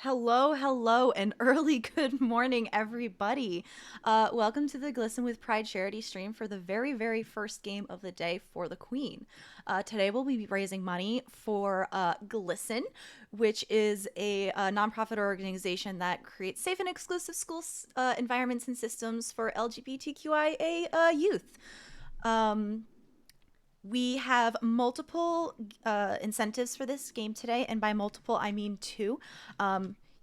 Hello, and early good morning, everybody. Welcome to the GLSEN with Pride charity stream for the very first game of the day for the Queen. Today we'll be raising money for GLSEN, which is a nonprofit organization that creates safe and exclusive school environments and systems for LGBTQIA youth. Um, we have multiple incentives for this game today, and by multiple, I mean two.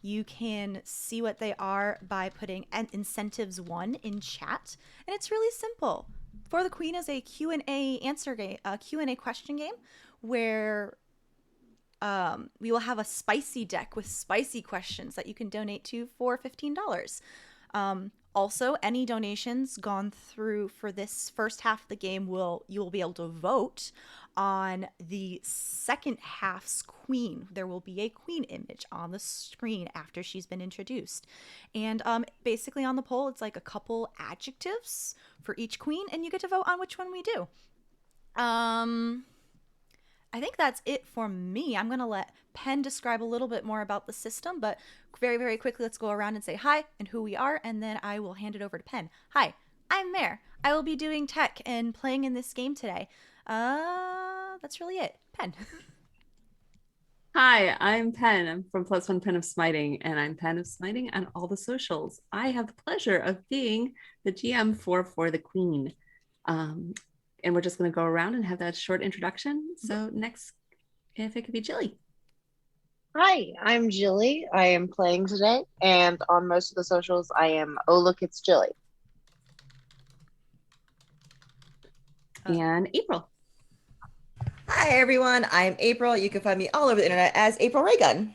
You can see what they are by putting incentives one in chat, and it's really simple. For the Queen is a Q&A answer game, a Q&A question game, where we will have a spicy deck with spicy questions that you can donate to for $15. Also, any donations gone through for this first half of the game you will be able to vote on the second half's queen. There will be a queen image on the screen after she's been introduced. And basically on the poll, it's like a couple adjectives for each queen, and you get to vote on which one we do. I think that's it for me. I'm going to let Penn describe a little bit more about the system, but very quickly, let's go around and say hi and who we are, and then I will hand it over to Penn. Hi, I'm Mare. I will be doing tech and playing in this game today. That's really it. Penn. Hi, I'm Penn. I'm from Plus One Pen of Smiting, and I'm Pen of Smiting on all the socials. I have the pleasure of being the GM for the Queen. And we're just going to go around and have that short introduction. So next, if it could be Gilly. Hi, I'm Gilly. I am playing today, and on most of the socials, I am Oh Look It's Gilly. And April. Hi everyone, I'm April. You can find me all over the internet as April Raygun.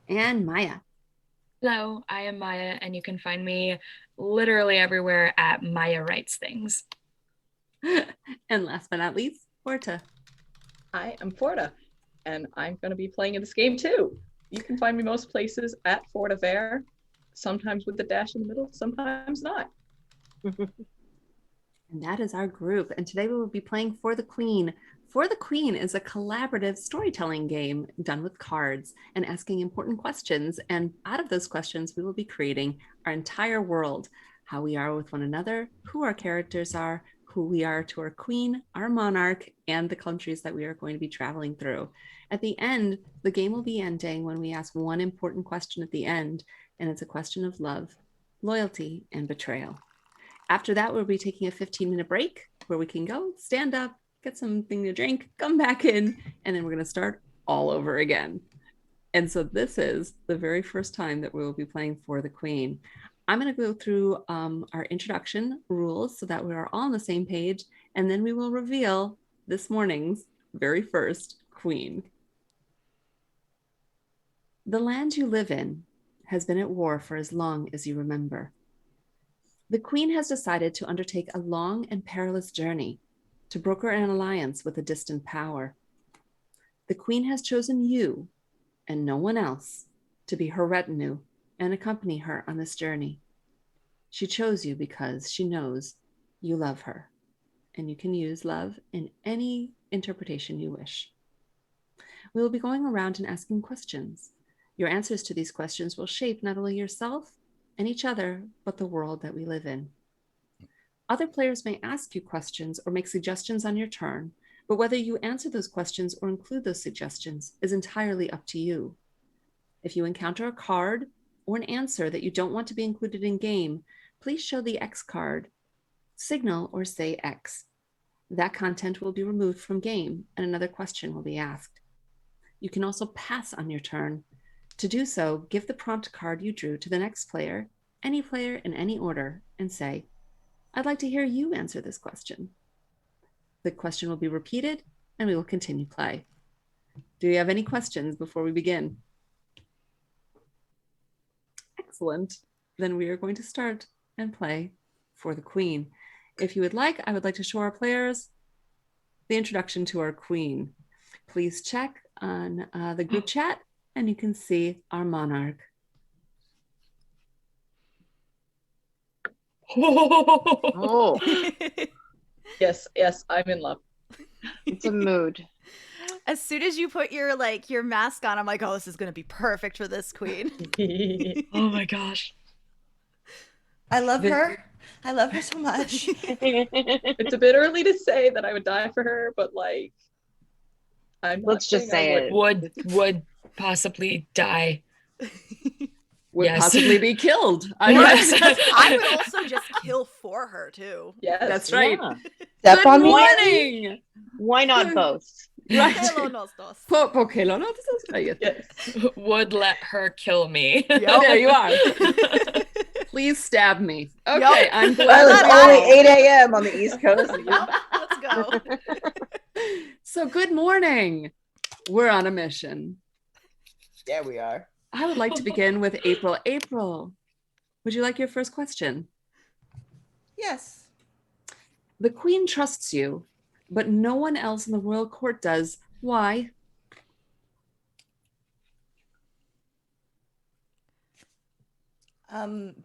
And Maya. Hello, I am Maya, and you can find me literally everywhere at Maya Writes Things. And last but not least, Forta. Hi, I'm Forta, and I'm going to be playing in this game too. You can find me most places at Forta Fair, sometimes with the dash in the middle, sometimes not. And that is our group. And today we will be playing For the Queen. For the Queen is a collaborative storytelling game done with cards and asking important questions. And out of those questions, we will be creating our entire world, how we are with one another, who our characters are, who we are to our queen, our monarch, and the countries that we are going to be traveling through. At the end, the game will be ending when we ask one important question at the end, and it's a question of love, loyalty, and betrayal. After that, we'll be taking a 15-minute break where we can go, stand up, get something to drink, come back in, and then we're going to start all over again. And so this is the very first time that we will be playing For the Queen. I'm going to go through our introduction rules so that we are all on the same page, and then we will reveal this morning's very first queen. The land you live in has been at war for as long as you remember. The Queen has decided to undertake a long and perilous journey to broker an alliance with a distant power. The Queen has chosen you, and no one else, to be her retinue and accompany her on this journey. She chose you because she knows you love her, and you can use love in any interpretation you wish. We will be going around and asking questions. Your answers to these questions will shape not only yourself and each other, but the world that we live in. Other players may ask you questions or make suggestions on your turn, but whether you answer those questions or include those suggestions is entirely up to you. If you encounter a card or an answer that you don't want to be included in game, please show the X card, signal, or say X. That content will be removed from game and another question will be asked. You can also pass on your turn. To do so, give the prompt card you drew to the next player, any player in any order, and say, I'd like to hear you answer this question. The question will be repeated, and we will continue play. Do you have any questions before we begin? Excellent. Then we are going to start and play For the Queen. If you would like, I would like to show our players the introduction to our queen. Please check on the group chat, and you can see our monarch. Oh, Yes, I'm in love. it's a mood. As soon as you put your mask on, I'm like, oh, this is gonna be perfect for this queen. Oh my gosh. I love her. I love her so much. It's a bit early to say that I would die for her, but like, I'm not Let's just saying I say wouldn't. it. Would possibly die. Would Yes. possibly be killed. Yes. I would also just kill for her too. Yes, That's right. Yeah. Good Step on me. morning. Why not both? Right. Hello, nos dos. Okay, no, this is right. Yes. Would let her kill me. There you are. Please stab me. Okay, Yup. I'm Well, glad. it's Not only all. 8 a.m. on the East Coast. Yup, let's go. So good morning. We're on a mission. Yeah, we are. I would like to begin with April. April, would you like your first question? Yes. The queen trusts you, but no one else in the royal court does. Why?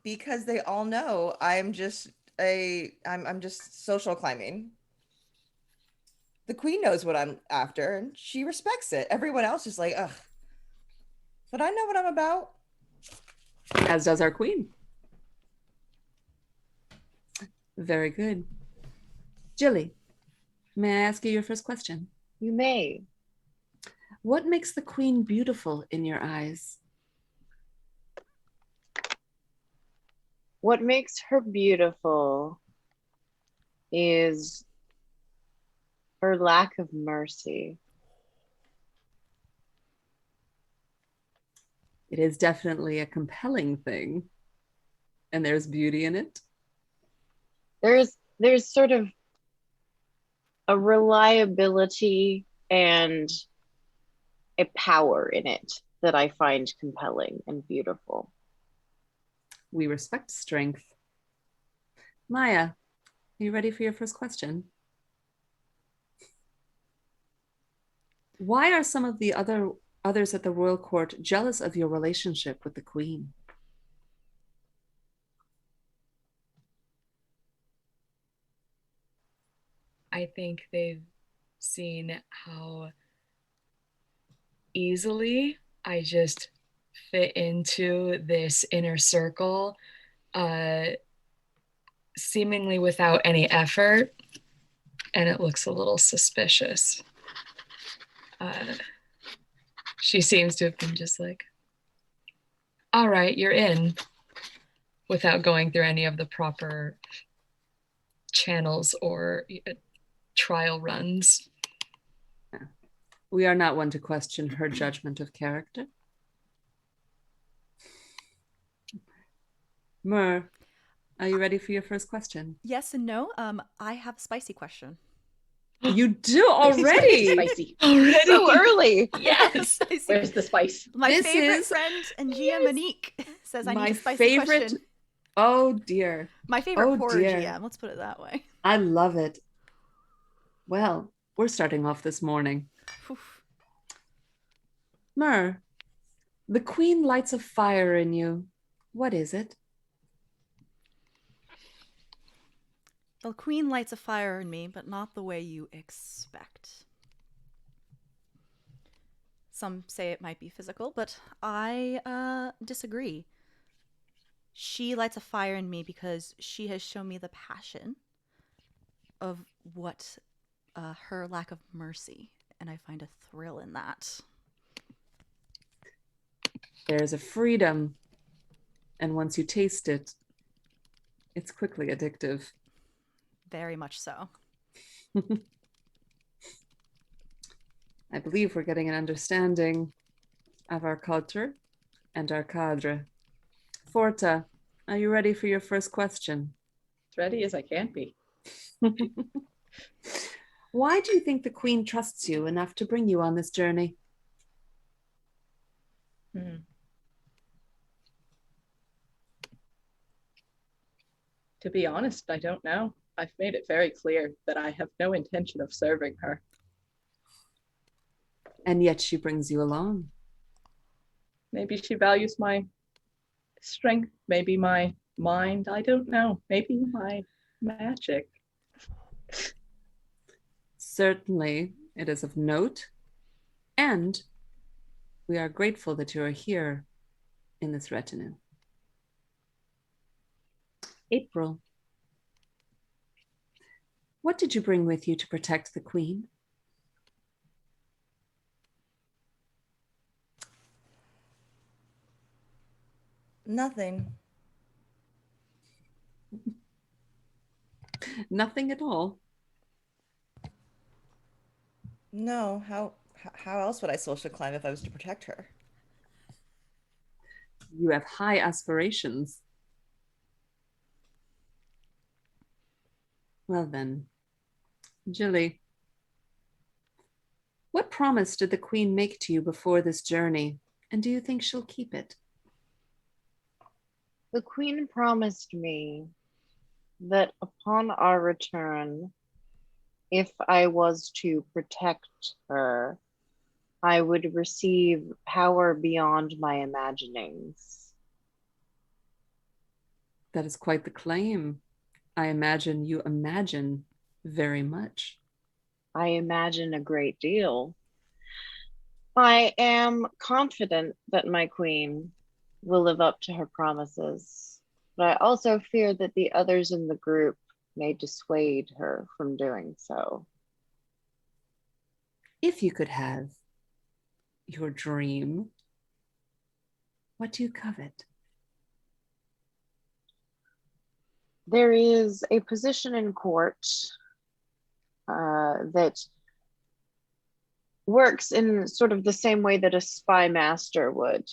Because they all know I'm just I'm just social climbing. The queen knows what I'm after and she respects it. Everyone else is like, ugh. But I know what I'm about. As does our queen. Very good. Gilly, may I ask you your first question? You may. What makes the queen beautiful in your eyes? What makes her beautiful is her lack of mercy. It is definitely a compelling thing, and there's beauty in it. There's sort of a reliability and a power in it that I find compelling and beautiful. We respect strength. Maya, are you ready for your first question? Why are some of the others at the royal court jealous of your relationship with the queen? I think they've seen how easily I just fit into this inner circle, seemingly without any effort, and it looks a little suspicious. She seems to have been just like, all right, you're in, without going through any of the proper channels or trial runs. We are not one to question her judgment of character. Mur, are you ready for your first question? Yes and no. I have a spicy question. You do already. Spicy. Already? So early. Yes. Spicy. Where's the spice? My This favorite is- friend and GM Monique says I My need a spicy favorite. question. Oh dear. My favorite Oh, horror dear. GM. Let's put it that way. I love it. Well, we're starting off this morning. Oof. Mur, the queen lights a fire in you. What is it? The queen lights a fire in me, but not the way you expect. Some say it might be physical, but I disagree. She lights a fire in me because she has shown me the passion of what her lack of mercy, and I find a thrill in that. There's a freedom, and once you taste it, it's quickly addictive. Very much so. I believe we're getting an understanding of our culture and our cadre. Forta, are you ready for your first question? As ready as I can be. Why do you think the queen trusts you enough to bring you on this journey? To be honest, I don't know. I've made it very clear that I have no intention of serving her. And yet she brings you along. Maybe she values my strength, maybe my mind, I don't know. Maybe my magic. Certainly, it is of note And we are grateful that you are here in this retinue. April, what did you bring with you to protect the Queen? Nothing. Nothing at all. No, how else would I social climb if I was to protect her? You have high aspirations. Well then, Gilly, what promise did the Queen make to you before this journey, and do you think she'll keep it? The Queen promised me that upon our return, if I was to protect her, I would receive power beyond my imaginings. That is quite the claim. I imagine you imagine very much. I imagine a great deal. I am confident that my queen will live up to her promises, but I also fear that the others in the group may dissuade her from doing so. If you could have your dream, what do you covet? There is a position in court that works in sort of the same way that a spy master would.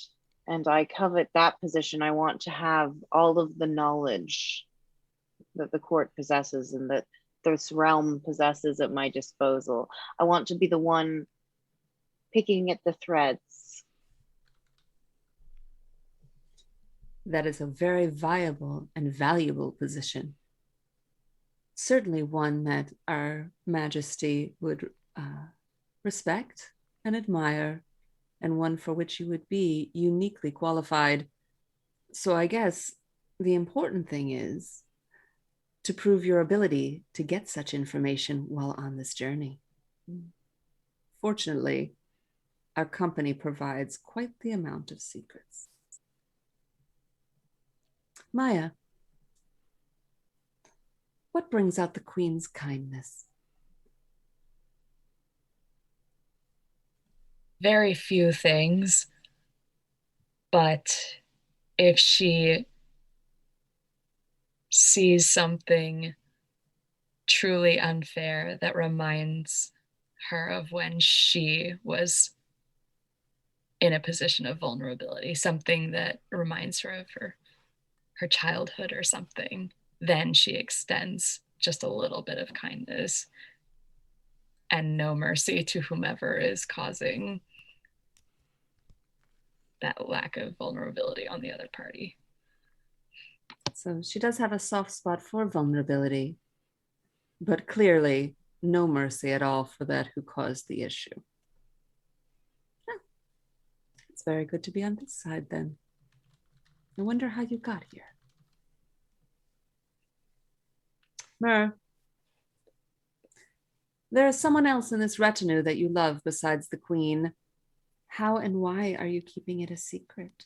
And I covet that position. I want to have all of the knowledge that the court possesses and that this realm possesses at my disposal. I want to be the one picking at the threads. That is a very viable and valuable position. Certainly one that our Majesty would respect and admire, and one for which you would be uniquely qualified. So I guess the important thing is to prove your ability to get such information while on this journey. Fortunately, our company provides quite the amount of secrets. Maya, what brings out the Queen's kindness? Very few things, but if she sees something truly unfair that reminds her of when she was in a position of vulnerability, something that reminds her of her childhood or something, then she extends just a little bit of kindness and no mercy to whomever is causing that lack of vulnerability on the other party. So she does have a soft spot for vulnerability, but clearly no mercy at all for that who caused the issue. Yeah. It's very good to be on this side then. I wonder how you got here. Mer, there is someone else in this retinue that you love besides the Queen. How and why are you keeping it a secret?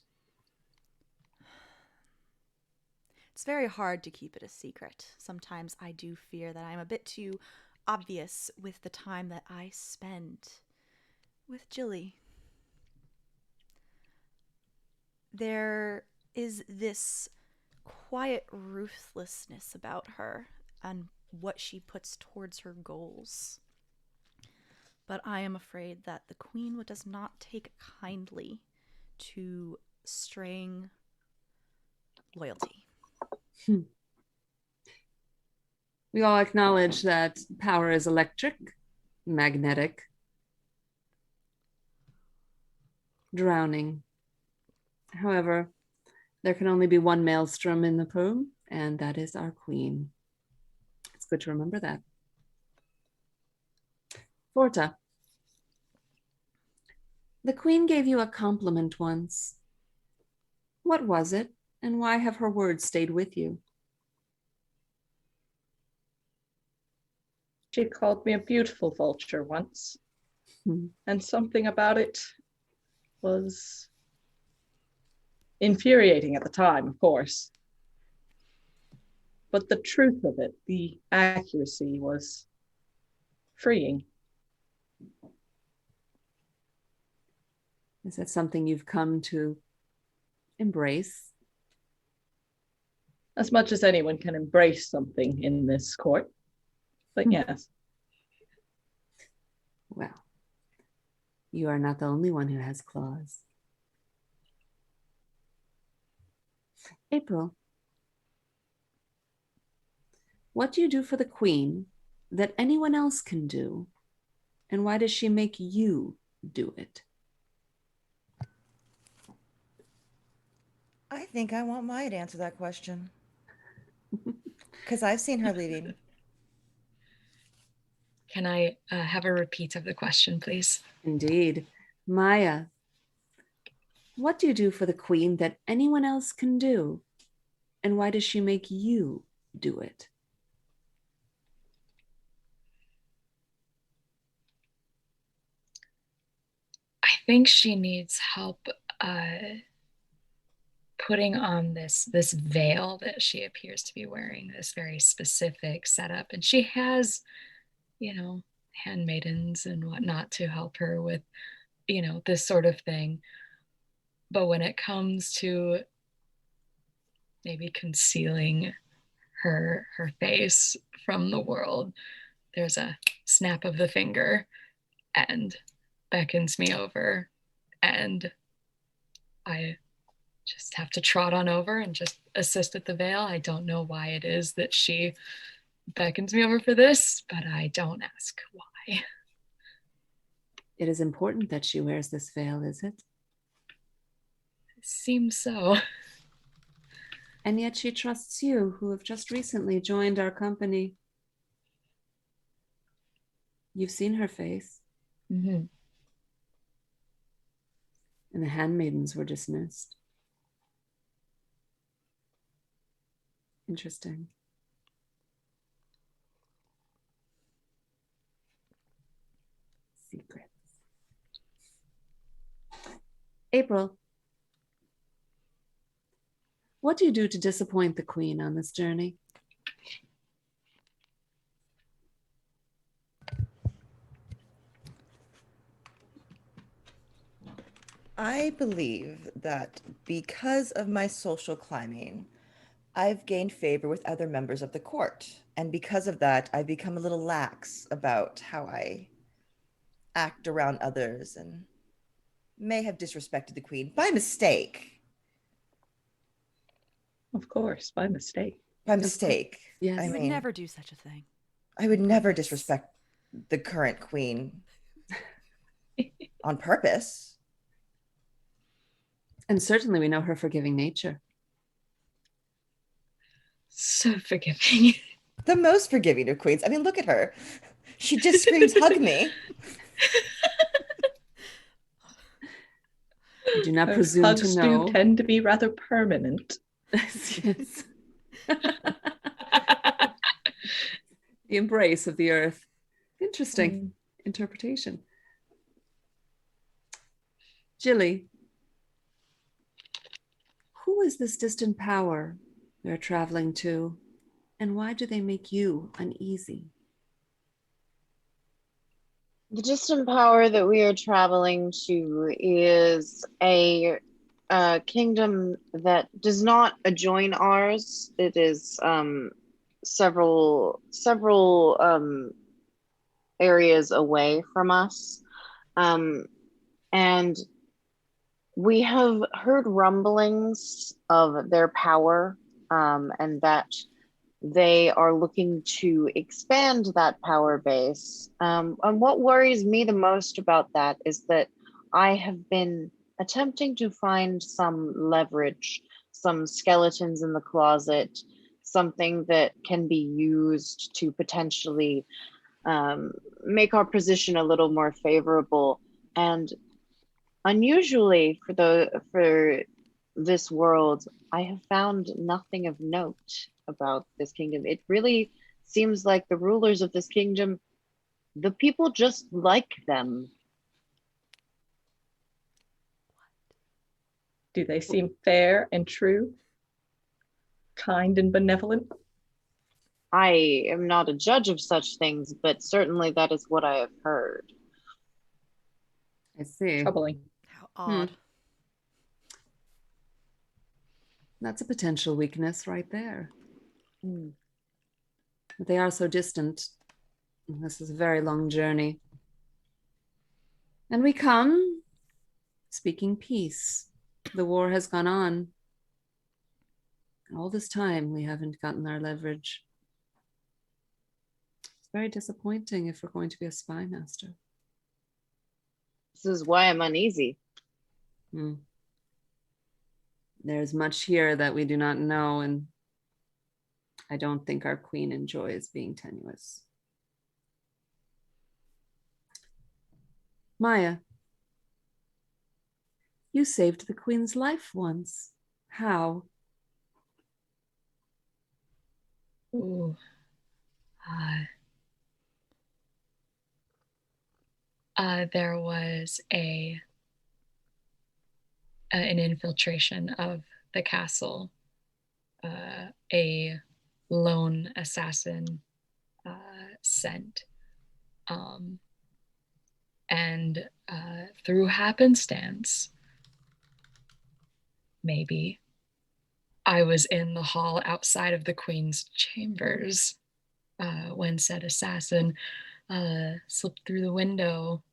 It's very hard to keep it a secret. Sometimes I do fear that I'm a bit too obvious with the time that I spend with Gilly. There is this quiet ruthlessness about her and what she puts towards her goals. But I am afraid that the Queen does not take kindly to straying loyalty. We all acknowledge that power is electric, magnetic, drowning. However, there can only be one maelstrom in the poem, and that is our Queen. It's good to remember that. Forta, the Queen gave you a compliment once. What was it, and why have her words stayed with you? She called me a beautiful vulture once. And something about it was infuriating at the time, of course. But the truth of it, the accuracy, was freeing. Is that something you've come to embrace? As much as anyone can embrace something in this court. But yes. Well, you are not the only one who has claws. April, what do you do for the Queen that anyone else can do? And why does she make you do it? I think I want Maya to answer that question. Because I've seen her leaving. Can I have a repeat of the question, please? Indeed. Maya, what do you do for the Queen that anyone else can do? And why does she make you do it? I think she needs help putting on this veil that she appears to be wearing, this very specific setup. And she has, handmaidens and whatnot to help her with, this sort of thing. But when it comes to maybe concealing her face from the world, there's a snap of the finger and beckons me over, and I just have to trot on over and just assist with the veil. I don't know why it is that she beckons me over for this, but I don't ask why. It is important that she wears this veil, is it? It seems so. And yet she trusts you, who have just recently joined our company. You've seen her face. Mm-hmm. And the handmaidens were dismissed. Interesting. Secrets. April, what do you do to disappoint the Queen on this journey? I believe that because of my social climbing, I've gained favor with other members of the court. And because of that, I've become a little lax about how I act around others and may have disrespected the Queen by mistake. Of course, by mistake. By mistake. Yes. You would never do such a thing. I would never disrespect the current Queen on purpose. And certainly we know her forgiving nature. So forgiving. The most forgiving of queens. I mean, look at her. She just screams, hug me. I do not Those presume hugs to know. do tend to be rather permanent. Yes. The embrace of the earth. Interesting interpretation. Gilly, who is this distant power we're traveling to, and why do they make you uneasy? The distant power that we are traveling to is a kingdom that does not adjoin ours. It is several areas away from us, and we have heard rumblings of their power, and that they are looking to expand that power base. And what worries me the most about that is that I have been attempting to find some leverage, some skeletons in the closet, something that can be used to potentially make our position a little more favorable. And unusually for this world, I have found nothing of note about this kingdom. It really seems like the rulers of this kingdom, the people just like them. Do they seem fair and true? Kind and benevolent? I am not a judge of such things, but certainly that is what I have heard. I see. Troubling. How odd. That's a potential weakness right there. Mm. But they are so distant. This is a very long journey. And we come speaking peace. The war has gone on. All this time, we haven't gotten our leverage. It's very disappointing if we're going to be a spy master. This is why I'm uneasy. There's much here that we do not know, and I don't think our queen enjoys being tenuous. Maya, you saved the queen's life once. How? Ooh. There was an infiltration of the castle. A lone assassin sent. And through happenstance, maybe, I was in the hall outside of the queen's chambers when said assassin slipped through the window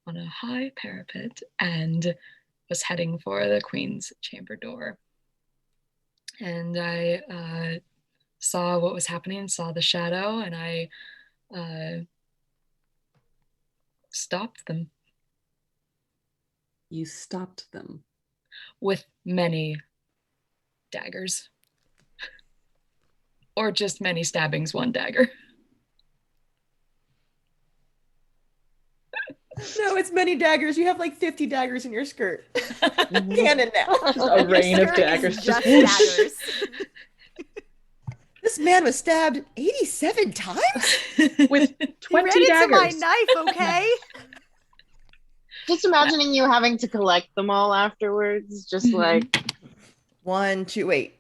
on a high parapet and was heading for the queen's chamber door. And I saw what was happening, saw the shadow, and I stopped them. You stopped them? With many daggers. Or just many stabbings, one dagger. No, it's many daggers. You have like 50 daggers in your skirt. Canon now. A rain of Skirt daggers. is just daggers. This man was stabbed 87 times? With 20 He ran into daggers. my knife, okay? Just imagining you having to collect them all afterwards, just like 1, 2, wait.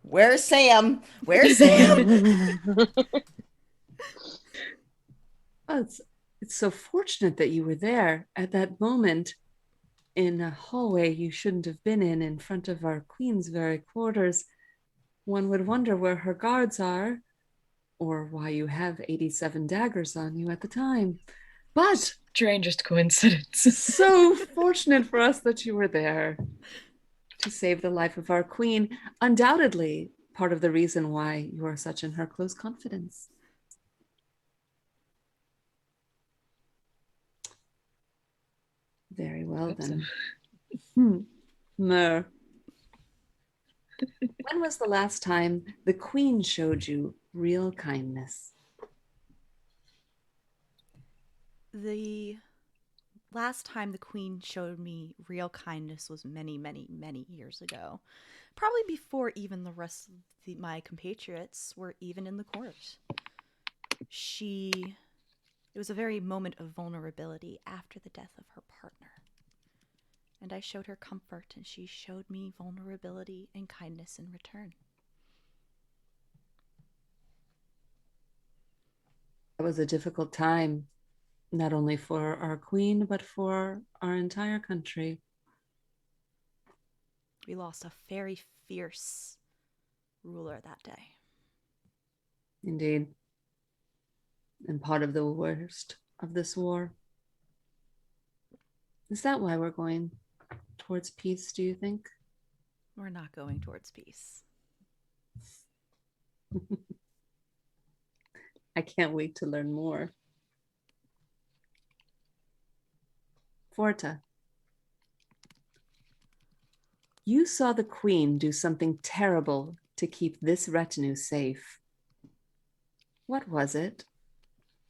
Where's Sam? Where's Sam? Oh, it's so fortunate that you were there at that moment in a hallway you shouldn't have been in front of our queen's very quarters. One would wonder where her guards are, or why you have 87 daggers on you at the time. But strangest coincidence. So fortunate for us that you were there to save the life of our queen. Undoubtedly, part of the reason why you are such in her close confidence. Very well then. Mer. When was the last time the queen showed you real kindness? The last time the queen showed me real kindness was many, many, many years ago. Probably before even the rest of my compatriots were even in the court. It was a very moment of vulnerability after the death of her partner. And I showed her comfort, and she showed me vulnerability and kindness in return. It was a difficult time, not only for our queen, but for our entire country. We lost a very fierce ruler that day. Indeed. And part of the worst of this war. Is that why we're going towards peace, do you think? We're not going towards peace. I can't wait to learn more. Forta, you saw the queen do something terrible to keep this retinue safe. What was it?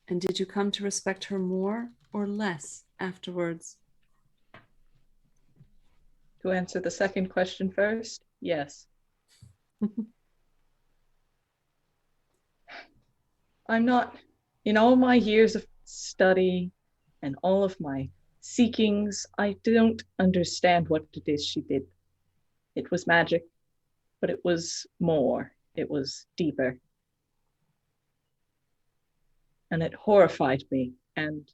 And did you come to respect her more or less afterwards? To answer the second question first, yes. I'm not, in all my years of study and all of my seekings. I don't understand what it is she did. It was magic, but it was more. It was deeper. And it horrified me. And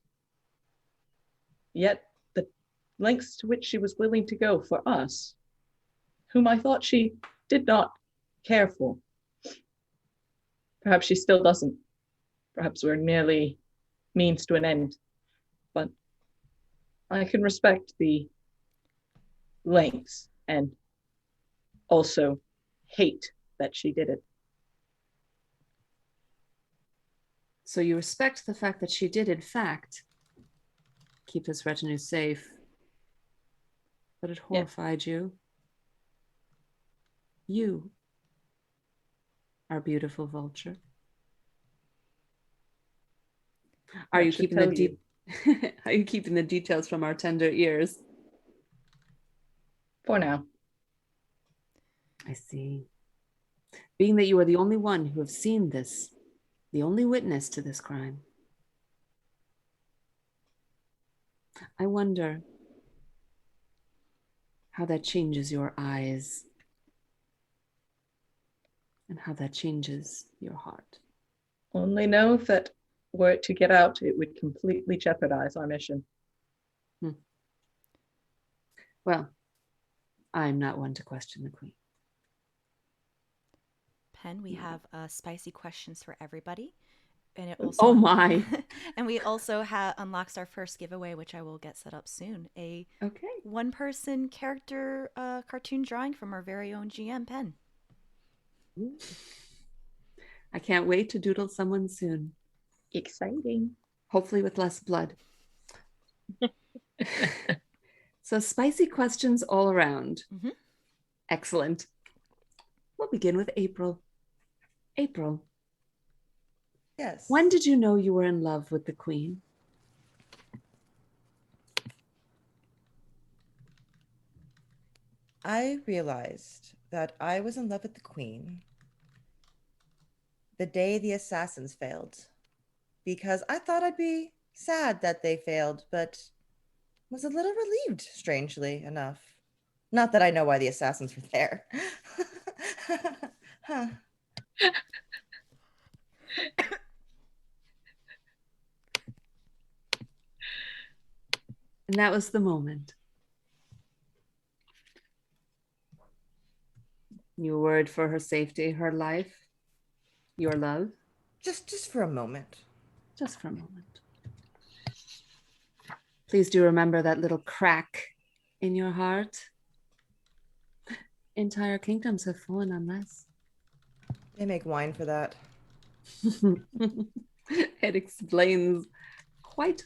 yet the lengths to which she was willing to go for us, whom I thought she did not care for. Perhaps she still doesn't. Perhaps we're merely means to an end. But I can respect the lengths and also hate that she did it. So you respect the fact that she did, in fact, keep his retinue safe, but it horrified you. You, our beautiful vulture. Are you keeping are you keeping the details from our tender ears? For now. I see. Being that you are the only one who have seen this, the only witness to this crime, I wonder how that changes your eyes and how that changes your heart. Only know that were it to get out, it would completely jeopardize our mission. Well, I'm not one to question the queen. Pen, we have spicy questions for everybody. And it also, oh my. And we also unlocks our first giveaway, which I will get set up soon. A one-person character cartoon drawing from our very own GM, Pen. I can't wait to doodle someone soon. Exciting. Hopefully with less blood. So spicy questions all around. Mm-hmm. Excellent. We'll begin with April. April. Yes. When did you know you were in love with the queen? I realized that I was in love with the queen the day the assassins failed, because I thought I'd be sad that they failed, but was a little relieved, strangely enough. Not that I know why the assassins were there. Huh. And that was the moment. You worried for her safety, her life, your love? Just for a moment. Just for a moment. Please do remember that little crack in your heart. Entire kingdoms have fallen unless. They make wine for that. It explains quite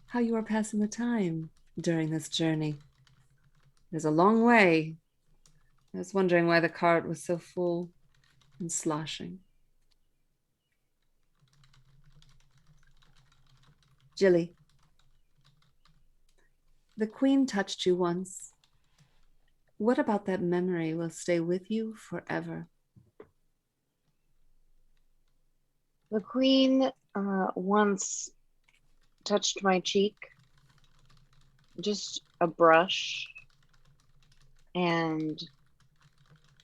how you are passing the time during this journey. There's a long way. I was wondering why the cart was so full and sloshing. Gilly, the queen touched you once. What about that memory will stay with you forever? The queen once touched my cheek, just a brush, and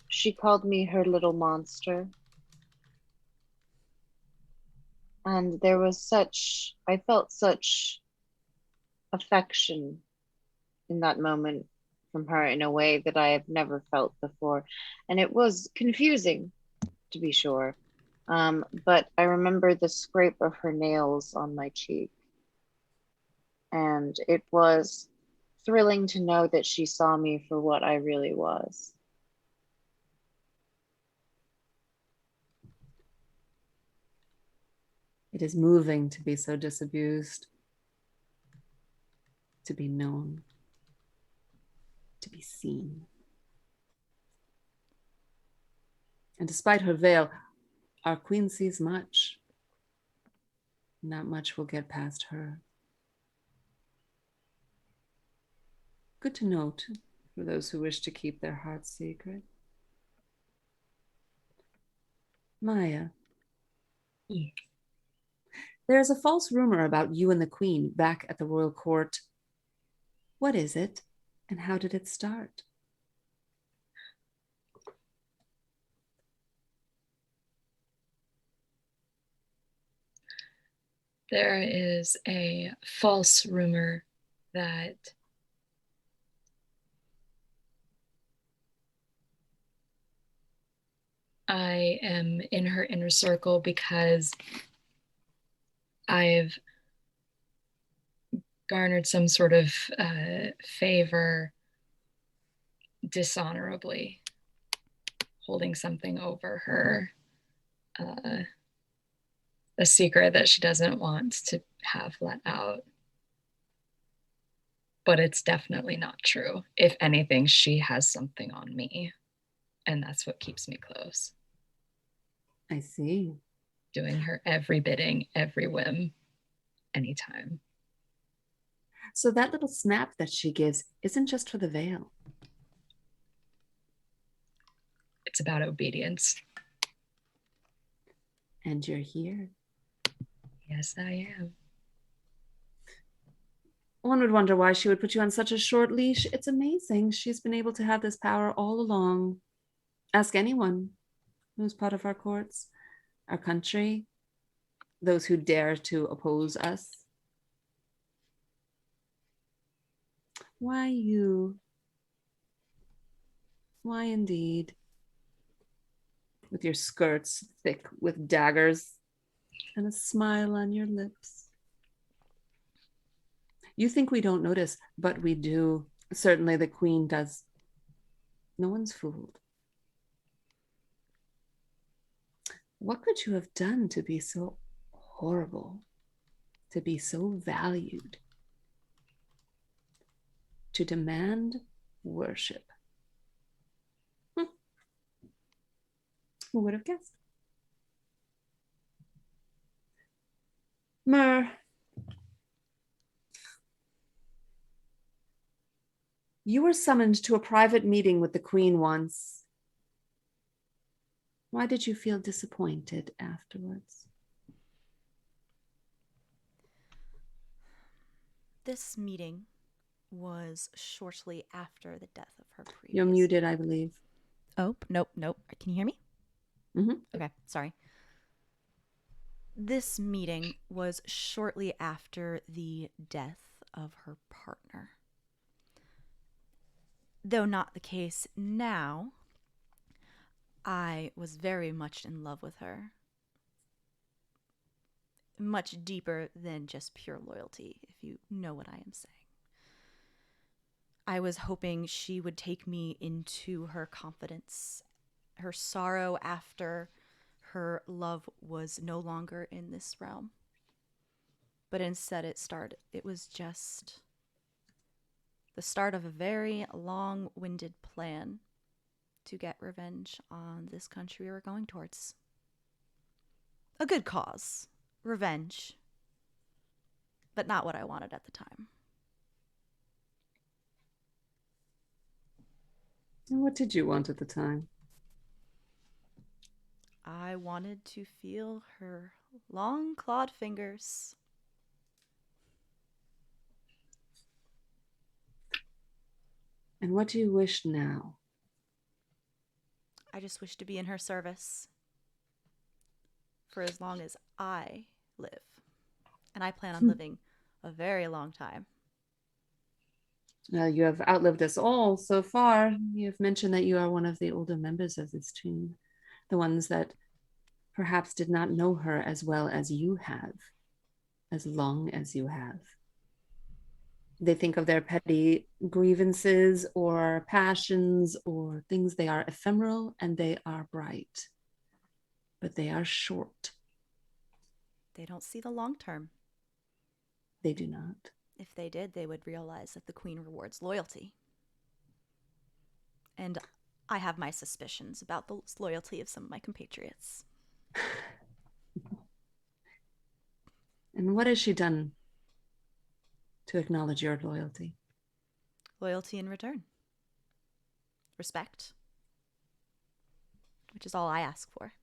she called me her little monster. And there was I felt such affection in that moment from her in a way that I have never felt before. And it was confusing, to be sure. But I remember the scrape of her nails on my cheek. And it was thrilling to know that she saw me for what I really was. It is moving to be so disabused, to be known, to be seen. And despite her veil, our queen sees much. Not much will get past her. Good to note for those who wish to keep their hearts secret. Maya. Yes. There's a false rumor about you and the Queen back at the royal court. What is it, and how did it start? There is a false rumor that I am in her inner circle because I've garnered some sort of favor dishonorably, holding something over her, a secret that she doesn't want to have let out. But it's definitely not true. If anything, she has something on me, and that's what keeps me close. I see. Doing her every bidding, every whim, anytime. So that little snap that she gives isn't just for the veil. It's about obedience. And you're here. Yes, I am. One would wonder why she would put you on such a short leash. It's amazing. She's been able to have this power all along. Ask anyone who's part of our courts, our country, those who dare to oppose us. Why you? Why indeed? With your skirts thick with daggers and a smile on your lips. You think we don't notice, but we do. Certainly the Queen does. No one's fooled. What could you have done to be so horrible, to be so valued, to demand worship? Who would have guessed? Mer, you were summoned to a private meeting with the Queen once. Why did you feel disappointed afterwards? This meeting was shortly after the death of her previous... You're muted, I believe. Oh, nope. Can you hear me? Mm-hmm. Okay, sorry. This meeting was shortly after the death of her partner. Though not the case now, I was very much in love with her. Much deeper than just pure loyalty, if you know what I am saying. I was hoping she would take me into her confidence, her sorrow after her love was no longer in this realm. But instead it was just the start of a very long-winded plan to get revenge on this country we were going towards. A good cause. Revenge. But not what I wanted at the time. And what did you want at the time? I wanted to feel her long clawed fingers. And what do you wish now? I just wish to be in her service for as long as I live. And I plan on living a very long time. You have outlived us all so far. You've mentioned that you are one of the older members of this team, the ones that perhaps did not know her as well as you have, as long as you have. They think of their petty grievances or passions or things. They are ephemeral and they are bright, but they are short. They don't see the long term. They do not. If they did, they would realize that the Queen rewards loyalty. And I have my suspicions about the loyalty of some of my compatriots. And what has she done to acknowledge your loyalty? Loyalty in return. Respect. Which is all I ask for.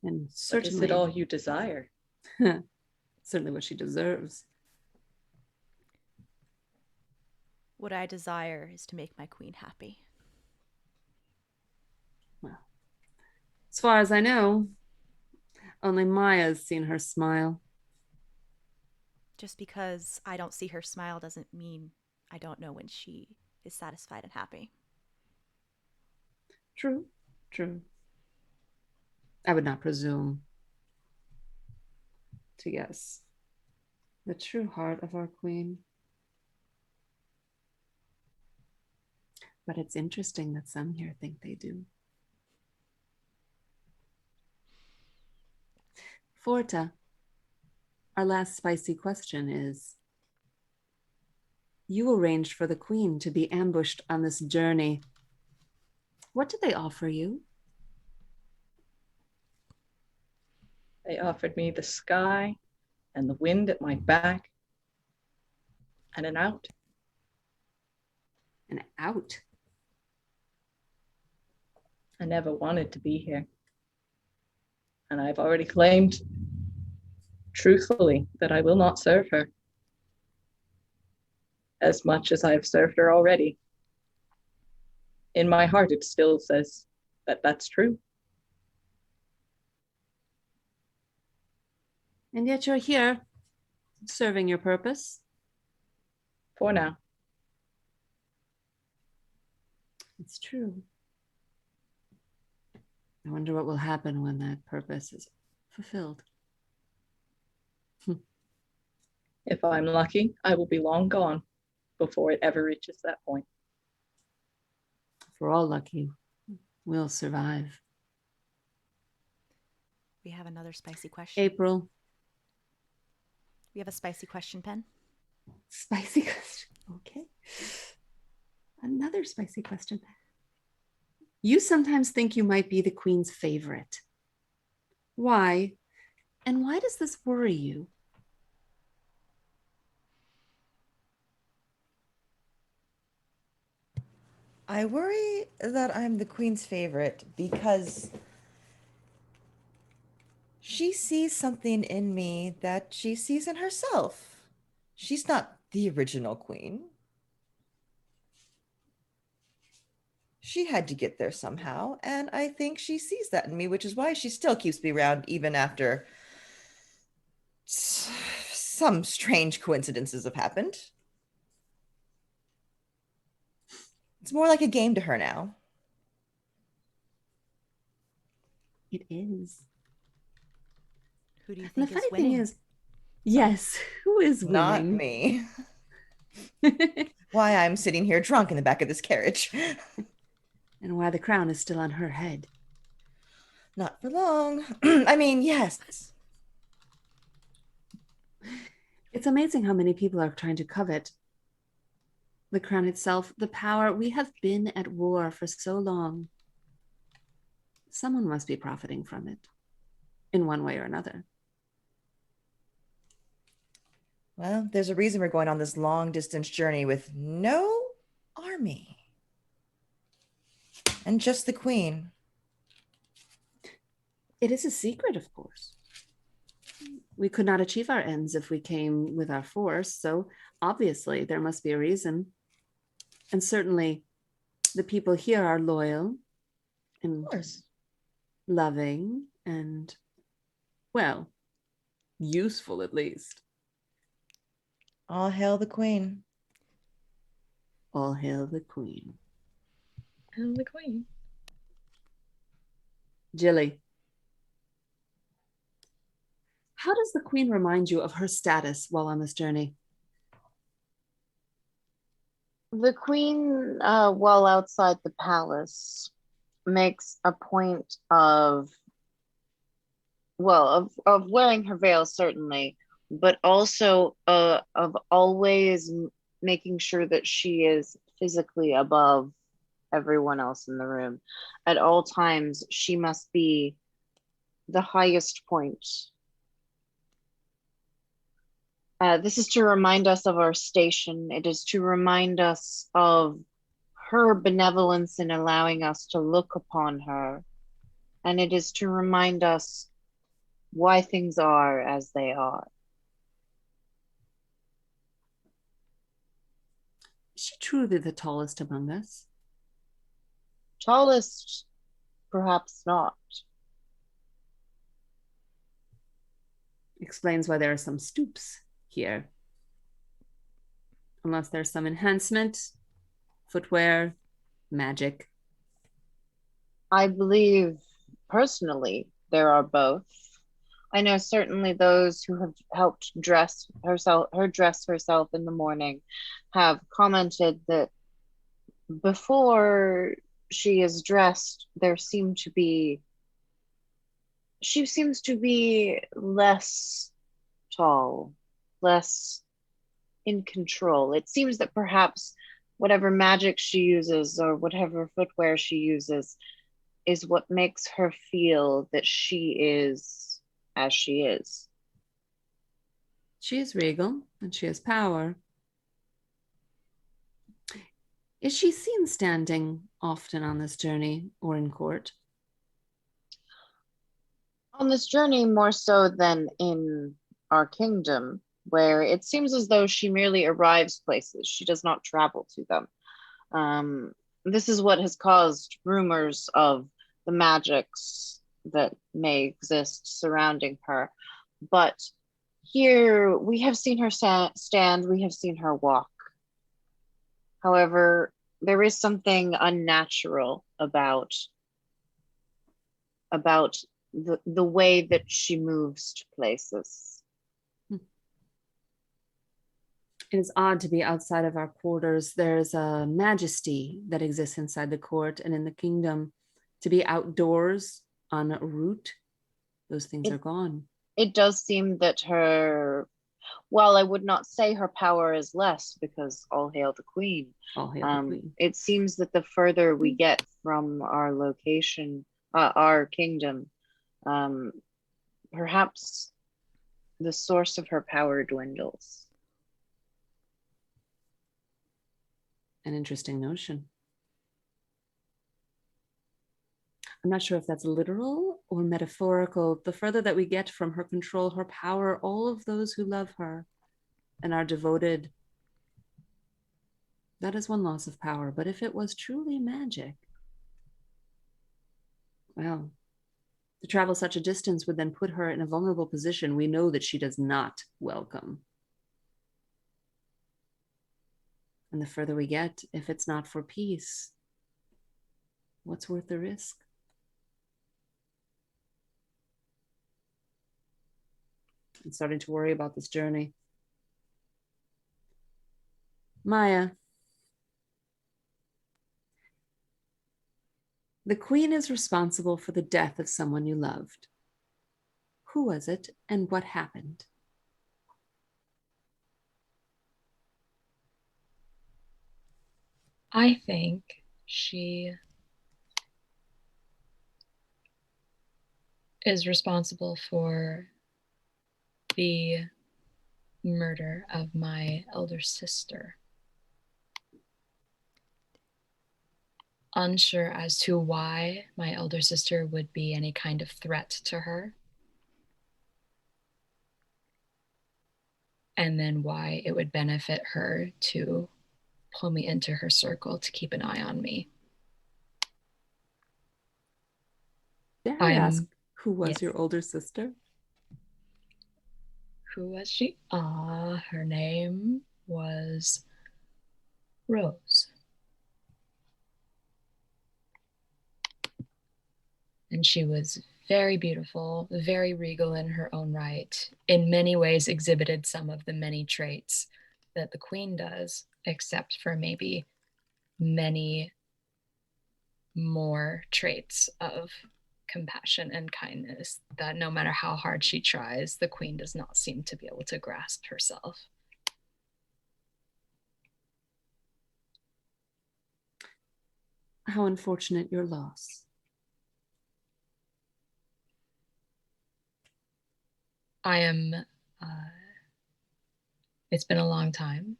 And But is certainly, it all you desire? certainly what she deserves. What I desire is to make my queen happy. Well, as far as I know, only Maya's seen her smile. Just because I don't see her smile doesn't mean I don't know when she is satisfied and happy. True, true. I would not presume to guess the true heart of our queen. But it's interesting that some here think they do. Forta, our last spicy question is, you arranged for the queen to be ambushed on this journey. What did they offer you? They offered me the sky and the wind at my back and an out. An out? I never wanted to be here. And I've already claimed, truthfully, that I will not serve her as much as I've served her already. In my heart, it still says that that's true. And yet you're here, serving your purpose. For now. It's true. I wonder what will happen when that purpose is fulfilled. If I'm lucky, I will be long gone before it ever reaches that point. If we're all lucky, we'll survive. We have another spicy question. April. We have a spicy question, Pen. Spicy question. Okay. Another spicy question. You sometimes think you might be the queen's favorite. Why? And why does this worry you? I worry that I'm the queen's favorite because she sees something in me that she sees in herself. She's not the original queen. She had to get there somehow, and I think she sees that in me, which is why she still keeps me around even after some strange coincidences have happened. It's more like a game to her now. It is. Who do you And think the is funny winning? thing is, yes, who is Not winning? me. Why I'm sitting here drunk in the back of this carriage. And why the crown is still on her head. Not for long. I mean, yes. It's amazing how many people are trying to covet the crown itself, the power. We have been at war for so long. Someone must be profiting from it in one way or another. Well, there's a reason we're going on this long distance journey with no army. And just the queen. It is a secret, of course. We could not achieve our ends if we came with our force, so obviously there must be a reason. And certainly the people here are loyal and Of course. loving and, well, useful at least. All hail the queen. All hail the queen. And the queen. Gilly, how does the queen remind you of her status while on this journey? The queen, while outside the palace, makes a point of, well, of wearing her veil, certainly, but also of always making sure that she is physically above everyone else in the room. At all times, she must be the highest point. This is to remind us of our station. It is to remind us of her benevolence in allowing us to look upon her. And it is to remind us why things are as they are. Is she truly the tallest among us? Tallest, perhaps not. Explains why there are some stoops here. Unless there's some enhancement, footwear, magic. I believe personally there are both. I know certainly those who have helped dress herself in the morning have commented that before she is dressed, she seems to be less tall, less in control. It seems that perhaps whatever magic she uses or whatever footwear she uses is what makes her feel that she is as she is. She is regal and she has power. Is she seen standing often on this journey or in court? On this journey, more so than in our kingdom, where it seems as though she merely arrives places, she does not travel to them. This is what has caused rumors of the magics that may exist surrounding her. But here we have seen her stand, we have seen her walk. However, there is something unnatural about the way that she moves to places. It is odd to be outside of our quarters. There's a majesty that exists inside the court and in the kingdom. To be outdoors on a route, those things are gone. It does seem that while I would not say her power is less, because all hail the queen. All hail the queen. It seems that the further we get from our location, our kingdom, perhaps the source of her power dwindles. An interesting notion. I'm not sure if that's literal or metaphorical. The further that we get from her control, her power, all of those who love her and are devoted, that is one loss of power. But if it was truly magic, well, to travel such a distance would then put her in a vulnerable position we know that she does not welcome. And the further we get, if it's not for peace, what's worth the risk? I'm starting to worry about this journey. Maya, the queen is responsible for the death of someone you loved. Who was it and what happened? I think she is responsible for the murder of my elder sister. Unsure as to why my elder sister would be any kind of threat to her. And then why it would benefit her to pull me into her circle to keep an eye on me. Dare I ask, who was yes. your older sister? Who was she? Her name was Rose. And she was very beautiful, very regal in her own right, in many ways exhibited some of the many traits that the queen does, except for maybe many more traits of compassion and kindness that no matter how hard she tries, the queen does not seem to be able to grasp herself. How unfortunate your loss. It's been a long time,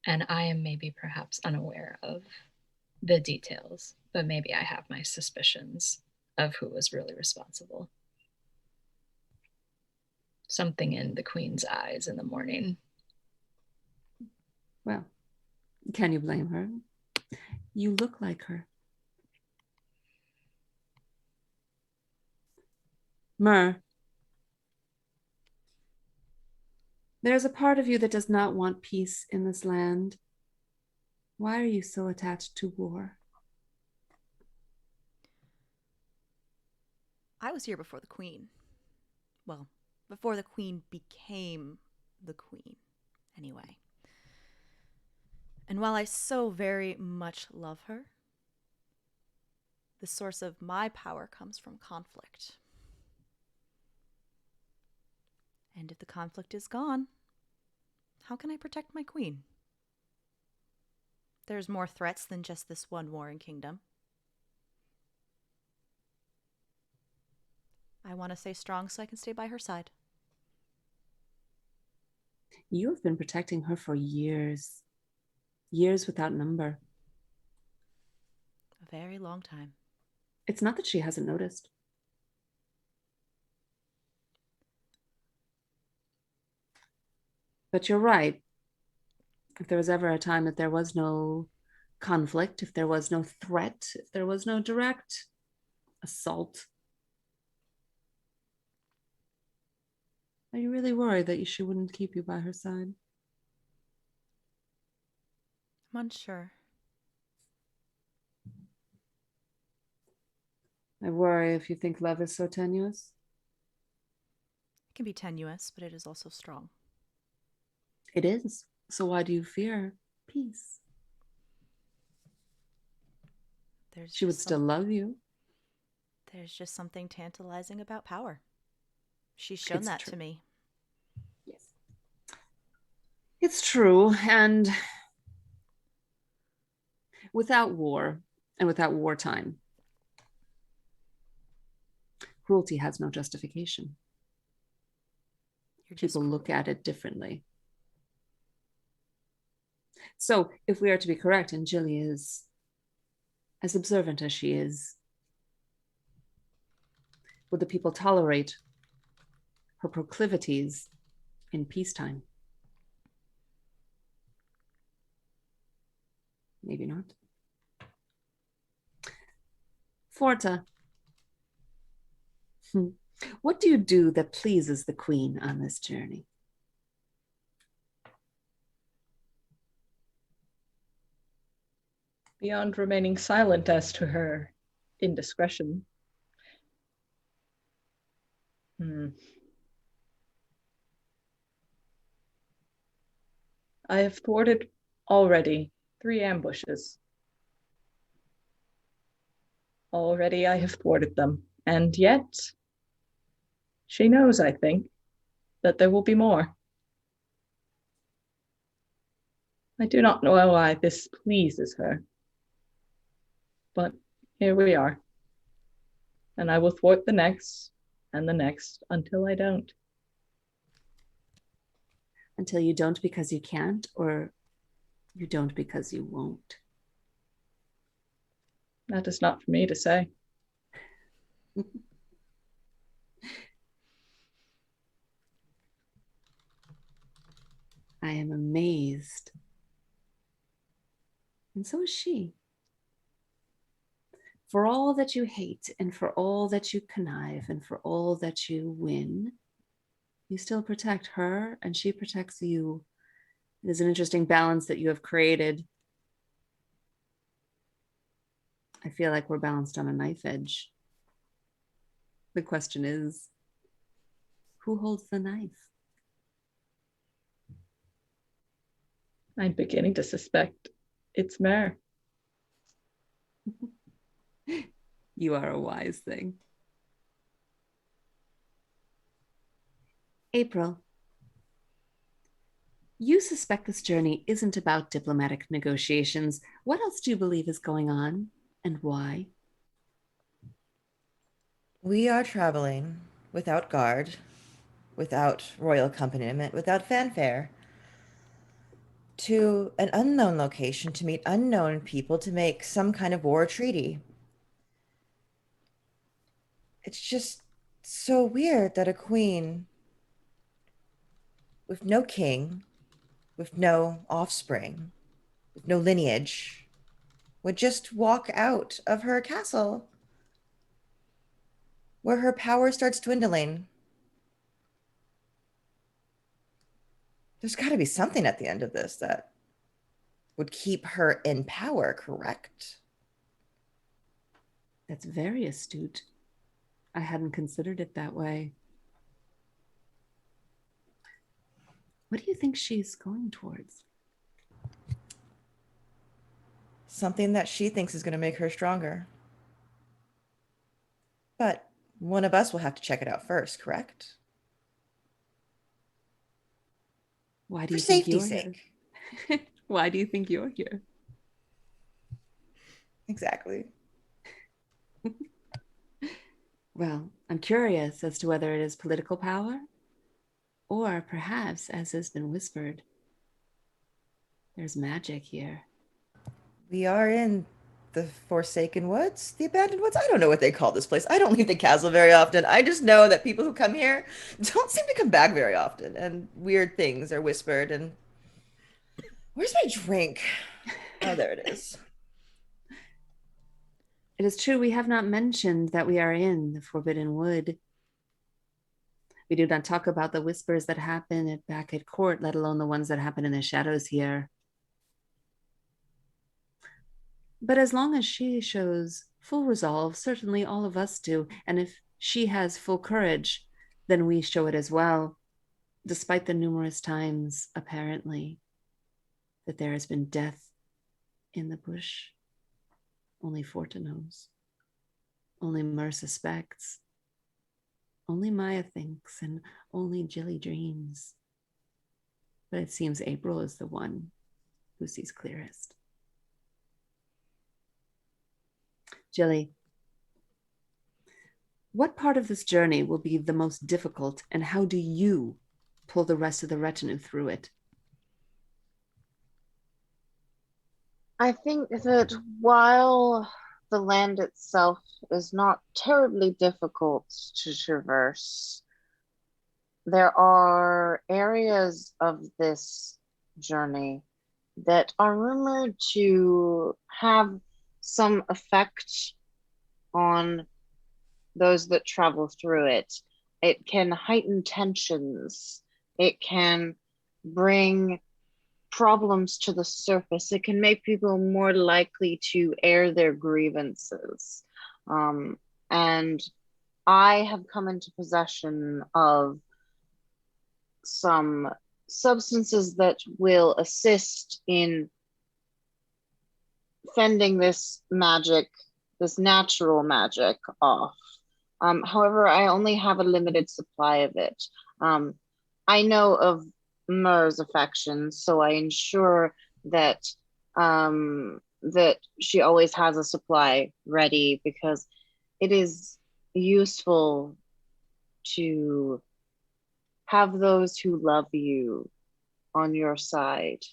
and I am maybe perhaps unaware of the details, but maybe I have my suspicions of who was really responsible. something in the queen's eyes in the morning. Well, can you blame her? You look like her. Myr, there's a part of you that does not want peace in this land. Why are you so attached to war? I was here before the queen. Well, before the queen became the queen, anyway. And while I so very much love her, the source of my power comes from conflict. And if the conflict is gone, how can I protect my queen? There's more threats than just this one warring kingdom. I want to stay strong so I can stay by her side. You have been protecting her for years. Years without number. A very long time. It's not that she hasn't noticed. But you're right. If there was ever a time that there was no conflict, if there was no threat, if there was no direct assault, are you really worried that she wouldn't keep you by her side? I'm unsure. I worry if you think love is so tenuous. It can be tenuous, but it is also strong. It is. So why do you fear peace? She would still love you. There's just something tantalizing about power. She's shown that to me. Yes. It's true. And without war and without wartime, cruelty has no justification. People look at it differently. So if we are to be correct, and Gilly is as observant as she is, would the people tolerate her proclivities in peacetime? Maybe not. Forta, what do you do that pleases the queen on this journey? Beyond remaining silent as to her indiscretion. I have thwarted already 3 ambushes. Already I have thwarted them, and yet she knows, I think, that there will be more. I do not know why this pleases her, but here we are, and I will thwart the next and the next until I don't. Until you don't because you can't, or you don't because you won't? That is not for me to say. I am amazed. And so is she. For all that you hate, and for all that you connive, and for all that you win, you still protect her, and she protects you. It is an interesting balance that you have created. I feel like we're balanced on a knife edge. The question is, who holds the knife? I'm beginning to suspect it's Mare. You are a wise thing. April, you suspect this journey isn't about diplomatic negotiations. What else do you believe is going on, and why? We are traveling without guard, without royal accompaniment, without fanfare, to an unknown location to meet unknown people to make some kind of war treaty. It's just so weird that a queen with no king, with no offspring, with no lineage, would just walk out of her castle where her power starts dwindling. There's got to be something at the end of this that would keep her in power, correct? That's very astute. I hadn't considered it that way. What do you think she's going towards? Something that she thinks is going to make her stronger. But one of us will have to check it out first, correct? Why do For you think you're safety's here? sake. Why do you think you're here? Exactly. Well, I'm curious as to whether it is political power, or perhaps, as has been whispered, there's magic here. We are in the Forsaken Woods, the Abandoned Woods. I don't know what they call this place. I don't leave the castle very often. I just know that people who come here don't seem to come back very often, and weird things are whispered. And where's my drink? Oh, there it is. It is true, we have not mentioned that we are in the Forbidden Wood. We do not talk about the whispers that happen back at court, let alone the ones that happen in the shadows here. But as long as she shows full resolve, certainly all of us do. And if she has full courage, then we show it as well, despite the numerous times, apparently, that there has been death in the bush. Only Forta knows. Only Mer suspects. Only Maya thinks, and only Gilly dreams. But it seems April is the one who sees clearest. Gilly, what part of this journey will be the most difficult, and how do you pull the rest of the retinue through it? I think that while the land itself is not terribly difficult to traverse, there are areas of this journey that are rumored to have some effect on those that travel through it. It can heighten tensions. It can bring problems to the surface. It can make people more likely to air their grievances. And I have come into possession of some substances that will assist in fending this magic, this natural magic off. However, I only have a limited supply of it. I know of Mer's affection, so I ensure that that she always has a supply ready, because it is useful to have those who love you on your side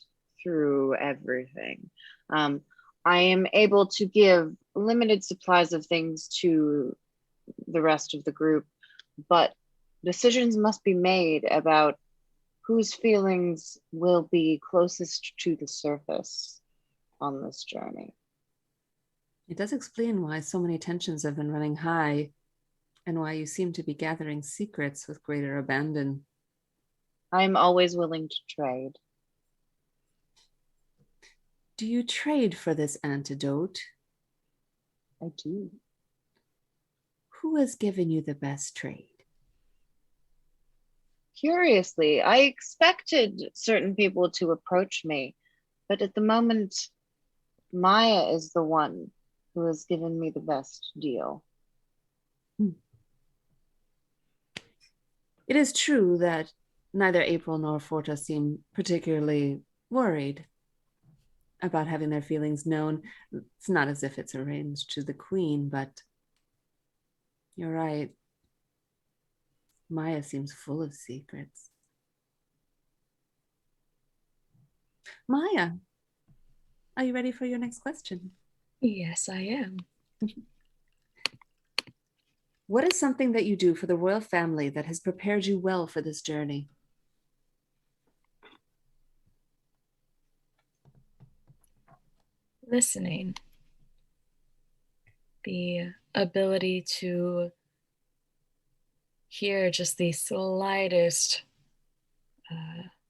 through everything. I am able to give limited supplies of things to the rest of the group, but decisions must be made about whose feelings will be closest to the surface on this journey. It does explain why so many tensions have been running high, and why you seem to be gathering secrets with greater abandon. I'm always willing to trade. Do you trade for this antidote? I do. Who has given you the best trade? Curiously, I expected certain people to approach me, but at the moment, Maya is the one who has given me the best deal. It is true that neither April nor Forta seem particularly worried about having their feelings known. It's not as if it's arranged to the Queen, but you're right. Maya seems full of secrets. Maya, are you ready for your next question? Yes, I am. What is something that you do for the royal family that has prepared you well for this journey? listening. The ability to hear just the slightest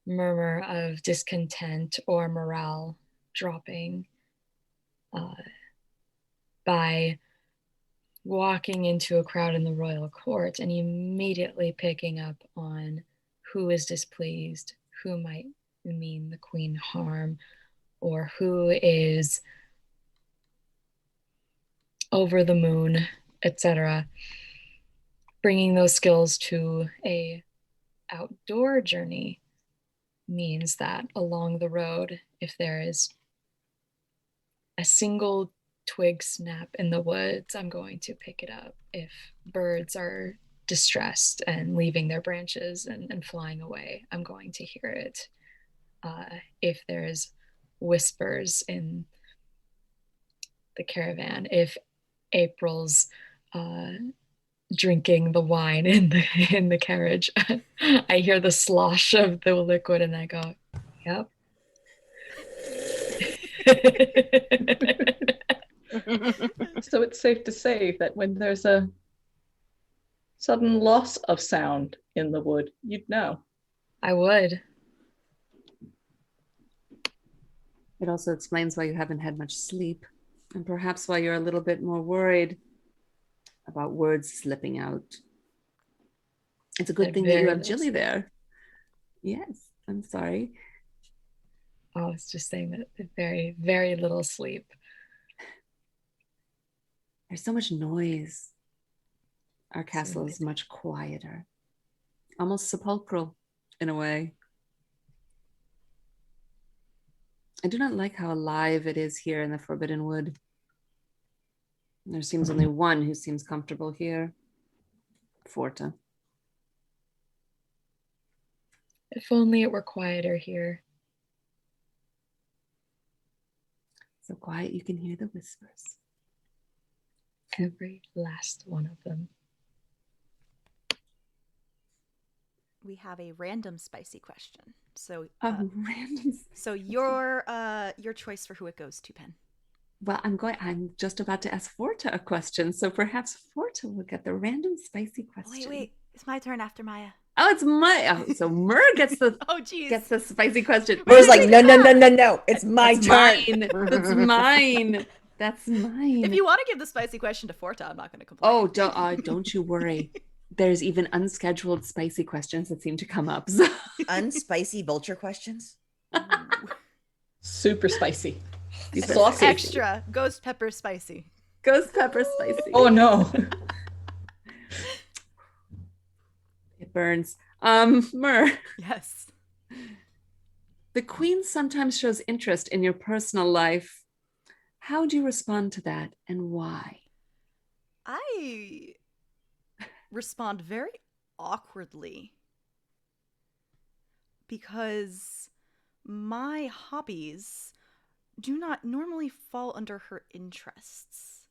murmur of discontent or morale dropping by walking into a crowd in the royal court and immediately picking up on who is displeased, who might mean the queen harm, or who is over the moon, etc. Bringing those skills to a outdoor journey means that along the road, if there is a single twig snap in the woods, I'm going to pick it up. If birds are distressed and leaving their branches and flying away, I'm going to hear it. If there's whispers in the caravan, if April's drinking the wine in the carriage, I hear the slosh of the liquid and I go, yep. So it's safe to say that when there's a sudden loss of sound in the wood, you'd know. I would. It also explains why you haven't had much sleep, and perhaps why you're a little bit more worried about words slipping out. It's a good thing that you have Gilly there. Yes, I'm sorry. I was just saying that very, very little sleep. There's so much noise. Our castle is much quieter, almost sepulchral in a way. I do not like how alive it is here in the Forbidden Wood. There seems only one who seems comfortable here, Forta. If only it were quieter here. So quiet you can hear the whispers. Every last one of them. We have a random spicy question. So random. So your choice for who it goes to, Pen. Well, I'm just about to ask Forta a question, so perhaps Forta will get the random spicy question. Wait, it's my turn after Maya. Oh, it's my. Oh, so Mur gets the gets the spicy question. Mur's like, no, it's my turn. That's mine. That's mine. If you want to give the spicy question to Forta, I'm not going to complain. Oh, don't you worry. There's even unscheduled spicy questions that seem to come up. So. Unspicy vulture questions? Super spicy. Sausage. Extra ghost pepper spicy. Ghost pepper spicy. Oh no. It burns. Mur. Yes. The queen sometimes shows interest in your personal life. How do you respond to that and why? I respond very awkwardly because my hobbies do not normally fall under her interests.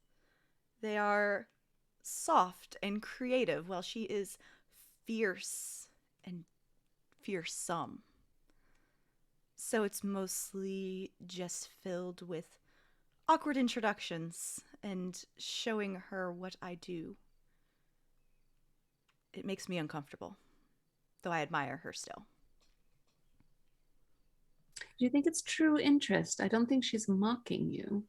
They are soft and creative, while she is fierce and fearsome. So it's mostly just filled with awkward introductions and showing her what I do. It makes me uncomfortable, though I admire her still. Do you think it's true interest? I don't think she's mocking you.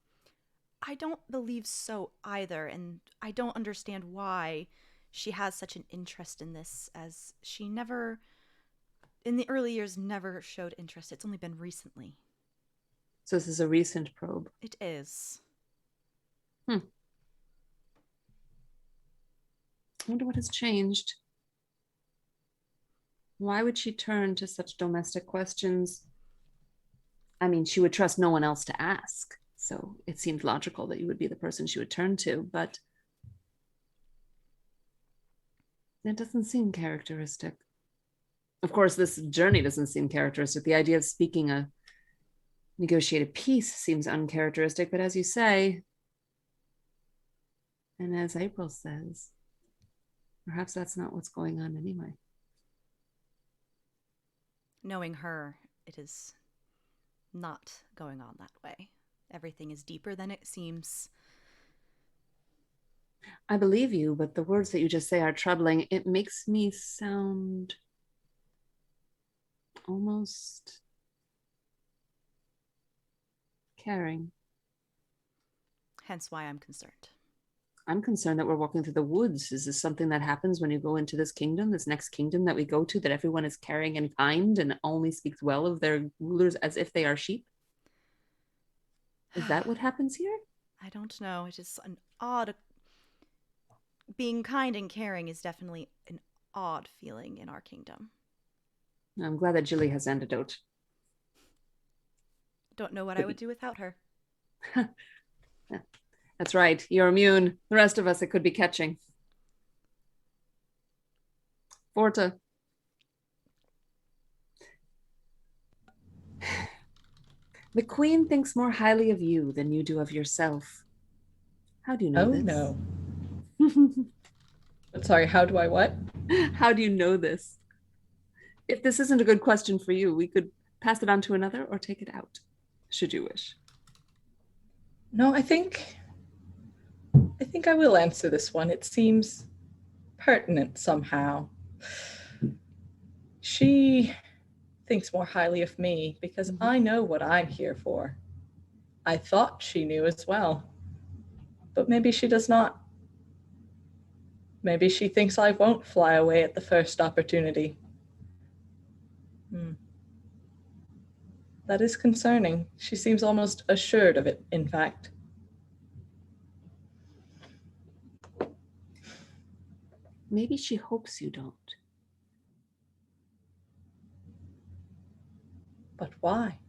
I don't believe so either, and I don't understand why she has such an interest in this, as she never, in the early years, never showed interest. It's only been recently. So this is a recent probe. It is. I wonder what has changed. Why would she turn to such domestic questions? I mean, she would trust no one else to ask. So it seemed logical that you would be the person she would turn to, but that doesn't seem characteristic. Of course, this journey doesn't seem characteristic. The idea of speaking a negotiated peace seems uncharacteristic, but as you say, and as April says, perhaps that's not what's going on anyway. Knowing her, it is not going on that way. Everything is deeper than it seems. I believe you, but the words that you just say are troubling. It makes me sound almost caring. Hence why I'm concerned. I'm concerned that we're walking through the woods. Is this something that happens when you go into this kingdom, this next kingdom that we go to, that everyone is caring and kind and only speaks well of their rulers as if they are sheep? Is that what happens here? I don't know. It is an odd. Being kind and caring is definitely an odd feeling in our kingdom. I'm glad that Gilly has antidote. Don't know what I would do without her. Yeah, that's right. You're immune. The rest of us, it could be catching. Forta. The queen thinks more highly of you than you do of yourself. How do you know this? No. Sorry, how do I what? How do you know this? If this isn't a good question for you, we could pass it on to another or take it out, should you wish. No, I think I will answer this one. It seems pertinent somehow. She thinks more highly of me because I know what I'm here for. I thought she knew as well, but maybe she does not. Maybe she thinks I won't fly away at the first opportunity. That is concerning. She seems almost assured of it, in fact. Maybe she hopes you don't. But why?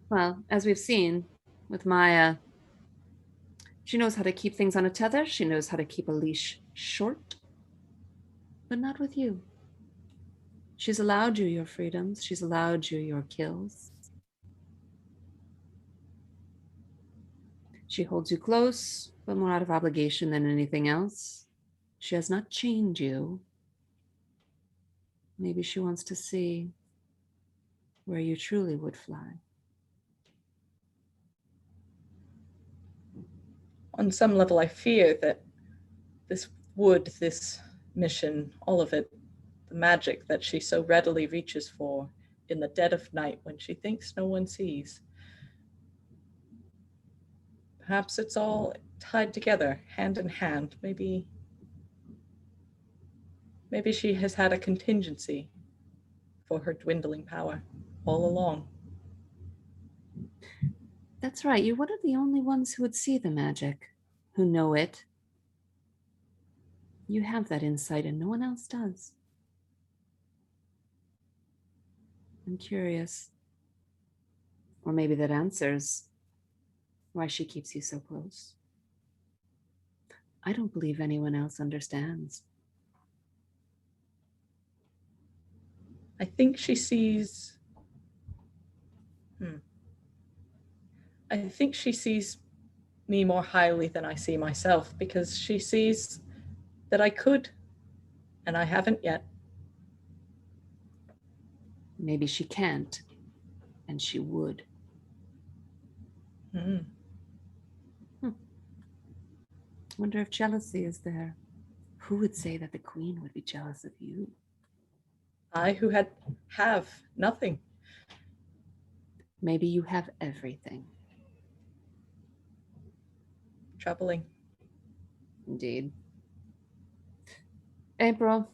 Well, as we've seen with Maya, she knows how to keep things on a tether. She knows how to keep a leash short, but not with you. She's allowed you your freedoms. She's allowed you your kills. She holds you close, but more out of obligation than anything else. She has not chained you. Maybe she wants to see where you truly would fly. On some level, I fear that this wood, this mission, all of it, the magic that she so readily reaches for in the dead of night when she thinks no one sees. Perhaps it's all tied together, hand in hand. Maybe she has had a contingency for her dwindling power all along. That's right. You're one of the only ones who would see the magic, who know it. You have that insight and no one else does. I'm curious. Or maybe that answers why she keeps you so close. I don't believe anyone else understands. I think she sees. I think she sees me more highly than I see myself because she sees that I could, and I haven't yet. Maybe she can't, and she would. Wonder if jealousy is there. Who would say that the queen would be jealous of you? I who have nothing. Maybe you have everything. Troubling. Indeed. April,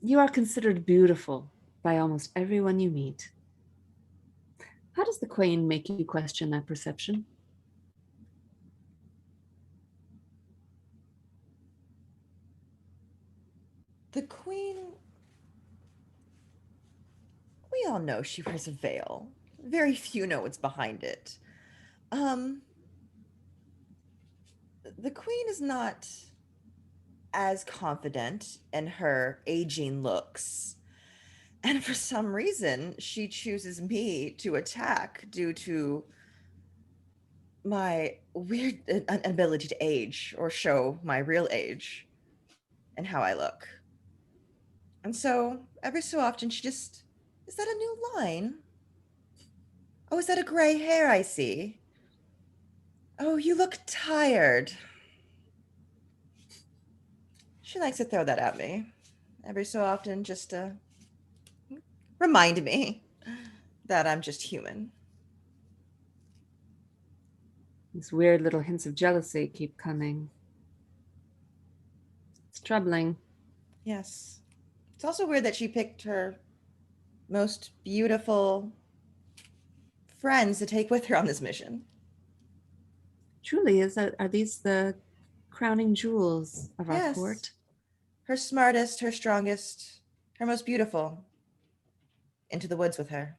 you are considered beautiful by almost everyone you meet. How does the queen make you question that perception? The queen, we all know she wears a veil. Very few know what's behind it. The queen is not as confident in her aging looks. And for some reason, she chooses me to attack due to my weird inability to age or show my real age and how I look. And so every so often she just, is that a new line? Oh, is that a gray hair I see? Oh, you look tired. She likes to throw that at me every so often just to remind me that I'm just human. These weird little hints of jealousy keep coming. It's troubling. Yes. It's also weird that she picked her most beautiful friends to take with her on this mission. Truly, are these the crowning jewels of our Yes. court? Her smartest, her strongest, her most beautiful. Into the woods with her.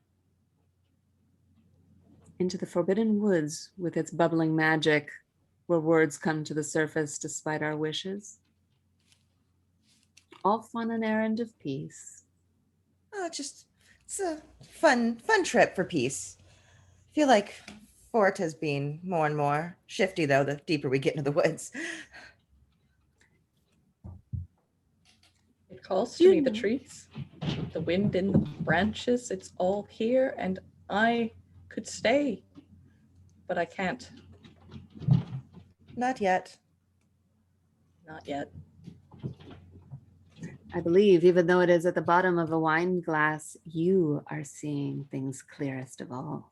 Into the forbidden woods with its bubbling magic, where words come to the surface despite our wishes. All fun and errand of peace. Oh, it's a fun trip for peace. I feel like Forta's being more and more shifty, though, the deeper we get into the woods. It calls to me, the trees, the wind in the branches, it's all here, and I could stay, but I can't. Not yet. Not yet. I believe, even though it is at the bottom of a wine glass, you are seeing things clearest of all.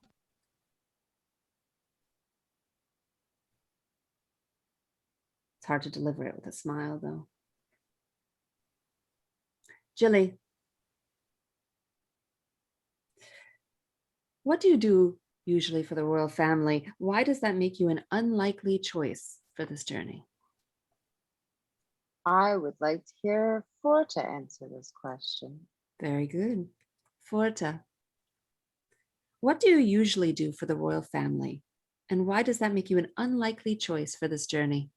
It's hard to deliver it with a smile, though. Gilly, what do you do usually for the royal family? Why does that make you an unlikely choice for this journey? I would like to hear Forta answer this question. Very good. Forta, what do you usually do for the royal family? And why does that make you an unlikely choice for this journey?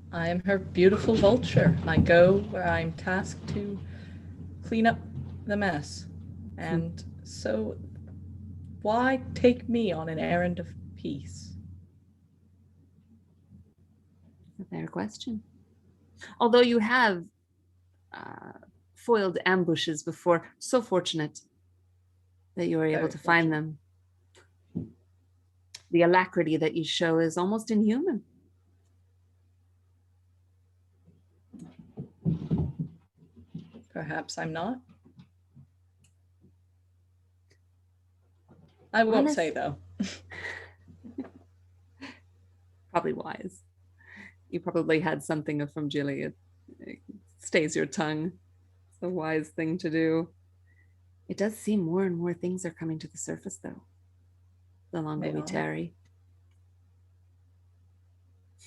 I am her beautiful vulture. I go where I'm tasked to clean up the mess. And so why take me on an errand of peace? A fair question. Although you have foiled ambushes before, so fortunate that you were able to find them. The alacrity that you show is almost inhuman. Perhaps I'm not. I won't say, though. Probably wise. You probably had something from Gilly. It stays your tongue. It's a wise thing to do. It does seem more and more things are coming to the surface, though, the longer we tarry.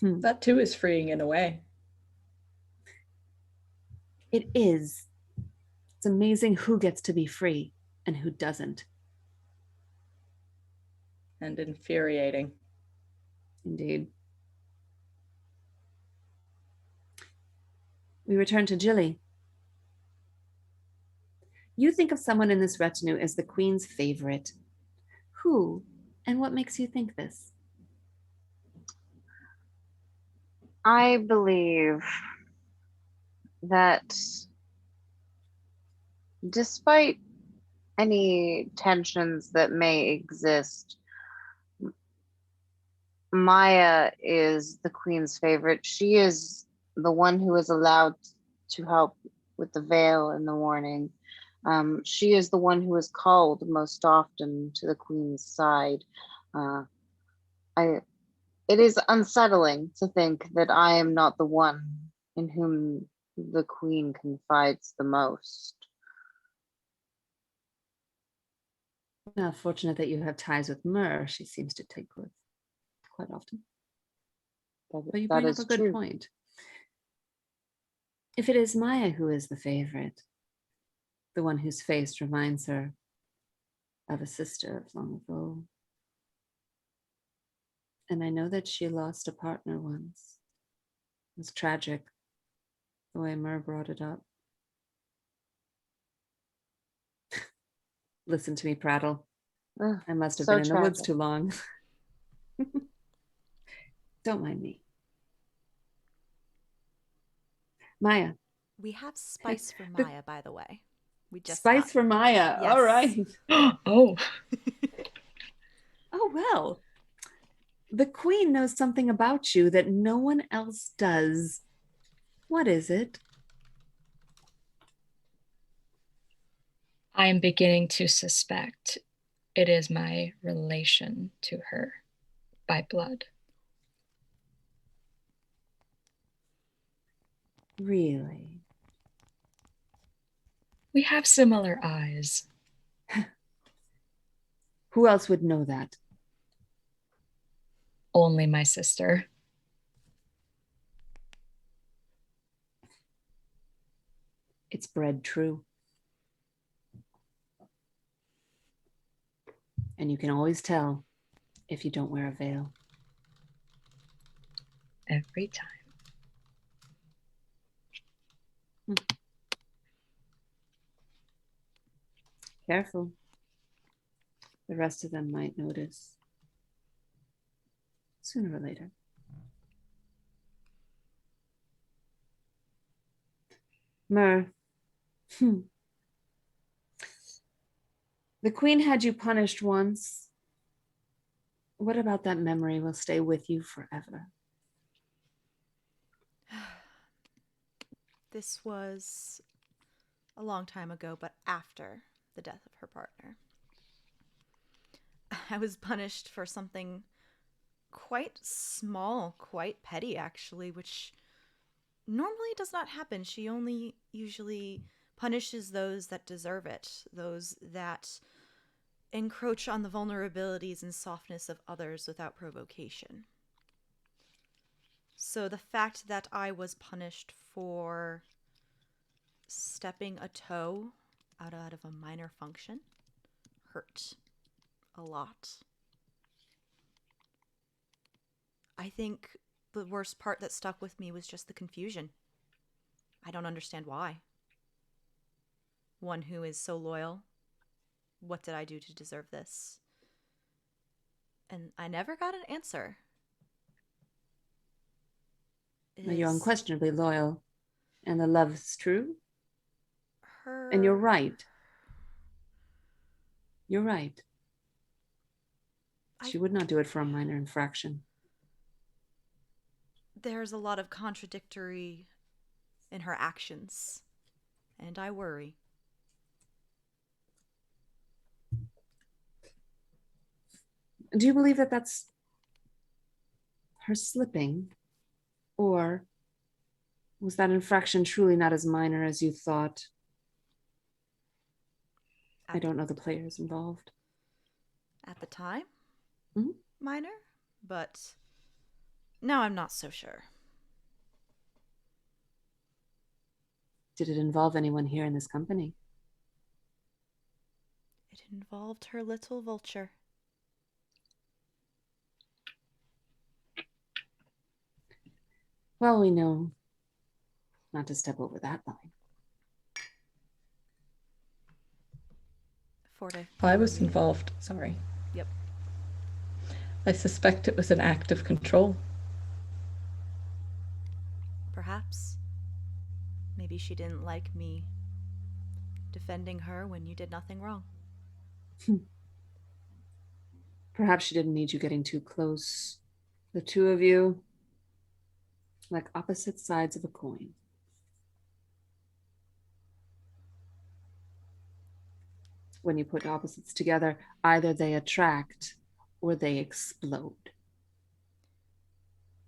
That too is freeing in a way. It is. It's amazing who gets to be free and who doesn't. And infuriating. Indeed. We return to Gilly. You think of someone in this retinue as the queen's favorite. Who and what makes you think this? I believe that despite any tensions that may exist, Maya is the queen's favorite. She is the one who is allowed to help with the veil in the morning. She is the one who is called most often to the queen's side. It is unsettling to think that I am not the one in whom the queen confides the most. Well, fortunate that you have ties with Myrrh. She seems to take with quite often. But you bring up a good point. If it is Maya who is the favorite, the one whose face reminds her of a sister of long ago, and I know that she lost a partner once. It was tragic, the way Myrrh brought it up. Listen to me prattle. I must have been in the woods too long. Don't mind me. Maya. We have spice for Maya, by the way. We just Spice got for Maya. Yes. All right. Oh, Oh, well. The queen knows something about you that no one else does. What is it? I am beginning to suspect it is my relation to her by blood. Really? We have similar eyes. Who else would know that? Only my sister. It's bred true. And you can always tell if you don't wear a veil. Every time. Careful. The rest of them might notice. Sooner or later. Myr. The queen had you punished once. What about that memory will stay with you forever? This was a long time ago, but after the death of her partner. I was punished for something quite small, quite petty, actually, which normally does not happen. She only usually punishes those that deserve it, those that encroach on the vulnerabilities and softness of others without provocation. So the fact that I was punished for stepping a toe out of a minor function hurt a lot. I think the worst part that stuck with me was just the confusion. I don't understand why. One who is so loyal. What did I do to deserve this? And I never got an answer. Well, you're unquestionably loyal, and the love is true. Her... And you're right. You're right. She would not do it for a minor infraction. There's a lot of contradictory in her actions, and I worry. Do you believe that that's her slipping? Or was that infraction truly not as minor as you thought? I don't know the players involved. At the time, mm-hmm. Minor, but now I'm not so sure. Did it involve anyone here in this company? It involved her little vulture. Well, we know not to step over that line. Forta. I was involved, sorry. Yep. I suspect it was an act of control. Perhaps. Maybe she didn't like me defending her when you did nothing wrong. Perhaps she didn't need you getting too close. The two of you, like opposite sides of a coin. When you put opposites together, either they attract or they explode.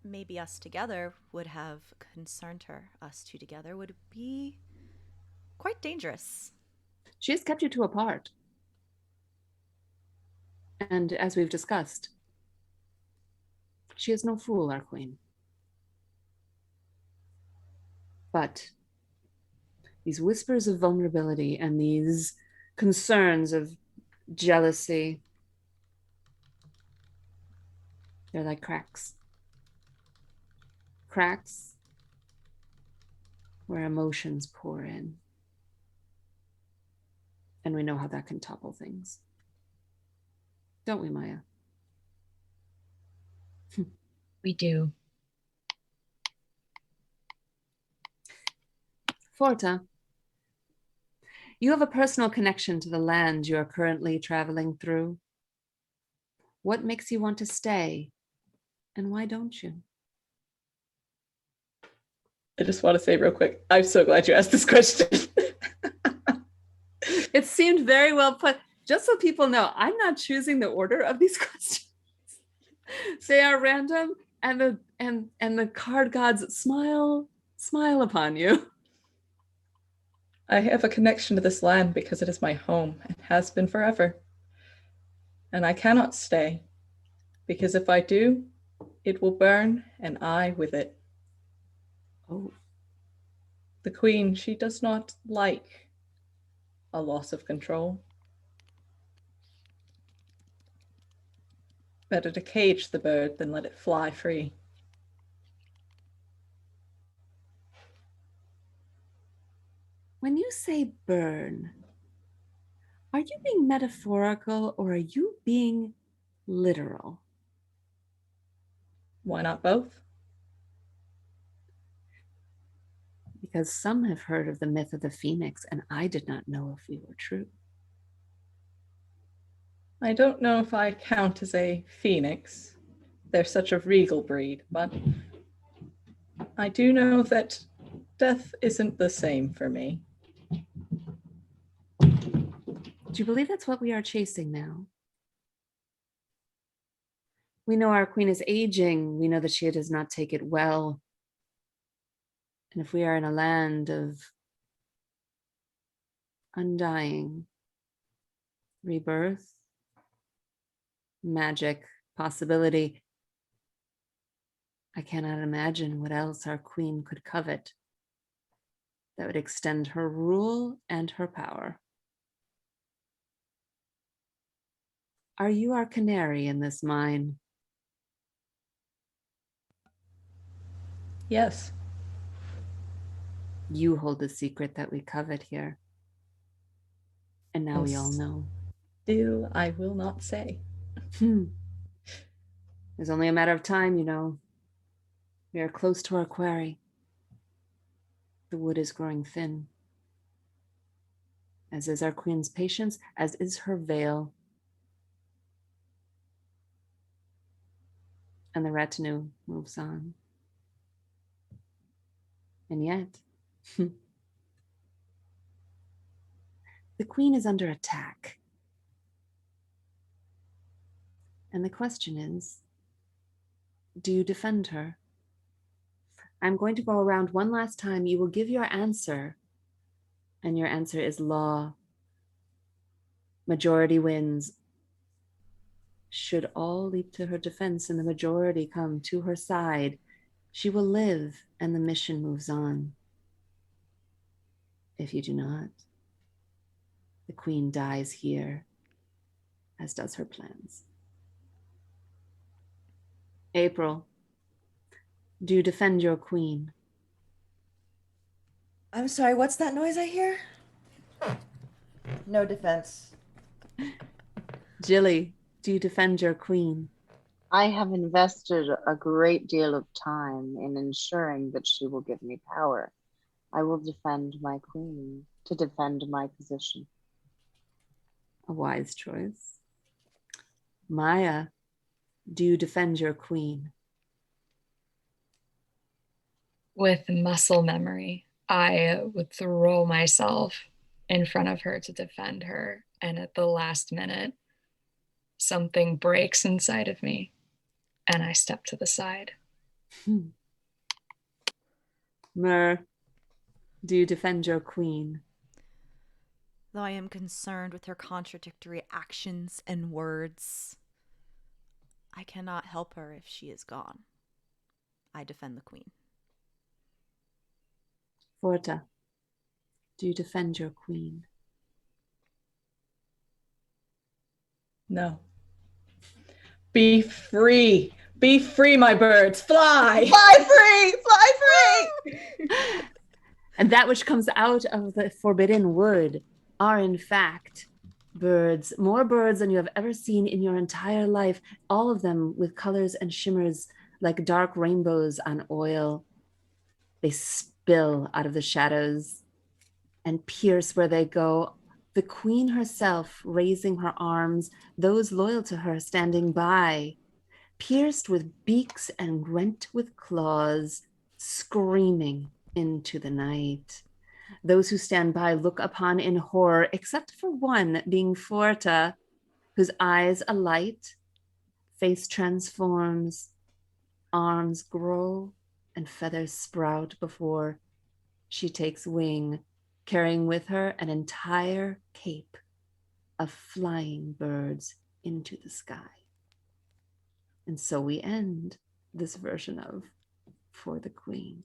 Maybe us together would have concerned her. Us two together would be quite dangerous. She has kept you two apart. And as we've discussed, she is no fool, our queen. But these whispers of vulnerability and these concerns of jealousy, they're like cracks. Cracks where emotions pour in. And we know how that can topple things. Don't we, Maya? We do. Forta, You have a personal connection to the land you are currently traveling through. What makes you want to stay, and why don't you? I just want to say real quick, I'm so glad you asked this question. It seemed very well put. Just so people know, I'm not choosing the order of these questions. They are random, and the card gods smile upon you. I have a connection to this land because it is my home and has been forever. And I cannot stay, because if I do, it will burn, and I with it. Oh, The queen, she does not like a loss of control. Better to cage the bird than let it fly free. when you say burn, are you being metaphorical or are you being literal? Why not both? Because some have heard of the myth of the phoenix, and I did not know if we were true. I don't know if I count as a phoenix. They're such a regal breed, but I do know that death isn't the same for me. Do you believe that's what we are chasing now? We know our queen is aging. We know that she does not take it well. And if we are in a land of undying, rebirth, magic, possibility, I cannot imagine what else our queen could covet that would extend her rule and her power. Are you our canary in this mine? Yes, You hold the secret that we covet here. And now we all know. still I will not say. It's only a matter of time, you know. We are close to our quarry. The wood is growing thin, as is our queen's patience, as is her veil. And the retinue moves on. And yet, the queen is under attack. And the question is, do you defend her? I'm going to go around one last time. You will give your answer. And your answer is law. Majority wins. Should all leap to her defense and the majority come to her side, she will live and the mission moves on. If you do not, the queen dies here, as does her plans. April, do you defend your queen? I'm sorry, what's that noise I hear? No defense. Gilly, do you defend your queen? I have invested a great deal of time in ensuring that she will give me power. I will defend my queen to defend my position. A wise choice. Maya, do you defend your queen? With muscle memory, I would throw myself in front of her to defend her. And at the last minute, something breaks inside of me and I step to the side. Myr, do you defend your queen? Though I am concerned with her contradictory actions and words, I cannot help her if she is gone. I defend the queen. Forta, do you defend your queen? No. Be free. Be free, my birds. Fly. Fly free! Fly free! And that which comes out of the forbidden wood are in fact birds, more birds than you have ever seen in your entire life, all of them with colors and shimmers like dark rainbows on oil. They spill out of the shadows. and pierce where they go. The queen herself raising her arms, those loyal to her standing by, pierced with beaks and rent with claws, screaming into the night. Those who stand by look upon in horror, except for one being Forta, whose eyes alight, face transforms, arms grow, and feathers sprout before she takes wing, carrying with her an entire cape of flying birds into the sky. And so we end this version of For the Queen.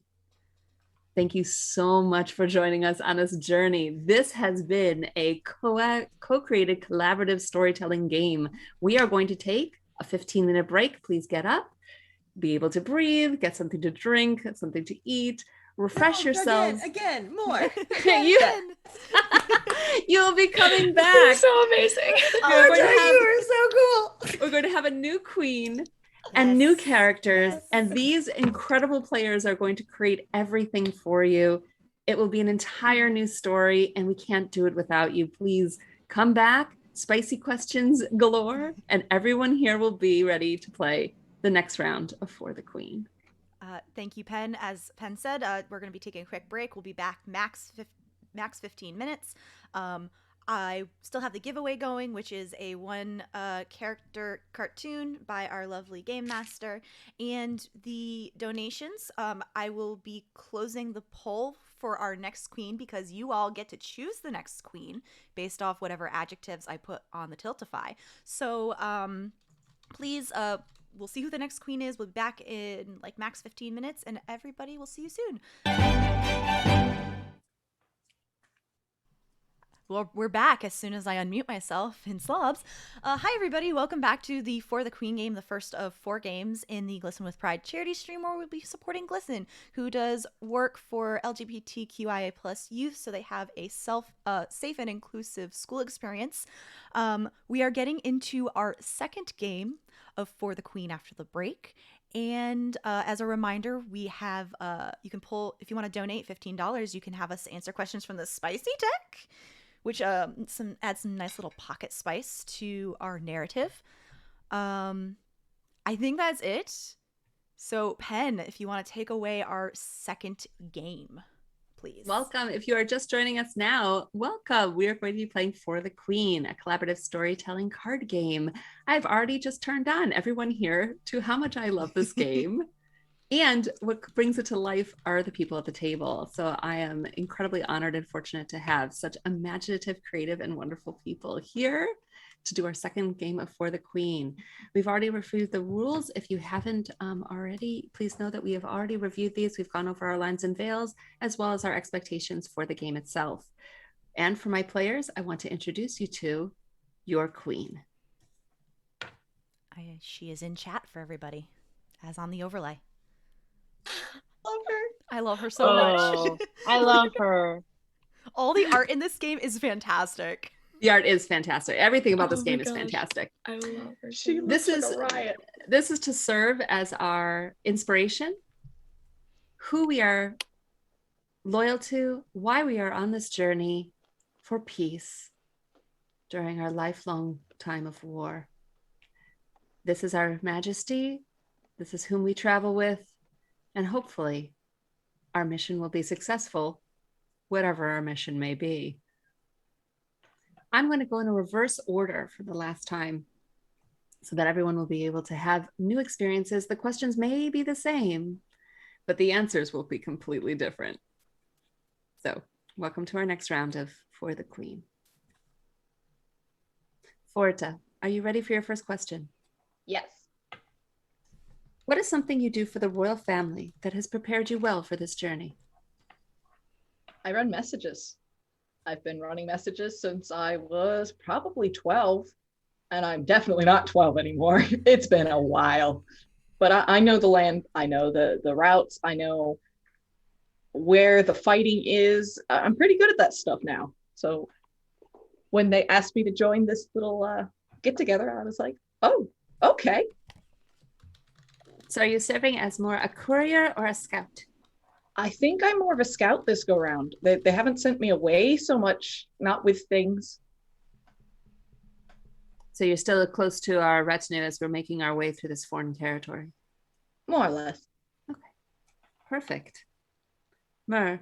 Thank you so much for joining us on this journey. This has been a co-created collaborative storytelling game. We are going to take a 15-minute break. Please get up, be able to breathe, get something to drink, something to eat, refresh yourselves. Again, more. You'll be coming back. So amazing. We're going to have a new queen and new characters, and these incredible players are going to create everything for you. It will be an entire new story, and we can't do it without you. Please come back, spicy questions galore, and everyone here will be ready to play the next round of For the Queen. Thank you, Penn. As Penn said, we're going to be taking a quick break. We'll be back max 15 minutes. I still have the giveaway going, which is a one character cartoon by our lovely game master. And the donations, I will be closing the poll for our next queen, because you all get to choose the next queen based off whatever adjectives I put on the Tiltify. So please, we'll see who the next queen is. We'll be back in like max 15 minutes, and everybody will see you soon. Well, we're back as soon as I unmute myself in slobs. Hi, everybody. Welcome back to the For the Queen game, the first of 4 games in the GLSEN with Pride charity stream, where we'll be supporting GLSEN, who does work for LGBTQIA+ youth, so they have a safe and inclusive school experience. We are getting into our second game of For the Queen after the break. And as a reminder, we have, you can pull, if you want to donate $15, you can have us answer questions from the spicy deck, which adds some nice little pocket spice to our narrative. I think that's it. So, Penn, if you want to take away our second game, please. Welcome. If you are just joining us now, welcome. We are going to be playing For the Queen, a collaborative storytelling card game. I've already just turned on everyone here to how much I love this game. And what brings it to life are the people at the table. So I am incredibly honored and fortunate to have such imaginative, creative, and wonderful people here to do our second game of For the Queen. We've already reviewed the rules. If you haven't already, please know that we have already reviewed these. We've gone over our lines and veils, as well as our expectations for the game itself. And for my players, I want to introduce you to your queen. She is in chat for everybody, as on the overlay. Love her. I love her so much. I love her. All the art in this game is fantastic. The art is fantastic. Everything about this game is fantastic. I love her. This is to serve as our inspiration, who we are loyal to, why we are on this journey for peace during our lifelong time of war. This is our majesty. This is whom we travel with. And hopefully our mission will be successful, whatever our mission may be. I'm going to go in a reverse order for the last time so that everyone will be able to have new experiences. The questions may be the same, but the answers will be completely different. So welcome to our next round of For the Queen. Forta, are you ready for your first question? Yes. What is something you do for the royal family that has prepared you well for this journey? I run messages. I've been running messages since I was probably 12, and I'm definitely not 12 anymore. It's been a while, but I know the land. I know the routes. I know where the fighting is. I'm pretty good at that stuff now. So when they asked me to join this little get together, I was like, oh, okay. So are you serving as more a courier or a scout? I think I'm more of a scout this go round. They haven't sent me away so much, not with things. So you're still close to our retinue as we're making our way through this foreign territory. More or less. Okay, perfect. Mer,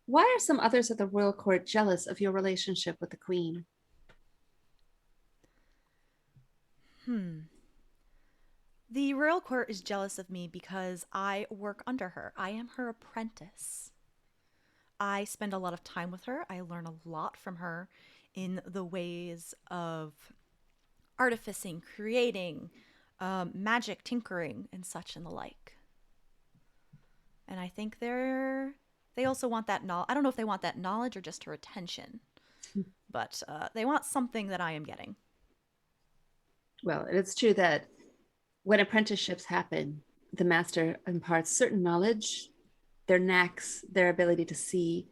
why are some others at the royal court jealous of your relationship with the queen? The royal court is jealous of me because I work under her. I am her apprentice. I spend a lot of time with her. I learn a lot from her in the ways of artificing, creating, magic, tinkering, and such and the like. And I think they also want that knowledge. I don't know if they want that knowledge or just her attention, but they want something that I am getting. Well, it's true that when apprenticeships happen, the master imparts certain knowledge, their knacks, their ability to see,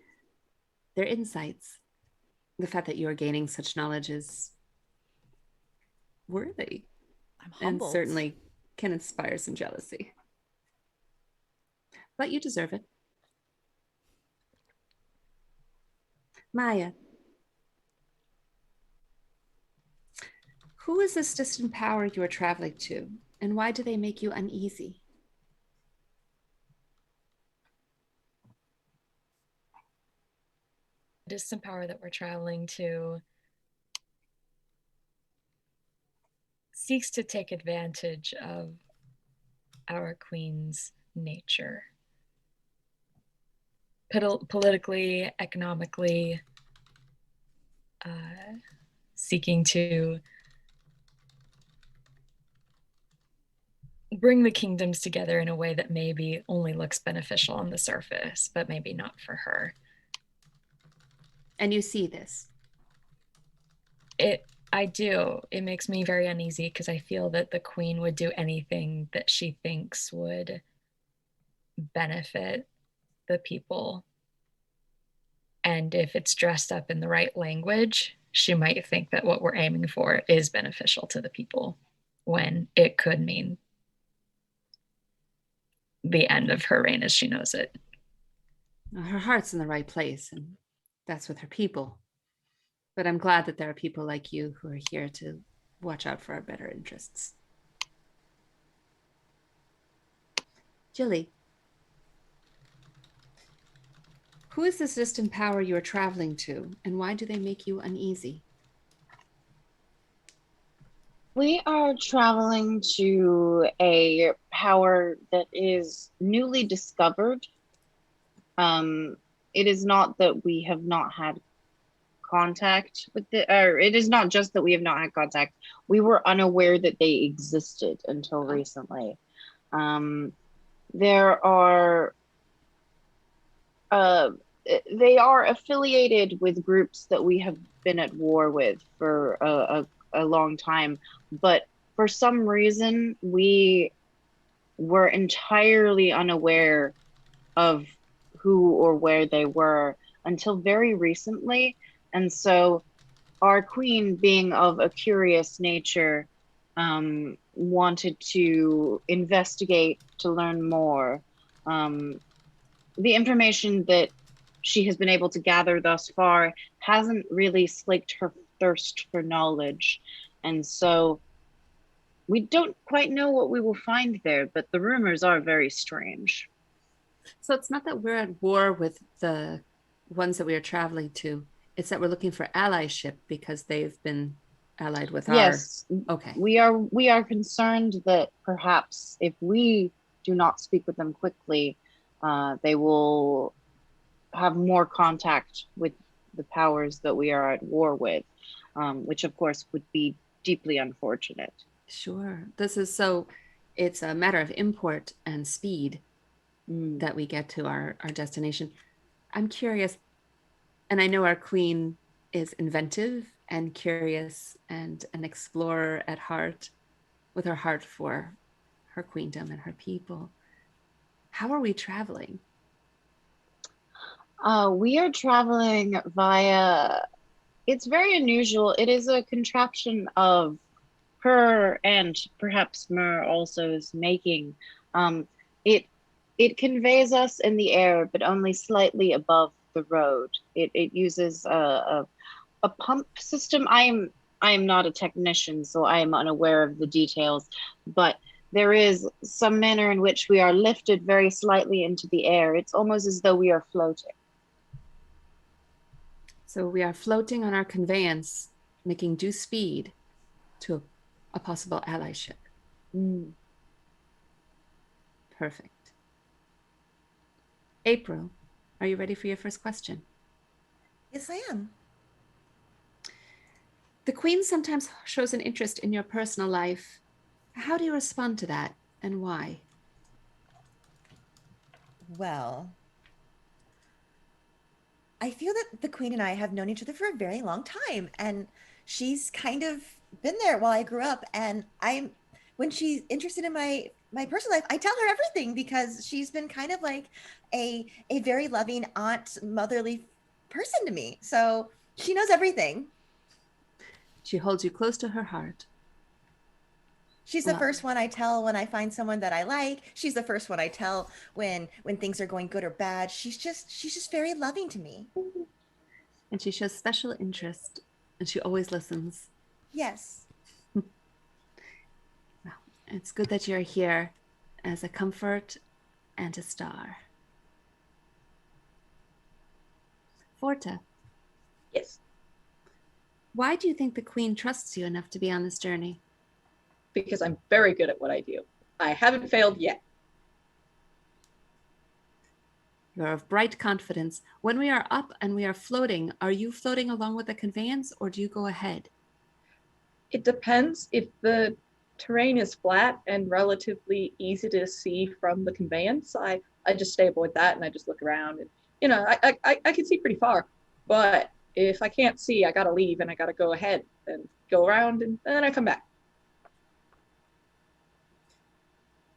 their insights. The fact that you are gaining such knowledge is worthy. I'm humbled. And certainly can inspire some jealousy. But you deserve it. Maya, who is this distant power you are traveling to, and why do they make you uneasy? Distant power that we're traveling to seeks to take advantage of our queen's nature. Politically, economically, seeking to bring the kingdoms together in a way that maybe only looks beneficial on the surface, but maybe not for her. And you see this? I do. It makes me very uneasy because I feel that the queen would do anything that she thinks would benefit the people. And if it's dressed up in the right language, she might think that what we're aiming for is beneficial to the people when it could mean the end of her reign as she knows it. Her heart's in the right place, and that's with her people. But I'm glad that there are people like you who are here to watch out for our better interests. Gilly, who is this distant power you are traveling to, and why do they make you uneasy? We are traveling to a power that is newly discovered. It is not that we have not had contact with or it is not just that we have not had contact. We were unaware that they existed until recently. There are they are affiliated with groups that we have been at war with for a long time, but for some reason we were entirely unaware of who or where they were until very recently. And so our queen, being of a curious nature, wanted to investigate, to learn more. The information that she has been able to gather thus far hasn't really slaked her thirst for knowledge. And so we don't quite know what we will find there, but the rumors are very strange. So it's not that we're at war with the ones that we are traveling to. It's that we're looking for allyship because they've been allied with yes, our... Okay. We are concerned that perhaps if we do not speak with them quickly, they will have more contact with the powers that we are at war with, which of course would be deeply unfortunate. Sure. It's a matter of import and speed that we get to our destination. I'm curious, and I know our queen is inventive and curious and an explorer at heart, with her heart for her queendom and her people. How are we traveling? We are traveling via, it's very unusual. It is a contraption of her and perhaps Mer also is making. It It conveys us in the air, but only slightly above the road. It uses a pump system. I am not a technician, so I am unaware of the details, but there is some manner in which we are lifted very slightly into the air. It's almost as though we are floating. So we are floating on our conveyance, making due speed to a possible ally ship. Perfect. April, are you ready for your first question? Yes, I am. The Queen sometimes shows an interest in your personal life. How do you respond to that, and why? Well, I feel that the Queen and I have known each other for a very long time, and she's kind of been there while I grew up. And when she's interested in my personal life, I tell her everything because she's been kind of like a very loving aunt, motherly person to me. So she knows everything. She holds you close to her heart. She's the first one I tell when I find someone that I like. She's the first one I tell when things are going good or bad. She's just very loving to me. And she shows special interest, and she always listens. Yes. Well, it's good that you're here as a comfort and a star. Forta. Yes. Why do you think the Queen trusts you enough to be on this journey? Because I'm very good at what I do. I haven't failed yet. You're of bright confidence. When we are up and we are floating, are you floating along with the conveyance, or do you go ahead? It depends. If the terrain is flat and relatively easy to see from the conveyance, I just stay aboard that and I just look around. And I can see pretty far. But if I can't see, I gotta leave and I gotta go ahead and go around, and then I come back.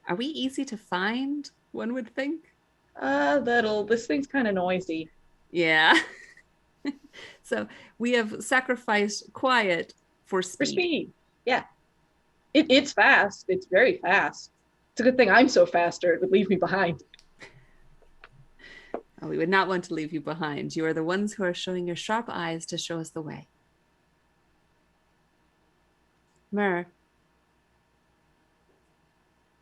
Are we easy to find, one would think? This thing's kind of noisy. Yeah. So we have sacrificed quiet for speed. For speed, yeah. It's fast. It's very fast. It's a good thing I'm so fast, or it would leave me behind. Oh, we would not want to leave you behind. You are the ones who are showing your sharp eyes to show us the way. Myr,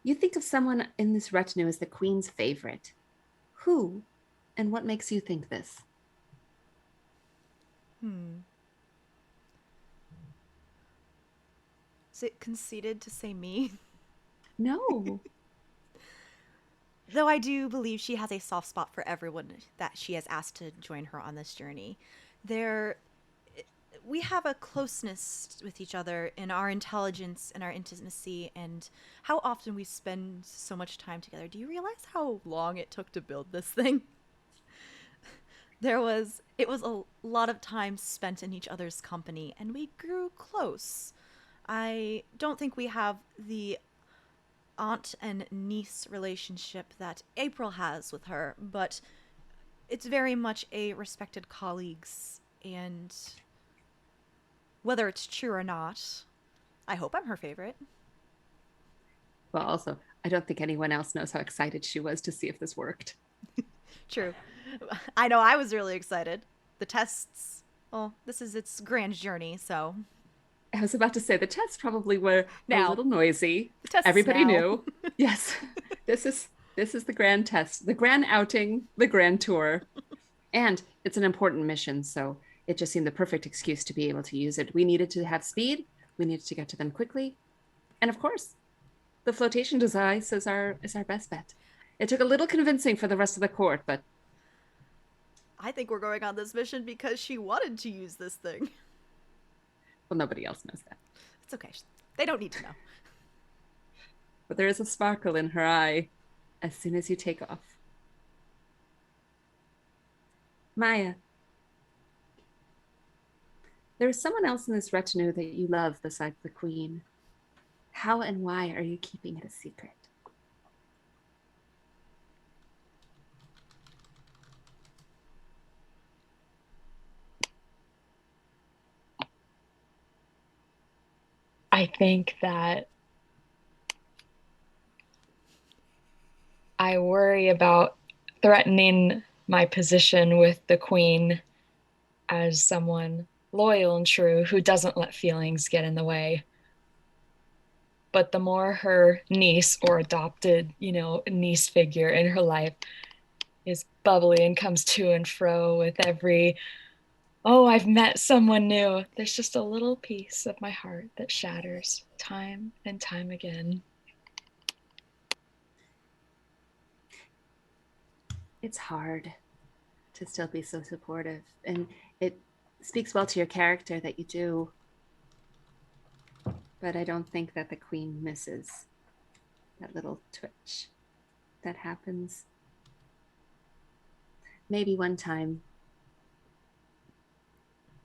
you think of someone in this retinue as the Queen's favorite. Who and what makes you think this? Is it conceited to say me? No. Though I do believe she has a soft spot for everyone that she has asked to join her on this journey. We have a closeness with each other in our intelligence and our intimacy and how often we spend so much time together. Do you realize how long it took to build this thing? It was a lot of time spent in each other's company, and we grew close. I don't think we have the aunt and niece relationship that April has with her, but it's very much a respected colleagues, and whether it's true or not, I hope I'm her favorite. Well, also, I don't think anyone else knows how excited she was to see if this worked. True. I know I was really excited. The tests, well, this is its grand journey, so. I was about to say the tests probably were Now. a little noisy. The tests Everybody now. knew. Yes. This is the grand test, the grand outing, the grand tour. And it's an important mission, so it just seemed the perfect excuse to be able to use it. We needed to have speed. We needed to get to them quickly. And of course, the flotation device is our best bet. It took a little convincing for the rest of the court, but I think we're going on this mission because she wanted to use this thing. well, nobody else knows that. It's okay. They don't need to know. But there is a sparkle in her eye as soon as you take off. Maya, there is someone else in this retinue that you love besides the Queen. How and why are you keeping it a secret? I think that I worry about threatening my position with the queen as someone loyal and true who doesn't let feelings get in the way. But the more her niece or adopted, niece figure in her life is bubbly and comes to and fro with every, oh, I've met someone new, there's just a little piece of my heart that shatters time and time again. It's hard to still be so supportive, and it speaks well to your character that you do. But I don't think that the queen misses that little twitch that happens. Maybe one time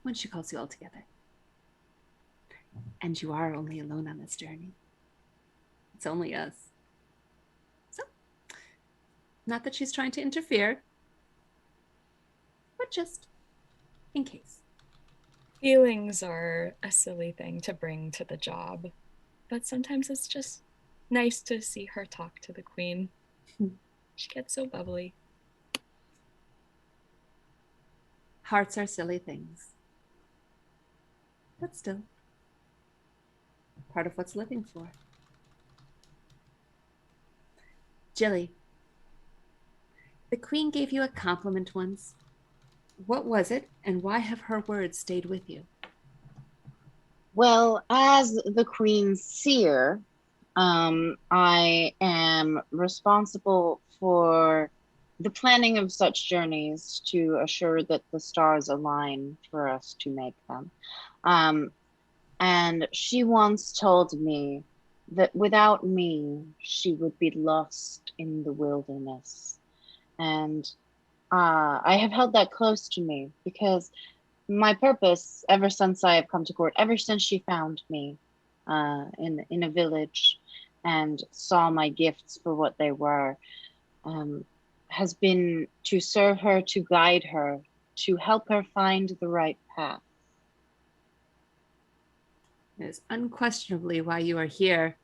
when she calls you all together. And you are only alone on this journey. It's only us. So, not that she's trying to interfere, but just in case. Feelings are a silly thing to bring to the job, but sometimes it's just nice to see her talk to the queen. She gets so bubbly. Hearts are silly things, but still part of what's living for. Gilly, the queen gave you a compliment once. What was it, and why have her words stayed with you? Well, as the Queen's seer, I am responsible for the planning of such journeys to assure that the stars align for us to make them. And she once told me that without me, she would be lost in the wilderness. And I have held that close to me because my purpose, ever since I have come to court, ever since she found me in a village and saw my gifts for what they were, has been to serve her, to guide her, to help her find the right path. It is unquestionably why you are here.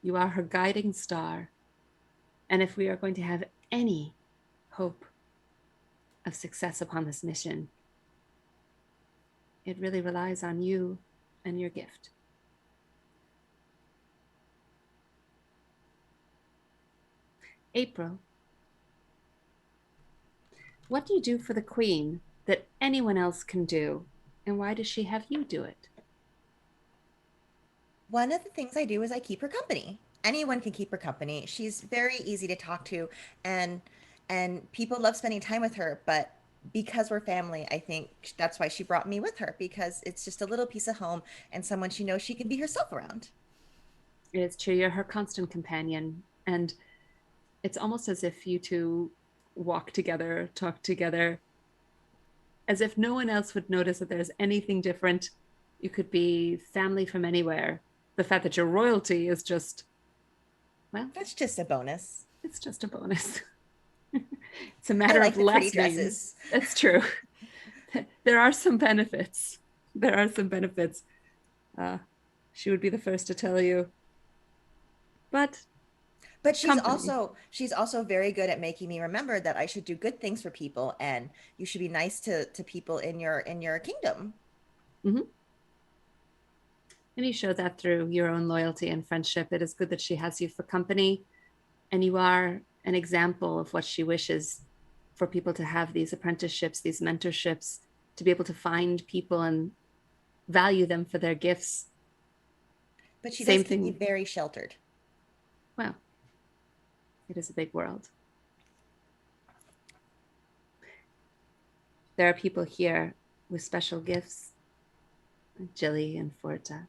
You are her guiding star. And if we are going to have any hope of success upon this mission, it really relies on you and your gift. April, what do you do for the queen that anyone else can do, and why does she have you do it? One of the things I do is I keep her company. Anyone can keep her company. She's very easy to talk to, and people love spending time with her, but because we're family, I think that's why she brought me with her, because it's just a little piece of home and someone she knows she can be herself around. It is true, you're her constant companion, and it's almost as if you two walk together, talk together, as if no one else would notice that there's anything different. You could be family from anywhere. The fact that you're royalty is just, well, That's just a bonus. it's just a bonus. It's a I matter like of the pretty last names. dresses. That's true. There are some benefits. There are some benefits. She would be the first to tell you. But But she's company. also very good at making me remember that I should do good things for people, and you should be nice to people in your kingdom. Mm-hmm. And you show that through your own loyalty and friendship. It is good that she has you for company, and you are an example of what she wishes for people to have, these apprenticeships, these mentorships, to be able to find people and value them for their gifts. But she Same does keep me thing. very sheltered. Well, it is a big world. There are people here with special gifts, like Gilly and Forta,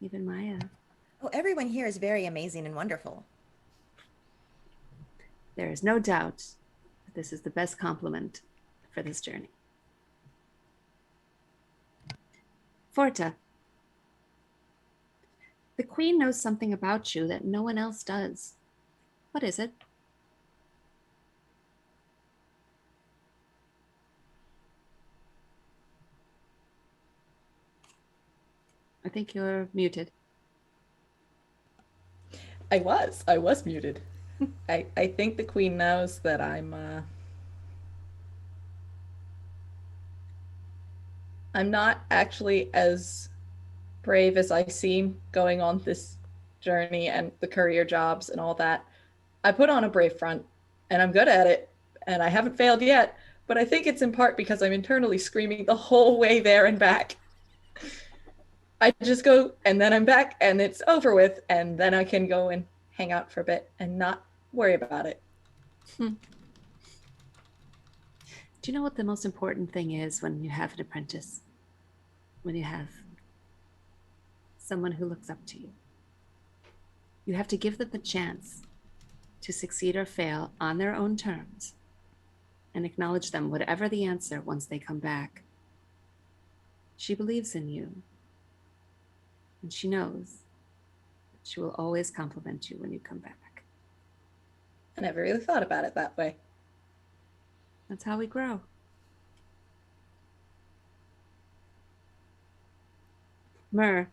even Maya. Oh, everyone here is very amazing and wonderful. There is no doubt that this is the best compliment for this journey. Forta, the queen knows something about you that no one else does. What is it? I think you're muted. I was muted. I think the queen knows that I'm not actually as brave as I seem going on this journey and the career jobs and all that. I put on a brave front and I'm good at it and I haven't failed yet, but I think it's in part because I'm internally screaming the whole way there and back. I just go and then I'm back and it's over with, and then I can go and hang out for a bit and not worry about it. Do you know what the most important thing is when you have an apprentice? When you have someone who looks up to you? You have to give them the chance to succeed or fail on their own terms and acknowledge them, whatever the answer, once they come back. She believes in you, and she knows that she will always compliment you when you come back. I never really thought about it that way. That's how we grow. Myrrh,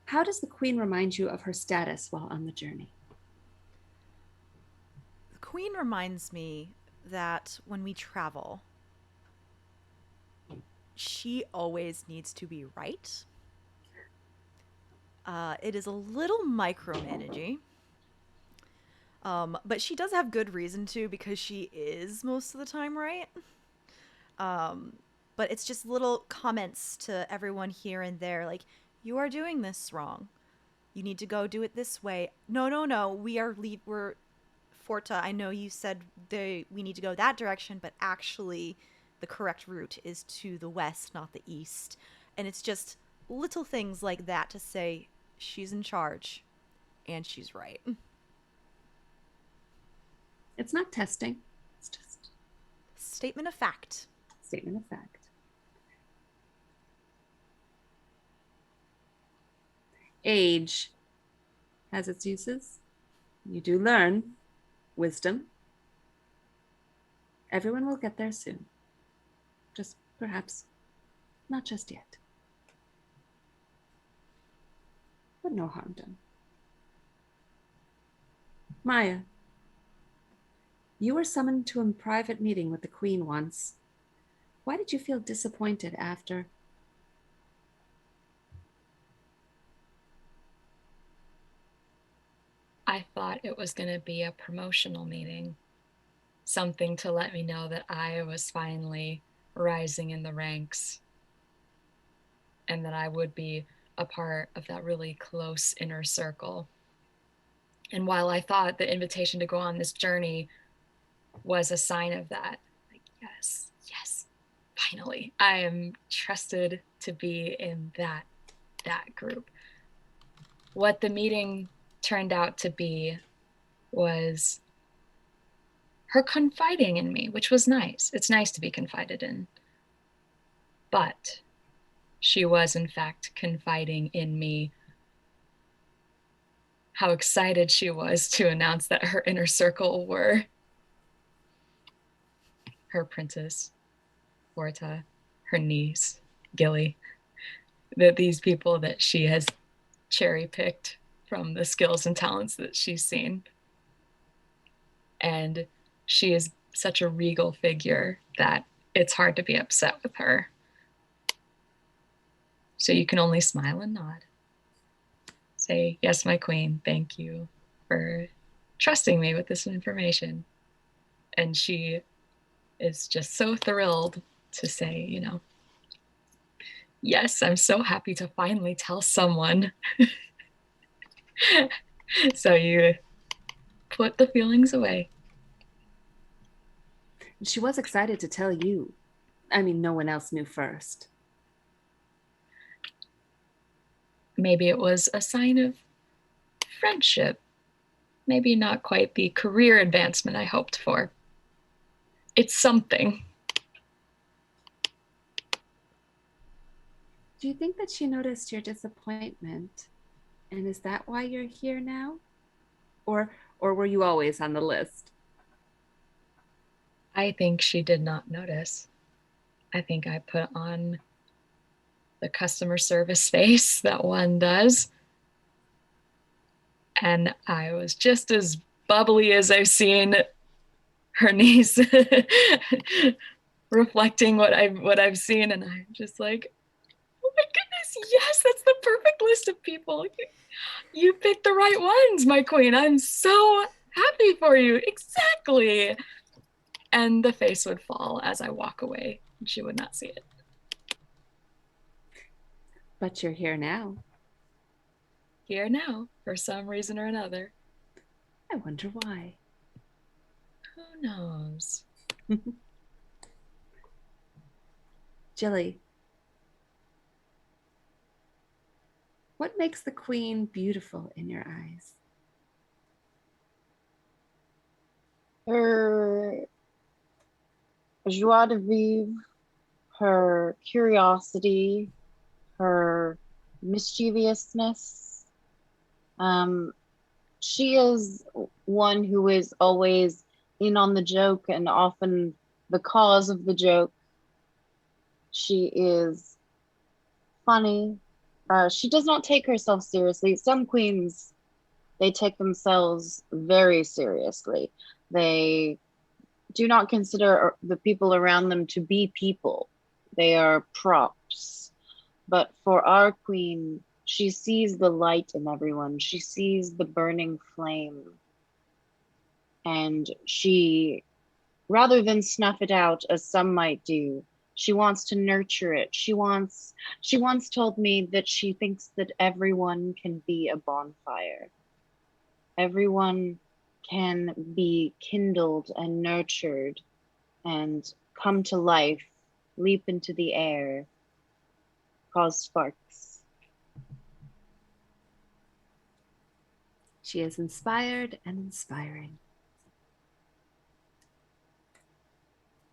how does the queen remind you of her status while on the journey? The queen reminds me that when we travel, she always needs to be right. It is a little micromanaging. But she does have good reason to, because she is most of the time right. But it's just little comments to everyone here and there, like, you are doing this wrong. You need to go do it this way. No. We're Forta. I know you said we need to go that direction, but actually the correct route is to the west, not the east. And it's just little things like that to say she's in charge and she's right. It's not testing. It's just Statement of fact. statement of fact. Age has its uses. You do learn wisdom. Everyone will get there soon. Just perhaps not just yet. But no harm done. Maya, you were summoned to a private meeting with the queen once. Why did you feel disappointed after? I thought it was going to be a promotional meeting, something to let me know that I was finally rising in the ranks and that I would be a part of that really close inner circle. And while I thought the invitation to go on this journey was a sign of that, like, yes, finally, I am trusted to be in that group. What the meeting turned out to be was her confiding in me, which was nice. It's nice to be confided in. But she was, in fact, confiding in me how excited she was to announce that her inner circle were her princess, Forta, her niece, Gilly, that these people that she has cherry-picked from the skills and talents that she's seen. And she is such a regal figure that it's hard to be upset with her. So you can only smile and nod. Say, yes, my queen, thank you for trusting me with this information. And she is just so thrilled to say, you know, yes, I'm so happy to finally tell someone. So you put the feelings away. She was excited to tell you. I mean, no one else knew first. Maybe it was a sign of friendship. Maybe not quite the career advancement I hoped for. It's something. Do you think that she noticed your disappointment? And is that why you're here now? Or were you always on the list? I think she did not notice. I think I put on the customer service face that one does. And I was just as bubbly as I've seen her niece reflecting what I've seen, and I'm just like, oh my goodness, yes, that's the perfect list of people. You picked the right ones, my queen. I'm so happy for you. Exactly. And the face would fall as I walk away, and she would not see it. But you're here now. Here now, for some reason or another. I wonder why. Who knows? Gilly, what makes the queen beautiful in your eyes? Her joie de vivre, her curiosity, her mischievousness. She is one who is always in on the joke and often the cause of the joke. She is funny. She does not take herself seriously. Some queens, they take themselves very seriously. They do not consider the people around them to be people. They are props. But for our queen, she sees the light in everyone. She sees the burning flame. And she, rather than snuff it out as some might do, she wants to nurture it. She once told me that she thinks that everyone can be a bonfire. Everyone can be kindled and nurtured and come to life, leap into the air, cause sparks. She is inspired and inspiring.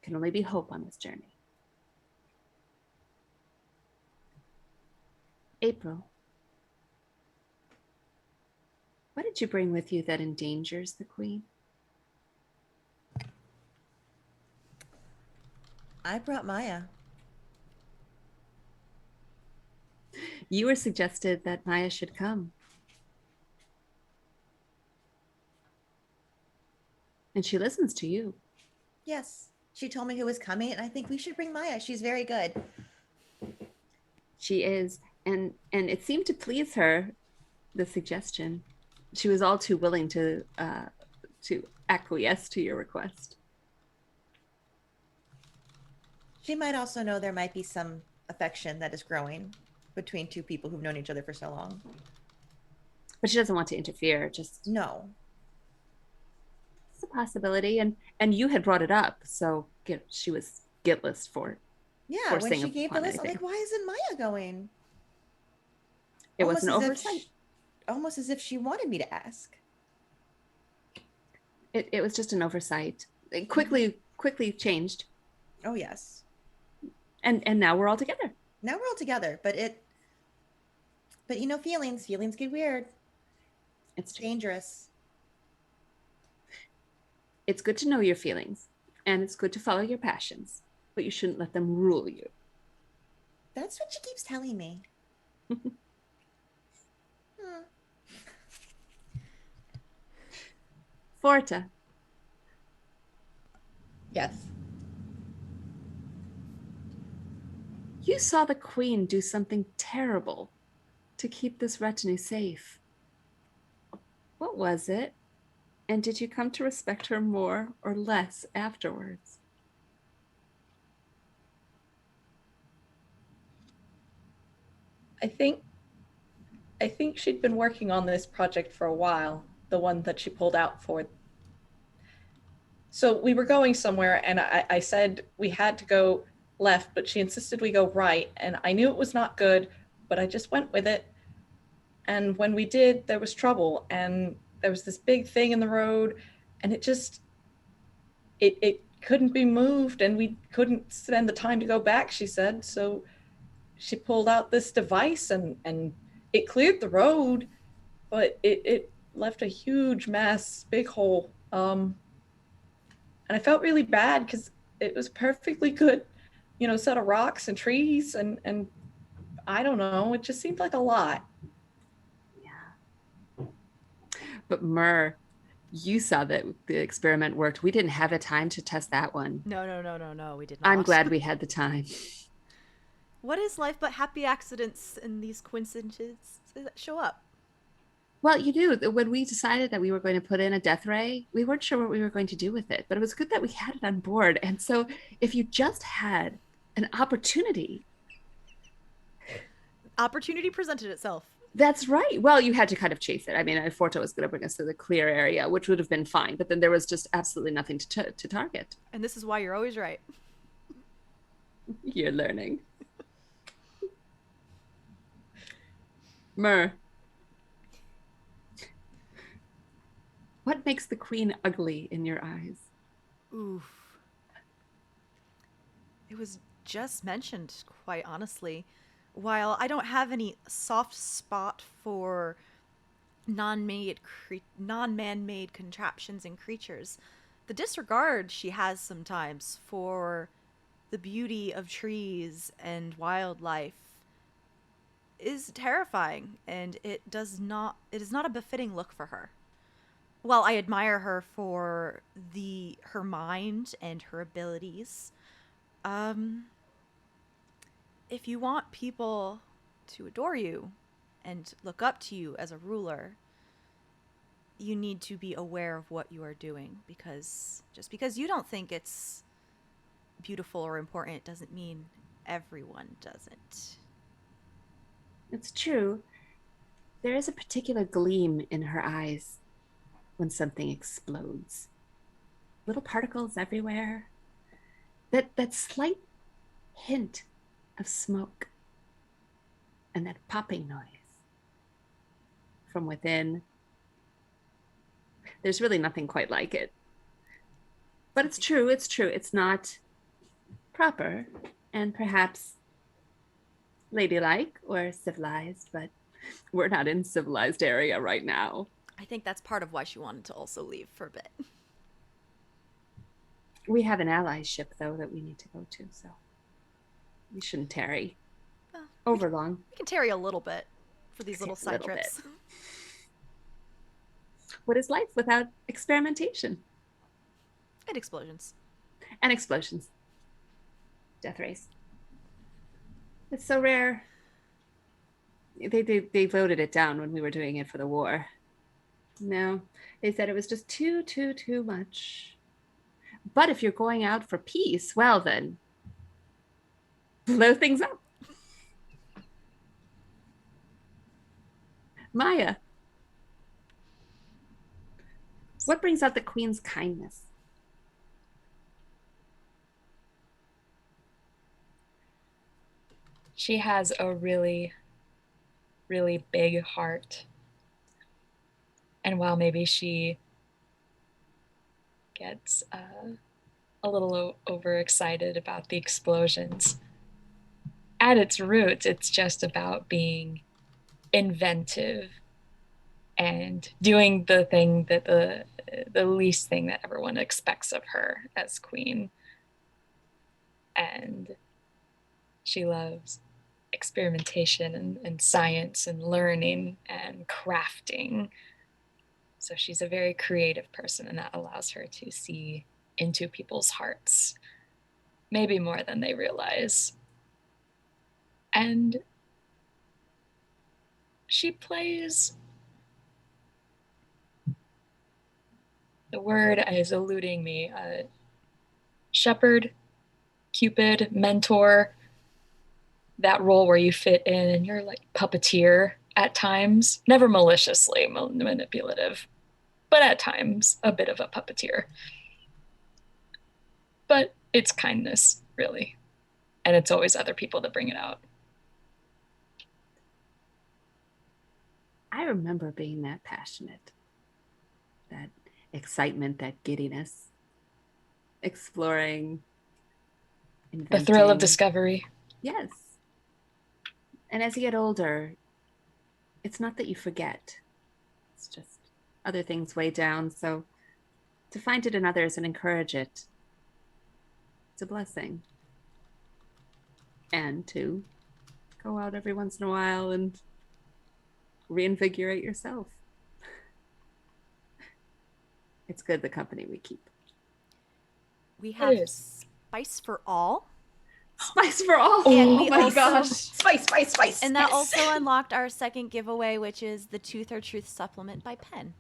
Can only be hope on this journey. April, what did you bring with you that endangers the queen? I brought Maya. You were suggested that Maya should come. And she listens to you. Yes, she told me who was coming, and I think we should bring Maya. She's very good. She is, and it seemed to please her, the suggestion. She was all too willing to acquiesce to your request. She might also know there might be some affection that is growing between two people who've known each other for so long. But she doesn't want to interfere. Just no. It's a possibility, and you had brought it up, so she was guiltless for. Yeah, when she gave the list, I'm like, why isn't Maya going? It was an oversight. Almost as if she wanted me to ask. It was just an oversight. It quickly changed. Oh yes. And now we're all together. Now we're all together, but you know, feelings get weird. It's dangerous. It's good to know your feelings, and it's good to follow your passions, but you shouldn't let them rule you. That's what she keeps telling me. Forta. Yes. You saw the queen do something terrible to keep this retinue safe. What was it? And did you come to respect her more or less afterwards? I think she'd been working on this project for a while, the one that she pulled out for. So we were going somewhere, and I said we had to go left, but she insisted we go right, and I knew it was not good, but I just went with it. And when we did, there was trouble, and there was this big thing in the road, and it couldn't be moved, and we couldn't spend the time to go back, she said. So she pulled out this device, and it cleared the road, but it left a huge mess, big hole. And I felt really bad because it was perfectly good, you know, set of rocks and trees, and I don't know, it just seemed like a lot. Yeah. But Myrrh, you saw that the experiment worked. We didn't have the time to test that one. No, we did not. I'm glad we had the time. What is life but happy accidents and these coincidences that show up? Well, you do. When we decided that we were going to put in a death ray, we weren't sure what we were going to do with it, but it was good that we had it on board. And so if you just had an opportunity. Opportunity presented itself. That's right. Well, you had to kind of chase it. I mean, Forta was going to bring us to the clear area, which would have been fine, but then there was just absolutely nothing to target. And this is why you're always right. You're learning. Myrrh. What makes the queen ugly in your eyes? Oof. It was just mentioned, quite honestly. While I don't have any soft spot for non-man-made contraptions and creatures, the disregard she has sometimes for the beauty of trees and wildlife is terrifying, and it is not a befitting look for her. While I admire her for her mind and her abilities, if you want people to adore you and look up to you as a ruler, you need to be aware of what you are doing, because just because you don't think it's beautiful or important doesn't mean everyone doesn't. It's true. There is a particular gleam in her eyes when something explodes. Little particles everywhere. That slight hint of smoke and that popping noise from within. There's really nothing quite like it. But it's true. It's not proper and perhaps ladylike or civilized, but we're not in civilized area right now. I think that's part of why she wanted to also leave for a bit. We have an ally ship, though, that we need to go to, so we shouldn't tarry over long. We can tarry a little bit for these little side trips. Bit. What is life without experimentation? And explosions. And explosions. Death rays. It's so rare. They voted it down when we were doing it for the war. No, they said it was just too much. But if you're going out for peace, well then, blow things up. Maya, what brings out the queen's kindness? She has a really, really big heart. And while maybe she gets a little overexcited about the explosions, at its roots, it's just about being inventive and doing the thing that the least thing that everyone expects of her as queen. And she loves experimentation and science and learning and crafting. So she's a very creative person, and that allows her to see into people's hearts, maybe more than they realize. And she plays, the word is eluding me, shepherd, cupid, mentor, that role where you fit in and you're like puppeteer at times, never maliciously manipulative, but at times a bit of a puppeteer. But it's kindness, really. And it's always other people that bring it out. I remember being that passionate, that excitement, that giddiness, exploring, inventing. The thrill of discovery. Yes. And as you get older, it's not that you forget. It's just other things weigh down. So to find it in others and encourage it, it's a blessing. And to go out every once in a while and reinvigorate yourself. It's good the company we keep. We have is. spice for all. Spice for all. And Oh we my also gosh. Spice, spice, spice. and that spice. also unlocked our second giveaway, which is the Tooth or Truth supplement by Penn.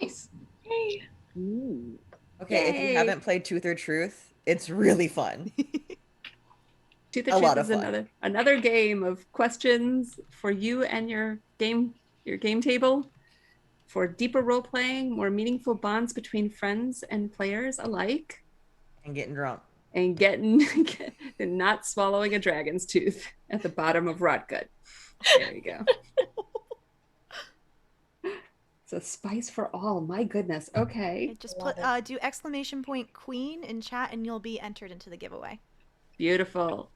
Nice. Yay. Ooh. Okay, if you Yay. haven't played Truth or Truth, it's really fun. Tooth A or lot Truth of is fun. another game of questions for you and your game table for deeper role playing, more meaningful bonds between friends and players alike, And getting drunk. and and not swallowing a dragon's tooth at the bottom of Rotgut. There you go. So spice for all. My goodness. Okay. Just Love put do exclamation point queen in chat and you'll be entered into the giveaway. Beautiful.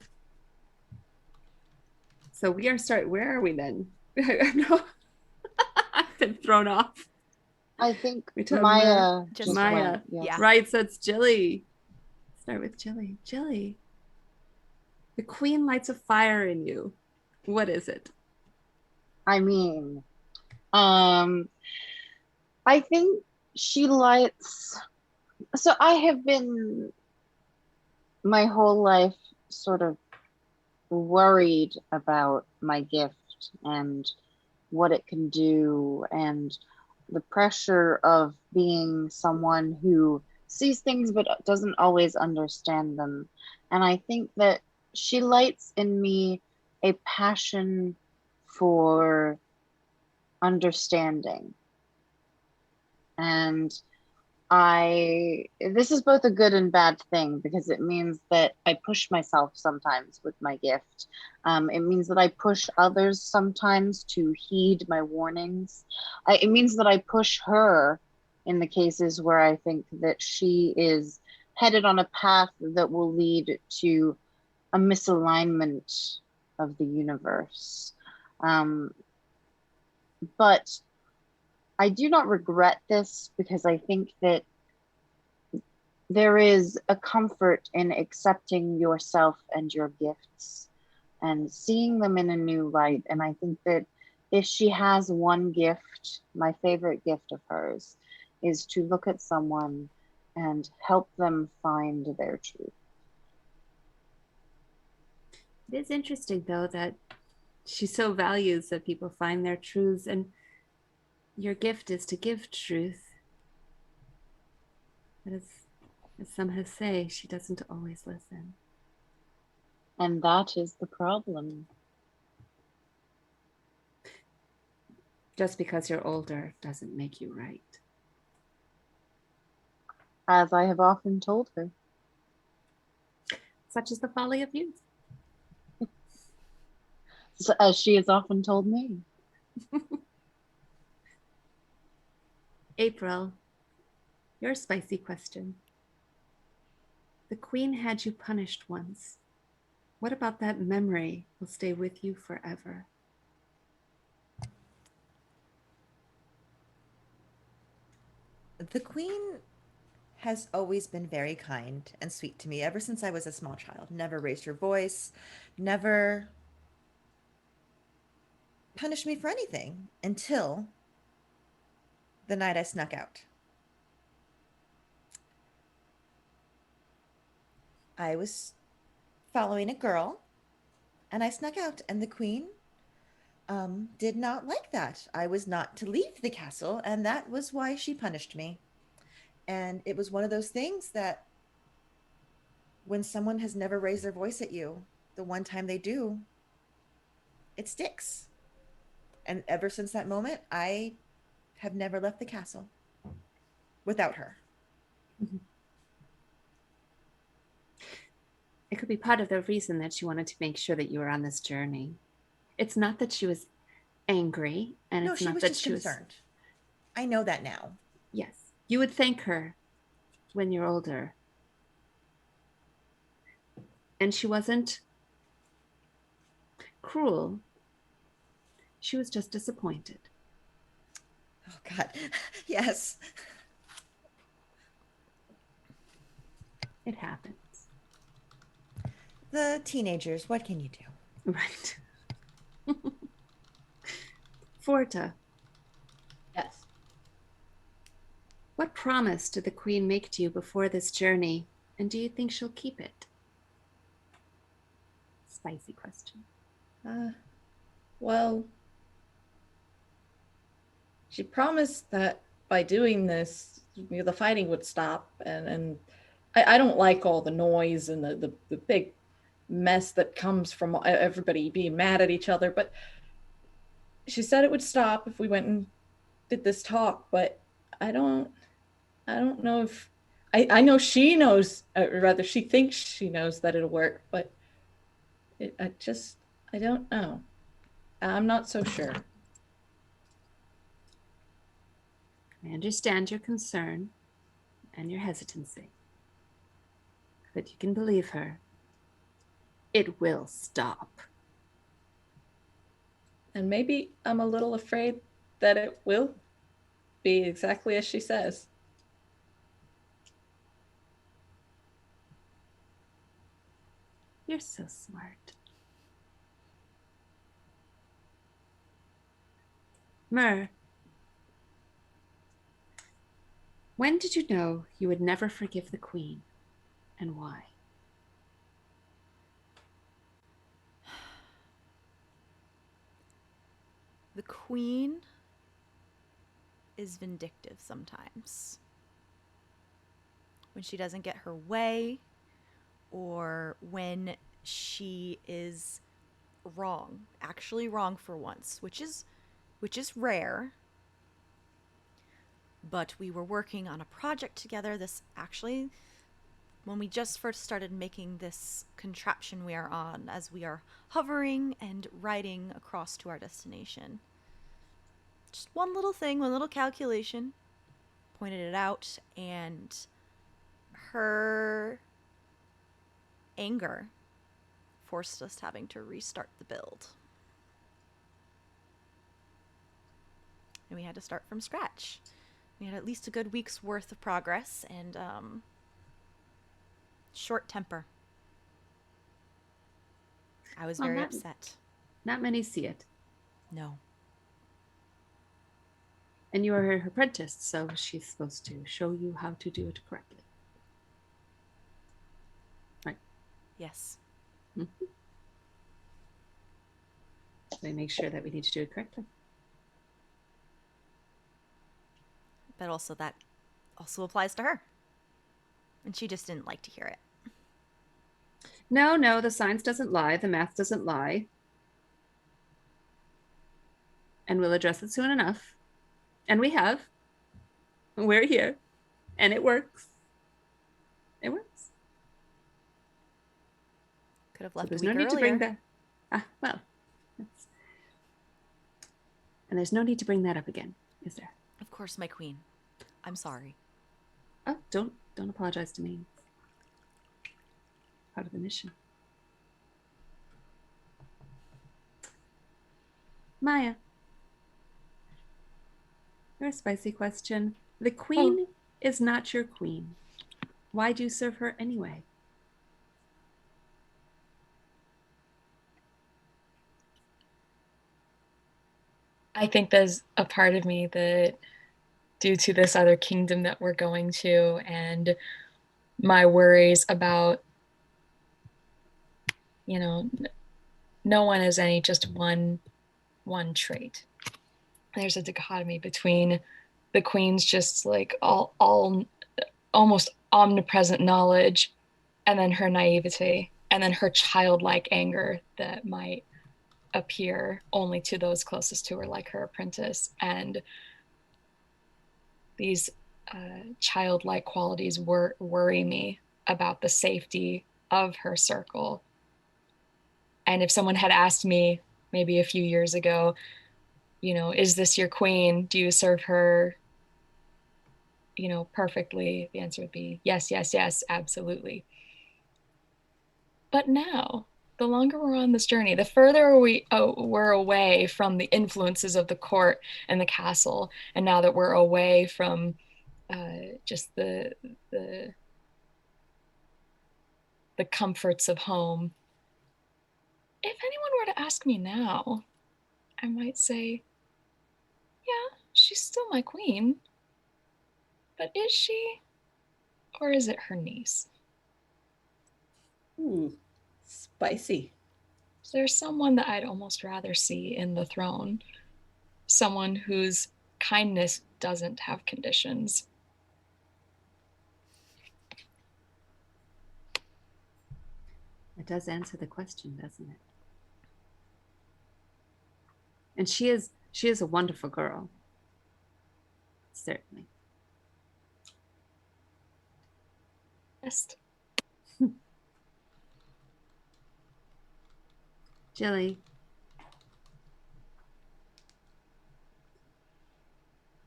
So we are where are we then? No. I've been thrown off. I think We took Maya Just just Maya. went. Yes. Yeah. Right, so it's Gilly. Start with Gilly. Gilly. The queen lights a fire in you. What is it? I mean, I think she lights. So I have been my whole life sort of worried about my gift and what it can do, and the pressure of being someone who sees things but doesn't always understand them. And I think that she lights in me a passion for understanding. And this is both a good and bad thing, because it means that I push myself sometimes with my gift. It means that I push others sometimes to heed my warnings. It means that I push her in the cases where I think that she is headed on a path that will lead to a misalignment of the universe. But I do not regret this, because I think that there is a comfort in accepting yourself and your gifts and seeing them in a new light. And I think that if she has one gift, my favorite gift of hers is to look at someone and help them find their truth. It is interesting, though, that she so values that people find their truths, and your gift is to give truth. But as some have say, she doesn't always listen. And that is the problem. Just because you're older doesn't make you right. As I have often told her. Such is the folly of youth. So, as she has often told me. April, your spicy question. The queen had you punished once. What about that memory will stay with you forever? The queen has always been very kind and sweet to me ever since I was a small child. Never raised her voice, never punished me for anything until the night I snuck out. I was following a girl and I snuck out, and the queen did not like that. I was not to leave the castle, and that was why she punished me. And it was one of those things that when someone has never raised their voice at you, the one time they do, it sticks. And ever since that moment, I have never left the castle without her. Mm-hmm. It could be part of the reason that she wanted to make sure that you were on this journey. It's not that she was angry, and it's not that she was concerned. I know that now. Yes. You would thank her when you're older. And she wasn't cruel. She was just disappointed. Oh, God. Yes. It happens. The teenagers, what can you do? Right. Forta. Yes. What promise did the Queen make to you before this journey, and do you think she'll keep it? Spicy question. Well, she promised that by doing this, the fighting would stop, and I don't like all the noise and the big mess that comes from everybody being mad at each other, but she said it would stop if we went and did this talk, but I don't know if I know she knows, or rather she thinks she knows that it'll work, but I don't know. I'm not so sure. I understand your concern and your hesitancy, but you can believe her. It will stop. And maybe I'm a little afraid that it will be exactly as she says. You're so smart. Myr, when did you know you would never forgive the Queen, and why? The Queen is vindictive sometimes. When she doesn't get her way, or when she is wrong, actually wrong for once, which is rare. But we were working on a project together. This actually, when we just first started making this contraption we are on, as we are hovering and riding across to our destination. Just one little thing, one little calculation, pointed it out, and her anger forced us having to restart the build. And we had to start from scratch. We had at least a good week's worth of progress and short temper. I was very upset. Not many see it. No. And you are her apprentice, so she's supposed to show you how to do it correctly. Right. Yes. Mm-hmm. So we make sure that we need to do it correctly. But also that also applies to her. And she just didn't like to hear it. No, the science doesn't lie. The math doesn't lie. And we'll address it soon enough. And we have. We're here. And it works. It works. Could have left there's a week no need earlier. to bring that. Well. And there's no need to bring that up again, is there? Of course, my queen. I'm sorry. Oh, don't apologize to me. Part of the mission. Maya. Your spicy question. The Queen is not your queen. Why do you serve her anyway? I think there's a part of me that, due to this other kingdom that we're going to and my worries about, no one has any just one trait. There's a dichotomy between the queen's just like all almost omnipresent knowledge, and then her naivety, and then her childlike anger that might appear only to those closest to her, like her apprentice. And these childlike qualities worry me about the safety of her circle. And if someone had asked me maybe a few years ago, is this your queen? Do you serve her, perfectly? The answer would be yes, absolutely. But now, the longer we're on this journey, the further we're away from the influences of the court and the castle, and now that we're away from just the comforts of home. If anyone were to ask me now, I might say, yeah, she's still my queen. But is she? Or is it her niece? Ooh, spicy. There's someone that I'd almost rather see in the throne. Someone whose kindness doesn't have conditions. It does answer the question, doesn't it? And she is a wonderful girl. Certainly. Just Gilly,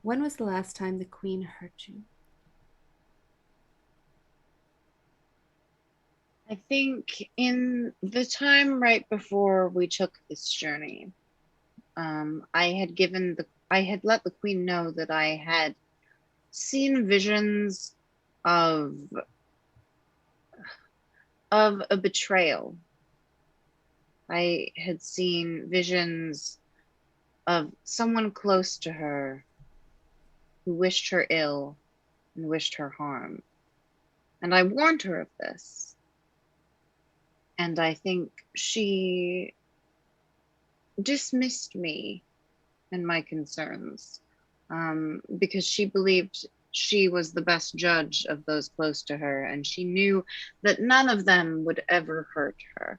when was the last time the Queen hurt you? I think in the time right before we took this journey, I had let the Queen know that I had seen visions of a betrayal. I had seen visions of someone close to her who wished her ill and wished her harm. And I warned her of this. And I think she dismissed me and my concerns, because she believed she was the best judge of those close to her, and she knew that none of them would ever hurt her.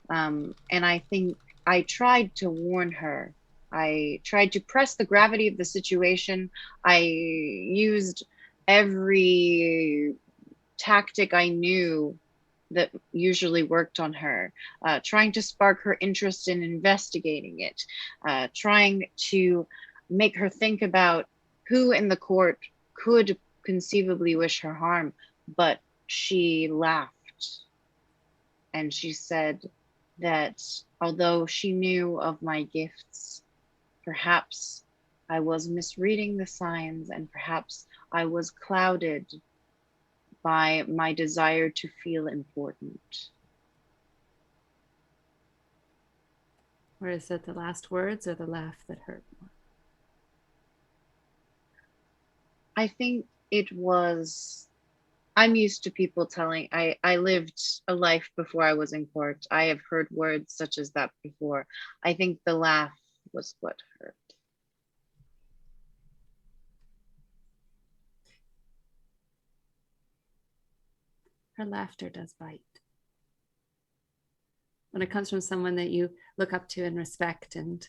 And I think I tried to warn her. I tried to press the gravity of the situation. I used every tactic I knew that usually worked on her, trying to spark her interest in investigating it, trying to make her think about who in the court could conceivably wish her harm. But she laughed and she said that although she knew of my gifts, perhaps I was misreading the signs and perhaps I was clouded by my desire to feel important. Or is it the last words or the laugh that hurt more? I think it was, I'm used to people telling, I lived a life before I was in court. I have heard words such as that before. I think the laugh was what hurt. Her laughter does bite. When it comes from someone that you look up to and respect and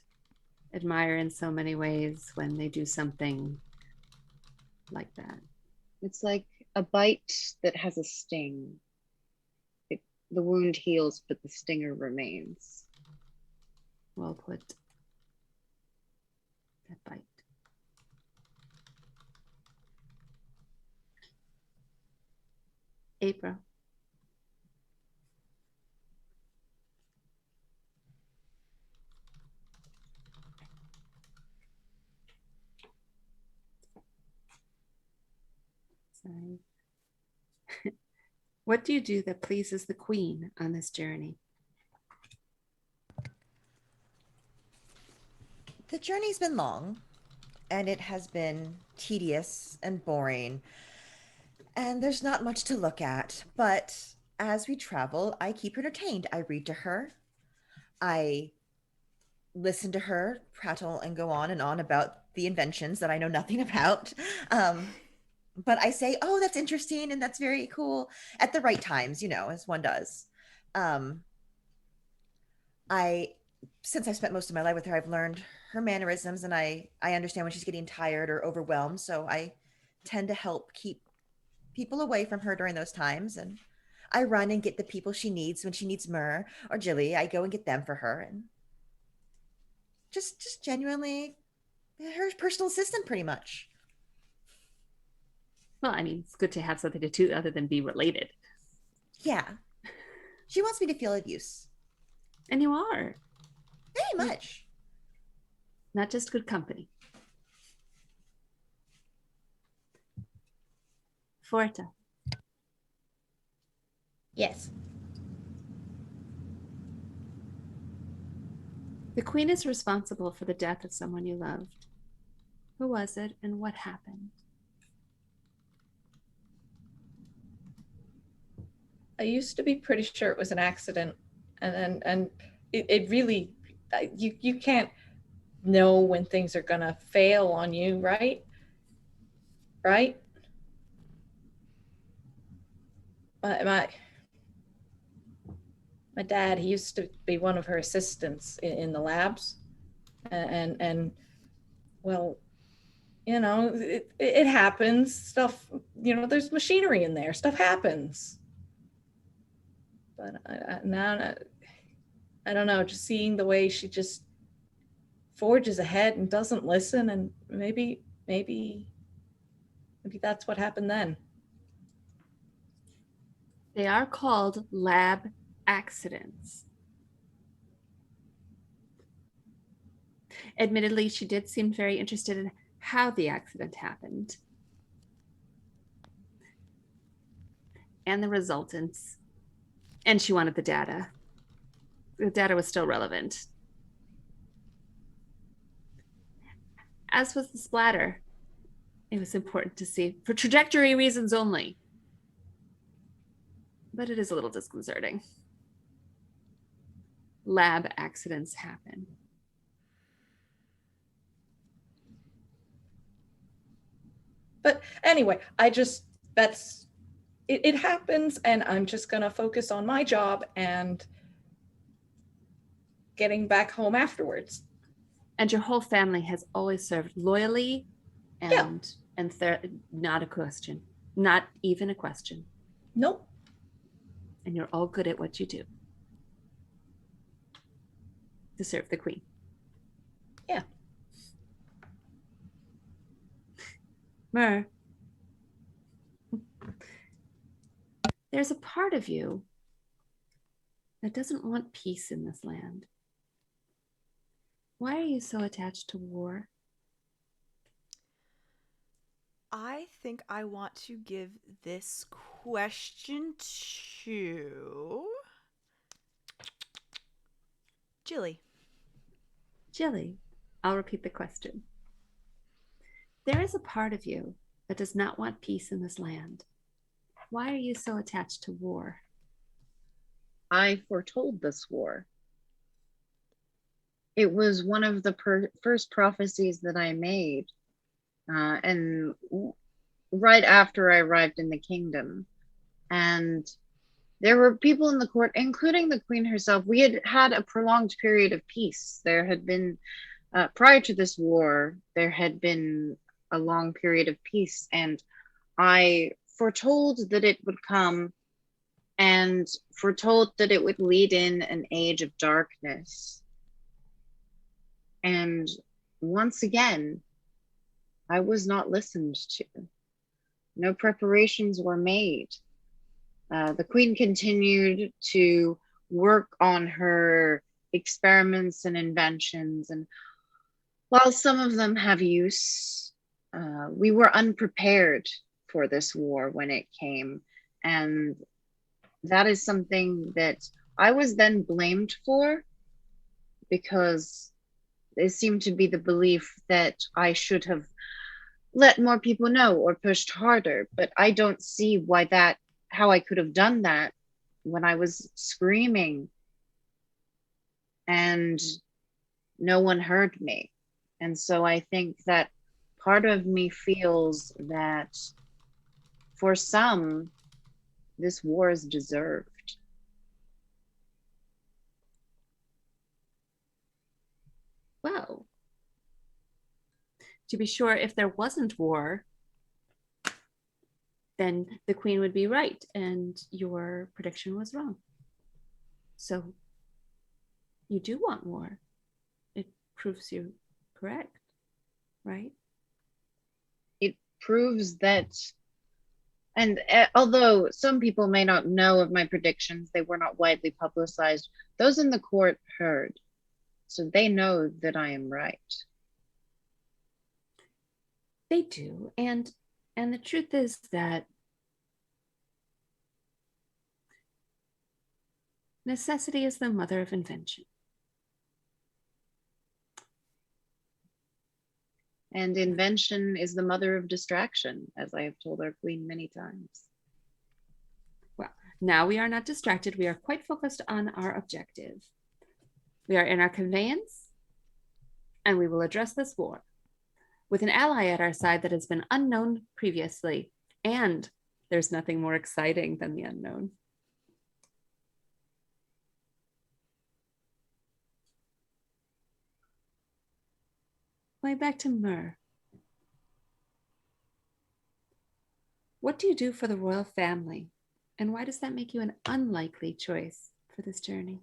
admire in so many ways, when they do something like that. It's like a bite that has a sting. The wound heals, but the stinger remains. Well put. That bite. April. Sorry. What do you do that pleases the Queen on this journey? The journey's been long, and it has been tedious and boring, and there's not much to look at. But as we travel, I keep her entertained. I read to her. I listen to her prattle and go on and on about the inventions that I know nothing about. But I say, "Oh, that's interesting and that's very cool," at the right times, as one does. Um, I Since I spent most of my life with her, I've learned her mannerisms, and I understand when she's getting tired or overwhelmed. So I tend to help keep people away from her during those times, and I run and get the people she needs when she needs Myrrh or Gilly. I go and get them for her, and just genuinely her personal assistant, pretty much. Well, I mean, it's good to have something to do other than be related. Yeah, she wants me to feel of use. And you are. Very much. Not just good company. Forta. Yes. The Queen is responsible for the death of someone you loved. Who was it and what happened? I used to be pretty sure it was an accident, and it really, you can't know when things are gonna fail on you, right? Right? My my dad, he used to be one of her assistants in the labs, and well, you know, it happens. Stuff, you know, there's machinery in there. Stuff happens. But now I don't know. Just seeing the way she just forges ahead and doesn't listen, and maybe that's what happened then. They are called lab accidents. Admittedly, she did seem very interested in how the accident happened and the resultants. And she wanted the data. The data was still relevant. As was the splatter. It was important to see for trajectory reasons only. But it is a little disconcerting. Lab accidents happen. But anyway, it happens, and I'm just gonna focus on my job and getting back home afterwards. And your whole family has always served loyally and not a question. Not even a question. Nope. And you're all good at what you do. To serve the queen. Yeah. Myr, there's a part of you that doesn't want peace in this land. Why are you so attached to war? I think I want to give this question to Gilly. Gilly, I'll repeat the question. There is a part of you that does not want peace in this land. Why are you so attached to war? I foretold this war. It was one of the first prophecies that I made. And right after I arrived in the kingdom. And there were people in the court, including the queen herself. We had had a prolonged period of peace. There had been, prior to this war, there had been a long period of peace. And I foretold that it would come and foretold that it would lead in an age of darkness. And once again, I was not listened to. No preparations were made. The queen continued to work on her experiments and inventions. And while some of them have use, we were unprepared for this war when it came. And that is something that I was then blamed for, because it seemed to be the belief that I should have let more people know or pushed harder. But I don't see how I could have done that when I was screaming and no one heard me. And so I think that part of me feels that for some, this war is deserved. Well, to be sure, if there wasn't war, then the queen would be right and your prediction was wrong. So you do want war. It proves you correct, right? It proves that, and although some people may not know of my predictions, they were not widely publicized, those in the court heard. So they know that I am right. They do. And the truth is that necessity is the mother of invention. And invention is the mother of distraction, as I have told our queen many times. Well, Now we are not distracted. We are quite focused on our objective. We are in our conveyance, and we will address this war with an ally at our side that has been unknown previously. And there's nothing more exciting than the unknown. Going back to Myrrh. What do you do for the royal family? And why does that make you an unlikely choice for this journey?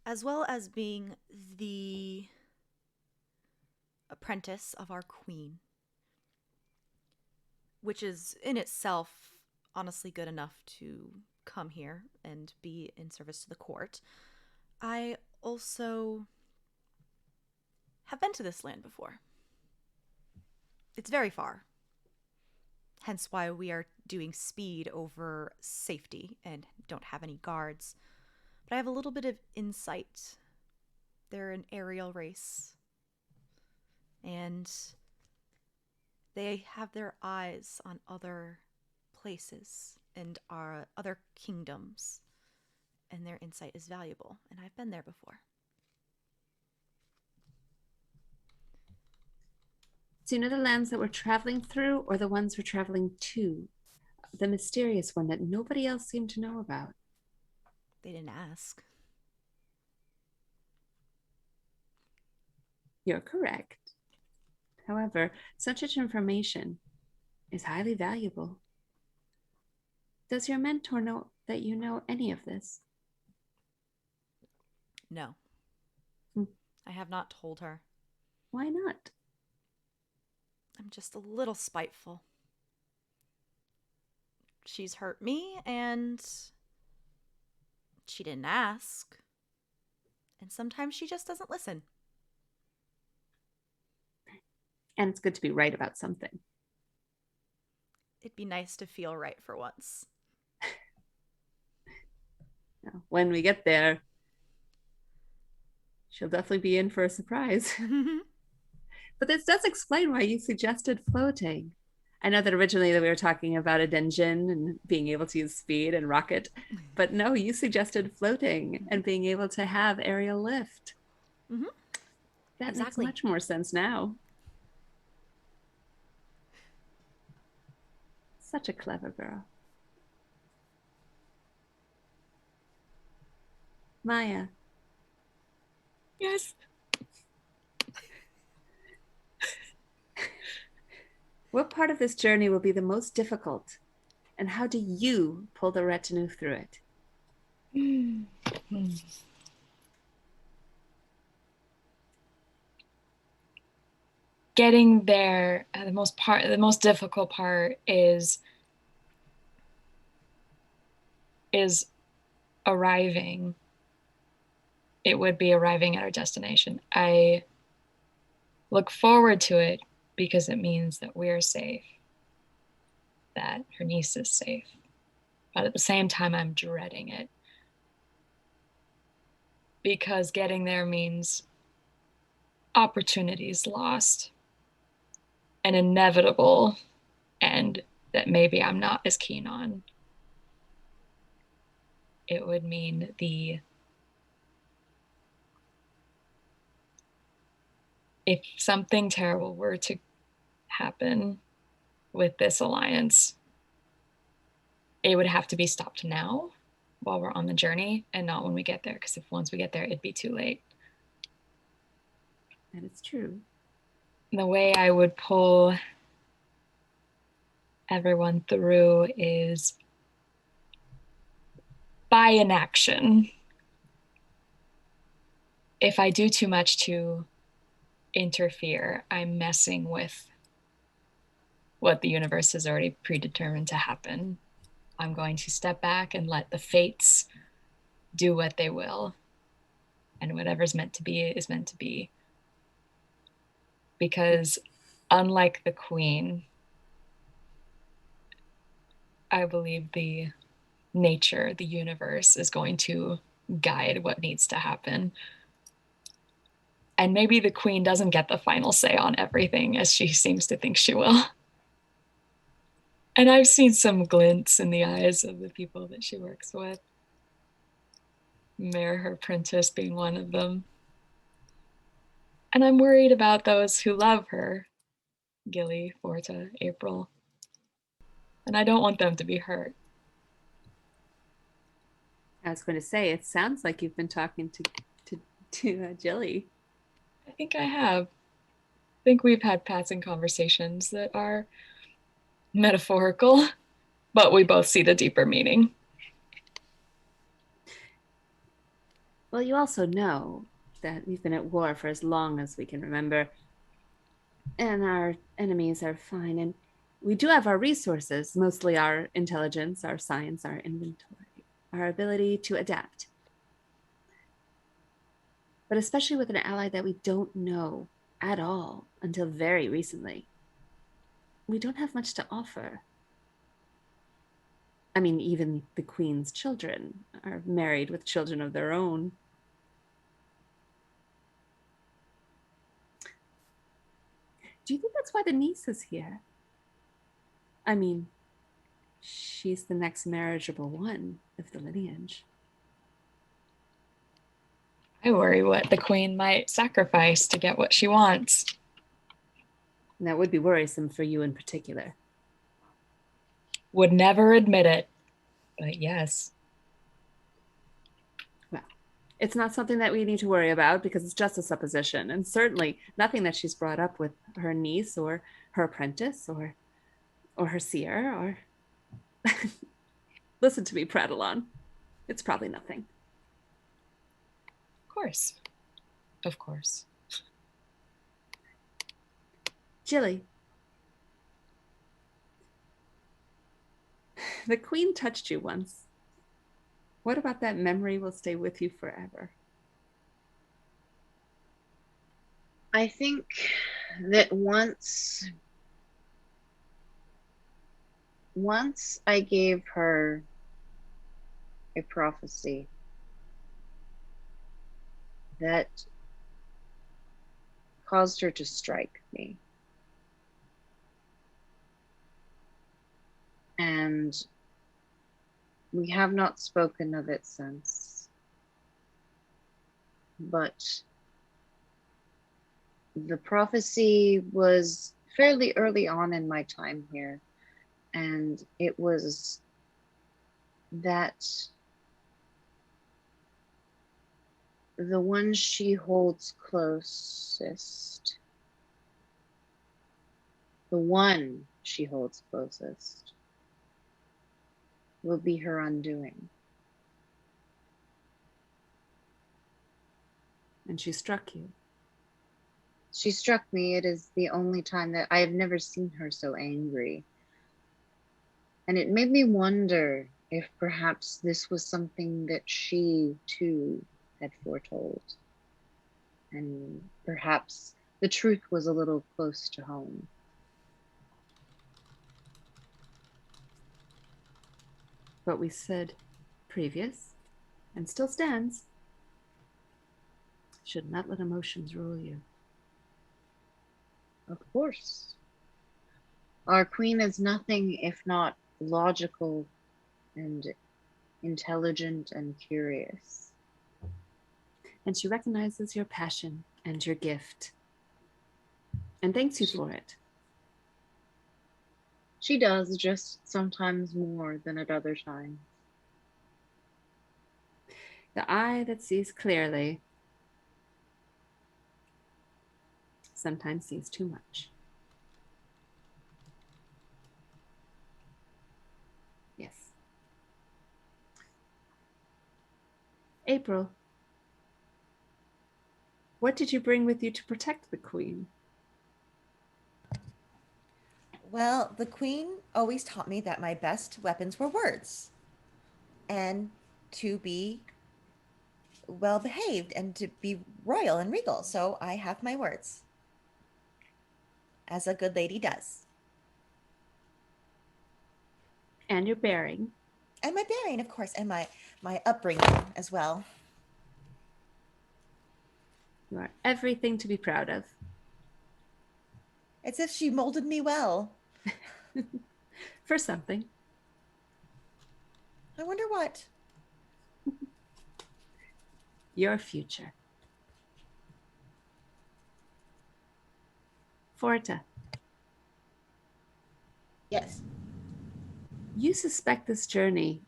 As well as being the apprentice of our queen, which is in itself honestly good enough to come here and be in service to the court, I also have been to this land before. It's very far. Hence why we are doing speed over safety and don't have any guards. But I have a little bit of insight. They're an aerial race. And they have their eyes on other places and our other kingdoms. And their insight is valuable. And I've been there before. Do you know the lands that we're traveling through or the ones we're traveling to? The mysterious one that nobody else seemed to know about. They didn't ask. You're correct. However, such information is highly valuable. Does your mentor know that you know any of this? No. Hmm. I have not told her. Why not? I'm just a little spiteful. She's hurt me, and she didn't ask. And sometimes she just doesn't listen. And it's good to be right about something. It'd be nice to feel right for once. Now, when we get there, she'll definitely be in for a surprise. But this does explain why you suggested floating. I know that originally we were talking about a dungeon and being able to use speed and rocket, but no, you suggested floating and being able to have aerial lift. Mm-hmm. That Exactly. makes much more sense now. Such a clever girl. Maya. Yes. What part of this journey will be the most difficult? And how do you pull the retinue through it? Getting there, the most difficult part is arriving. It would be arriving at our destination. I look forward to it because it means that we're safe, that her niece is safe. But at the same time, I'm dreading it because getting there means opportunities lost, an inevitable end that maybe I'm not as keen on. It would mean if something terrible were to happen with this alliance, it would have to be stopped now while we're on the journey and not when we get there, because if once we get there, it'd be too late. That is true. The way I would pull everyone through is by inaction. If I do too much to interfere, I'm messing with what the universe has already predetermined to happen. I'm going to step back and let the fates do what they will. And whatever's meant to be is meant to be. Because unlike the queen, I believe the nature, the universe is going to guide what needs to happen. And maybe the queen doesn't get the final say on everything as she seems to think she will. And I've seen some glints in the eyes of the people that she works with. Mayor, her apprentice, being one of them. And I'm worried about those who love her, Gilly, Forta, April. And I don't want them to be hurt. I was going to say, it sounds like you've been talking to Gilly. I think I have. I think we've had passing conversations that are metaphorical, but we both see the deeper meaning. Well, you also know that we've been at war for as long as we can remember, and our enemies are fine, and we do have our resources, mostly our intelligence, our science, our inventory, our ability to adapt. But especially with an ally that we don't know at all until very recently, we don't have much to offer. I mean, even the Queen's children are married with children of their own. Do you think that's why the niece is here? I mean, she's the next marriageable one of the lineage. I worry what the queen might sacrifice to get what she wants. And that would be worrisome for you in particular. Would never admit it, but yes. Well, it's not something that we need to worry about because it's just a supposition, and certainly nothing that she's brought up with her niece or her apprentice or her seer or listen to me prattle on. It's probably nothing. Of course. Of course. Gilly, the Queen touched you once. What about that memory will stay with you forever? I think that once I gave her a prophecy that caused her to strike me. And we have not spoken of it since. But the prophecy was fairly early on in my time here. And it was that the one she holds closest, will be her undoing. And she struck you. She struck me. It is the only time that I have never seen her so angry. And it made me wonder if perhaps this was something that she too had foretold. And perhaps the truth was a little close to home. What we said previous, and still stands, should not let emotions rule you. Of course. Our queen is nothing if not logical and intelligent and curious. And she recognizes your passion and your gift and thanks you for it. She does, just sometimes more than at other times. The eye that sees clearly sometimes sees too much. Yes. April, what did you bring with you to protect the Queen? Well, the queen always taught me that my best weapons were words and to be well behaved and to be royal and regal. So I have my words, as a good lady does. And your bearing. And my bearing, of course, and my upbringing as well. You are everything to be proud of. It's as if she molded me well. For something. I wonder what. Your future. Forta, Yes. you suspect this journey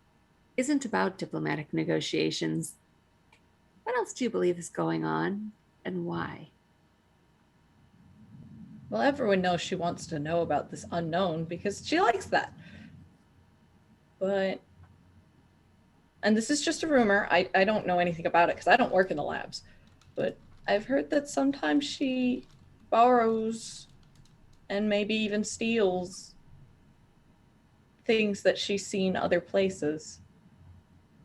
isn't about diplomatic negotiations. What else do you believe is going on, and why? Well, everyone knows she wants to know about this unknown because she likes that. But, and this is just a rumor, I don't know anything about it because I don't work in the labs, but I've heard that sometimes she borrows and maybe even steals things that she's seen other places.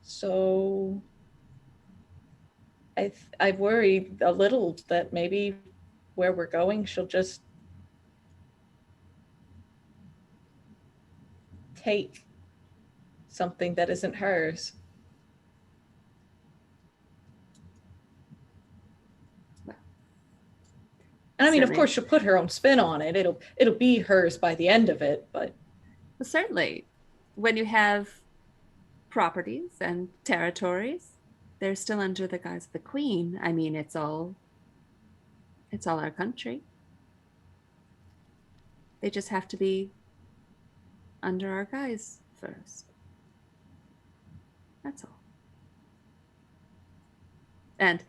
So I worry a little that maybe where we're going, she'll just take something that isn't hers. And I mean, of Certainly. course, she'll put her own spin on it. It'll be hers by the end of it, but Well, certainly, when you have properties and territories, they're still under the guise of the queen. I mean, it's all our country. They just have to be under our guise first. That's all. And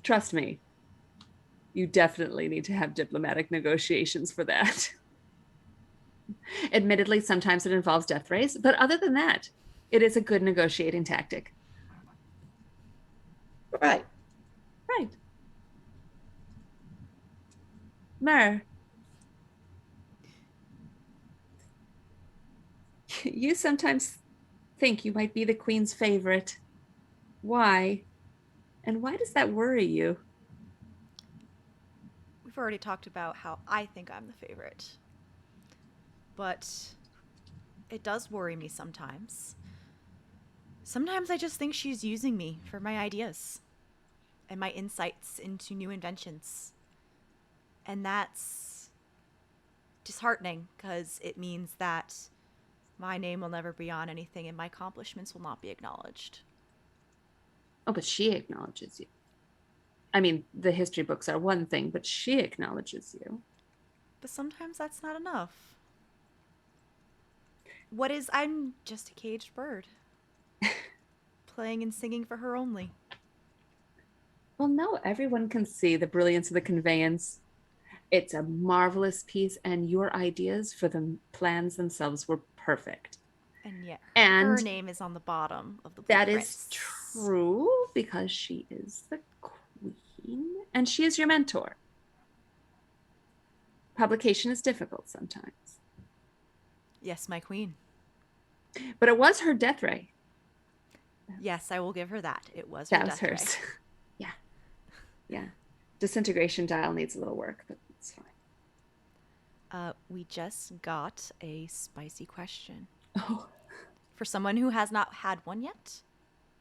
trust me, you definitely need to have diplomatic negotiations for that. Admittedly, sometimes it involves death rays, but other than that, it is a good negotiating tactic. right. Right. Mer, you sometimes think you might be the queen's favorite. Why? And why does that worry you? We've already talked about how I think I'm the favorite. But it does worry me sometimes. Sometimes I just think she's using me for my ideas and my insights into new inventions. And that's disheartening because it means that my name will never be on anything and my accomplishments will not be acknowledged. Oh, but she acknowledges you. I mean, the history books are one thing, but she acknowledges you. But sometimes that's not enough. I'm just a caged bird. Playing and singing for her only. Well, no, everyone can see the brilliance of the conveyance. It's a marvelous piece, and your ideas for the plans themselves were perfect. And yet And her name is on the bottom of the that blueprints. is true because she is the queen and she is your mentor. Publication is difficult sometimes. Yes, my queen. But it was her death ray. Yes, I will give her that. It was her That was death hers. ray. Yeah. Yeah. Disintegration dial needs a little work, but it's fine. We just got a spicy question. Oh. For someone who has not had one yet,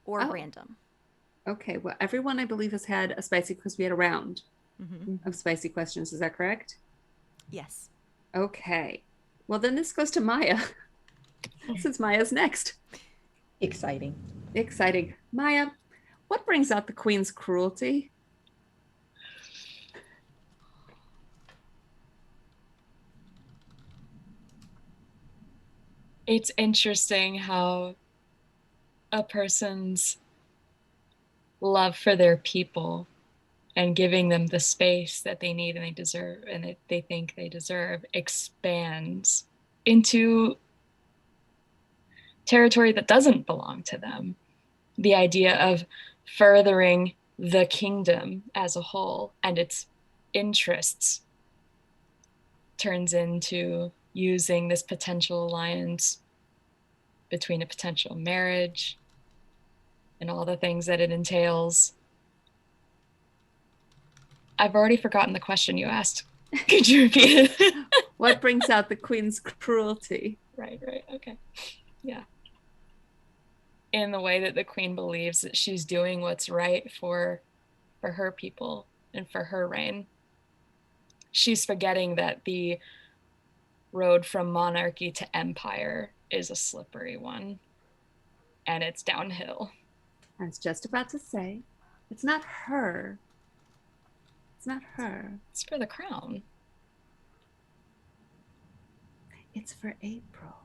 or Oh. random. Okay. Well, everyone I believe has had a spicy because we had a round of spicy questions. Is that correct? Yes. Okay. Well, then this goes to Maya, since Maya's next. Exciting. Exciting. Maya, what brings out the queen's cruelty? It's interesting how a person's love for their people and giving them the space that they need and they deserve and that they think they deserve expands into territory that doesn't belong to them. The idea of furthering the kingdom as a whole and its interests turns into using this potential alliance between a potential marriage and all the things that it entails. I've already forgotten the question you asked. Could you repeat it? What brings out the queen's cruelty? Right, okay. Yeah. In the way that the queen believes that she's doing what's right for her people and for her reign. She's forgetting that the road from monarchy to empire is a slippery one, and it's downhill. I was just about to say, it's not her. It's not her. It's for the crown. It's for April.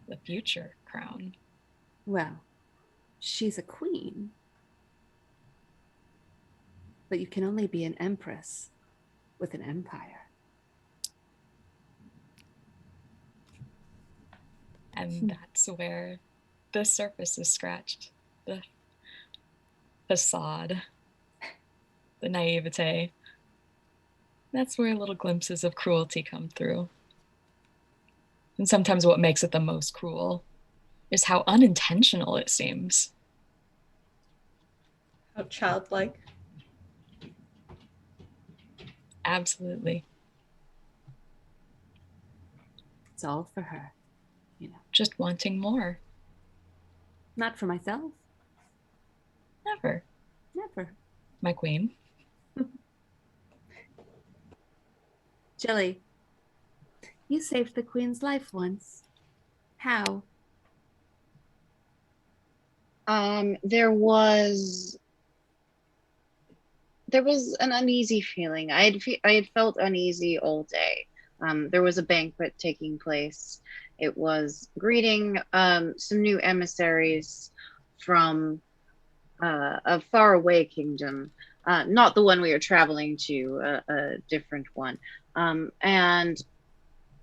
The future crown. Well, she's a queen. But you can only be an empress with an empire. And that's where the surface is scratched. The facade, the naivete. That's where little glimpses of cruelty come through. And sometimes what makes it the most cruel is how unintentional it seems. How childlike. Absolutely. It's all for her, you know. Just wanting more. Not for myself. Never. Never. My queen. Gilly, you saved the queen's life once. How? There was an uneasy feeling. I had felt uneasy all day. There was a banquet taking place. It was greeting some new emissaries from a faraway kingdom, not the one we are traveling to, a different one. And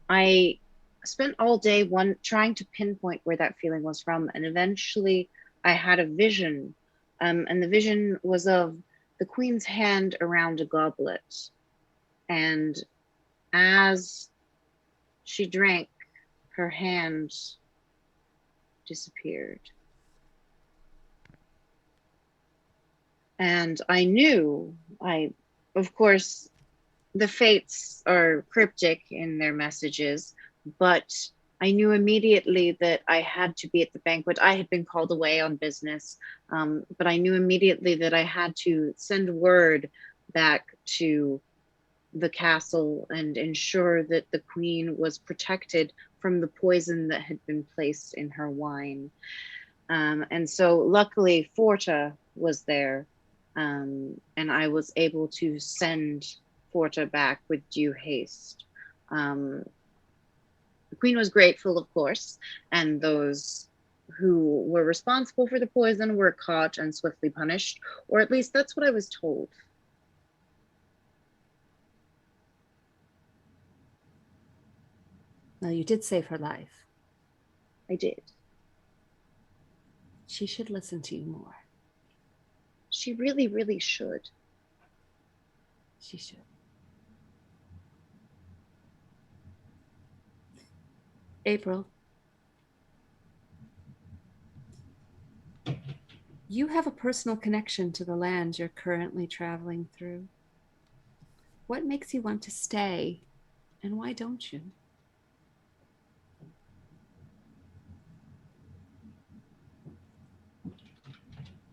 I spent all day trying to pinpoint where that feeling was from, and eventually I had a vision, and the vision was of the queen's hand around a goblet, and as she drank, her hand disappeared. And I knew, of course, the fates are cryptic in their messages, but I knew immediately that I had to be at the banquet. I had been called away on business, but I knew immediately that I had to send word back to the castle and ensure that the queen was protected from the poison that had been placed in her wine. And so luckily Forta was there, and I was able to send Forta back with due haste. The queen was grateful, of course, and those who were responsible for the poison were caught and swiftly punished, or at least that's what I was told. Now, you did save her life. I did. She should listen to you more. She really, really should. She should. April, you have a personal connection to the land you're currently traveling through. What makes you want to stay, and why don't you?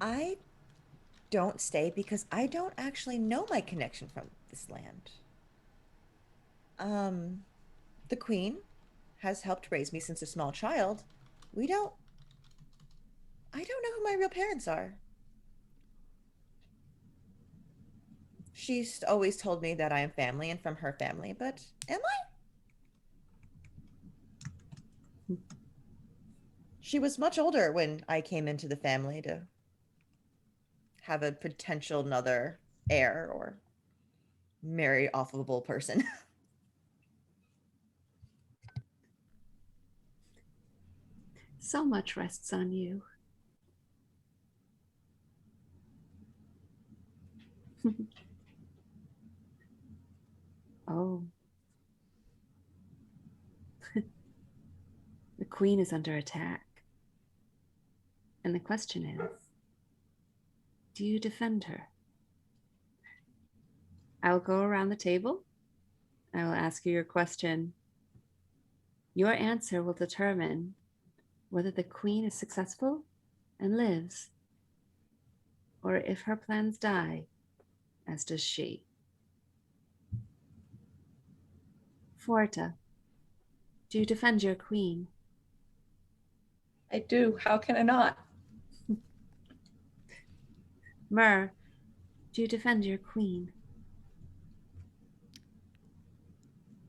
I don't stay because I don't actually know my connection from this land. The queen has helped raise me since a small child. I don't know who my real parents are. She's always told me that I am family and from her family, but am I? She was much older when I came into the family to have a potential another heir or marry offable person. So much rests on you. Oh. The queen is under attack. And the question is, do you defend her? I will go around the table. I will ask you your question. Your answer will determine whether the queen is successful and lives, or if her plans die, as does she. Forta, do you defend your queen? I do. How can I not? Myr, do you defend your queen?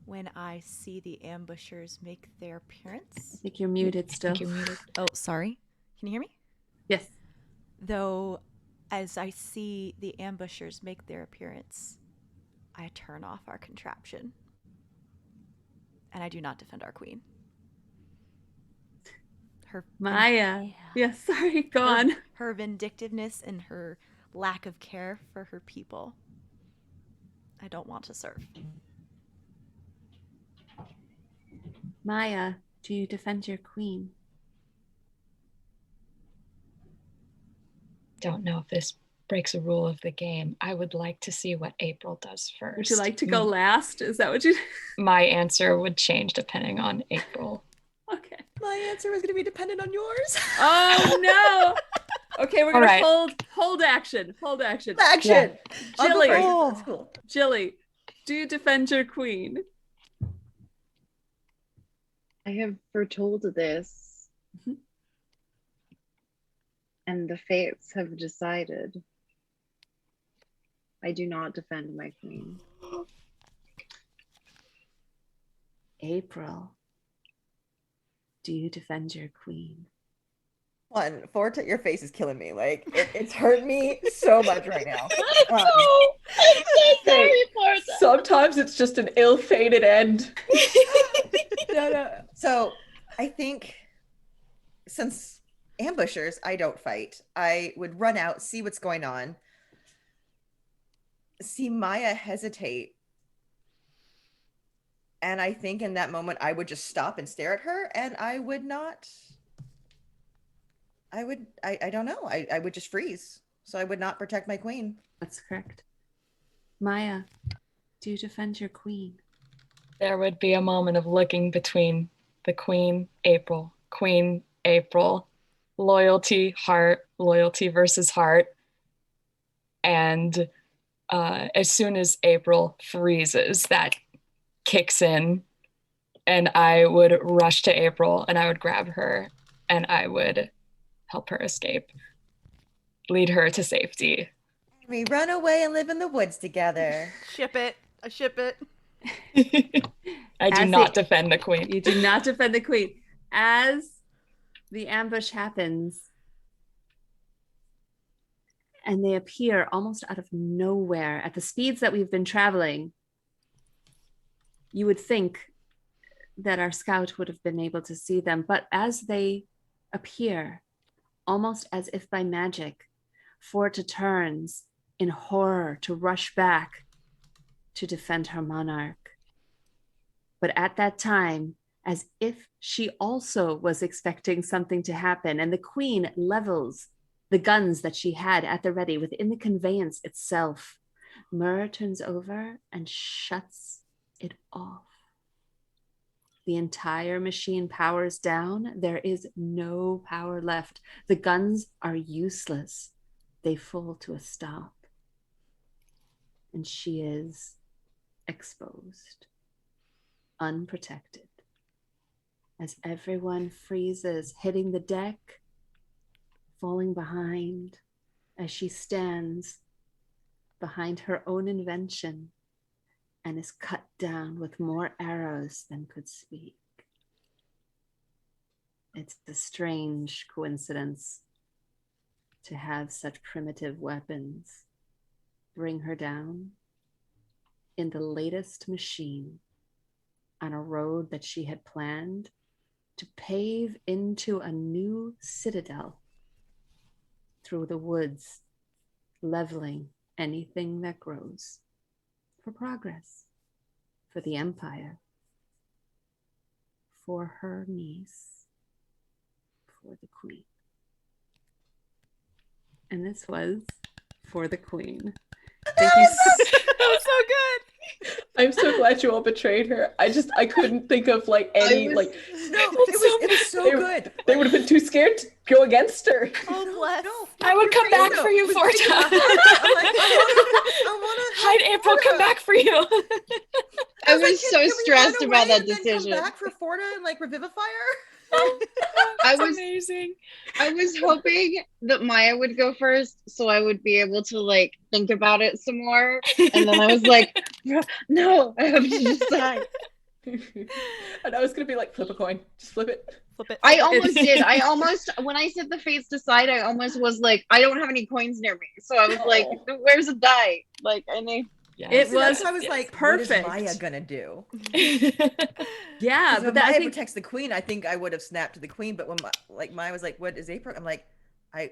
When I see the ambushers make their I appearance. think you're muted I still. think you're muted. Oh, sorry. Can you hear me? Yes. Though, as I see the ambushers make their appearance, I turn off our contraption. And I do not defend our queen. Her Maya. Yes, sorry, go her, on. her vindictiveness and her lack of care for her people, I don't want to serve. Maya, do you defend your queen? Don't know if this breaks a rule of the game. I would like to see what April does first. Would you like to go last? Is that what you... My answer would change depending on April. Okay. My answer was going to be dependent on yours. Oh, no. Okay, we're All going right. to hold action. Hold action. Action. I'll go Gilly. first. Oh. That's cool. Gilly, do you defend your queen? I have foretold this, Mhm. and the fates have decided. I do not defend my queen. April, do you defend your queen? One, Forta, your face is killing me. Like it's hurt me so much right now. I'm so sorry, Forta. Sometimes it's just an ill-fated end. No. So I think since ambushers, I don't fight. I would run out, see what's going on, see Maya hesitate. And I think in that moment, I would just stop and stare at her, and I would not. I don't know. I would just freeze. So I would not protect my queen. That's correct. Maya, do you defend your queen? There would be a moment of looking between the Queen April, loyalty versus heart. And as soon as April freezes, that kicks in, and I would rush to April and I would grab her and I would help her escape, lead her to safety. We run away and live in the woods together. Ship it. I ship it. I do not defend the queen. You do not defend the queen. As the ambush happens, and they appear almost out of nowhere at the speeds that we've been traveling, you would think that our scout would have been able to see them. But as they appear, almost as if by magic, Forta turns in horror to rush back to defend her monarch. But at that time, as if she also was expecting something to happen, and the queen levels the guns that she had at the ready within the conveyance itself, Myr turns over and shuts it off. The entire machine powers down. There is no power left. The guns are useless. They fall to a stop. And she is exposed, unprotected. As everyone freezes, hitting the deck, falling behind, as she stands behind her own invention and is cut down with more arrows than could speak. It's a strange coincidence to have such primitive weapons bring her down in the latest machine on a road that she had planned to pave into a new citadel through the woods, leveling anything that grows for progress, for the empire, for her niece, for the queen. And this was For the Queen. Thank you. That was so good. I'm so glad you all betrayed her. I couldn't think of like any was- like No, it was so good. they would have been too scared to go against her. Oh, bless. I would come back for you, Forta. I'm like, I want to Hide April, come back for you. I was so can we stressed run about away that and then decision. Come back for Forta and like revivify her. I That's was amazing. I was hoping that Maya would go first, so I would be able to like think about it some more. And then I was like, no, I have to decide. And I was gonna be like, flip a coin, just flip it. Flip it. I almost did. I almost, when I said the fates decide, I almost was like, I don't have any coins near me, so I was like, where's a die? Like, I need. It See, that's was why I was like, perfect. what is Maya gonna do? Yeah, Because but when that, I Maya think protects the queen, I think I would have snapped to the queen. But when Maya was like, "What is April?" I'm like, I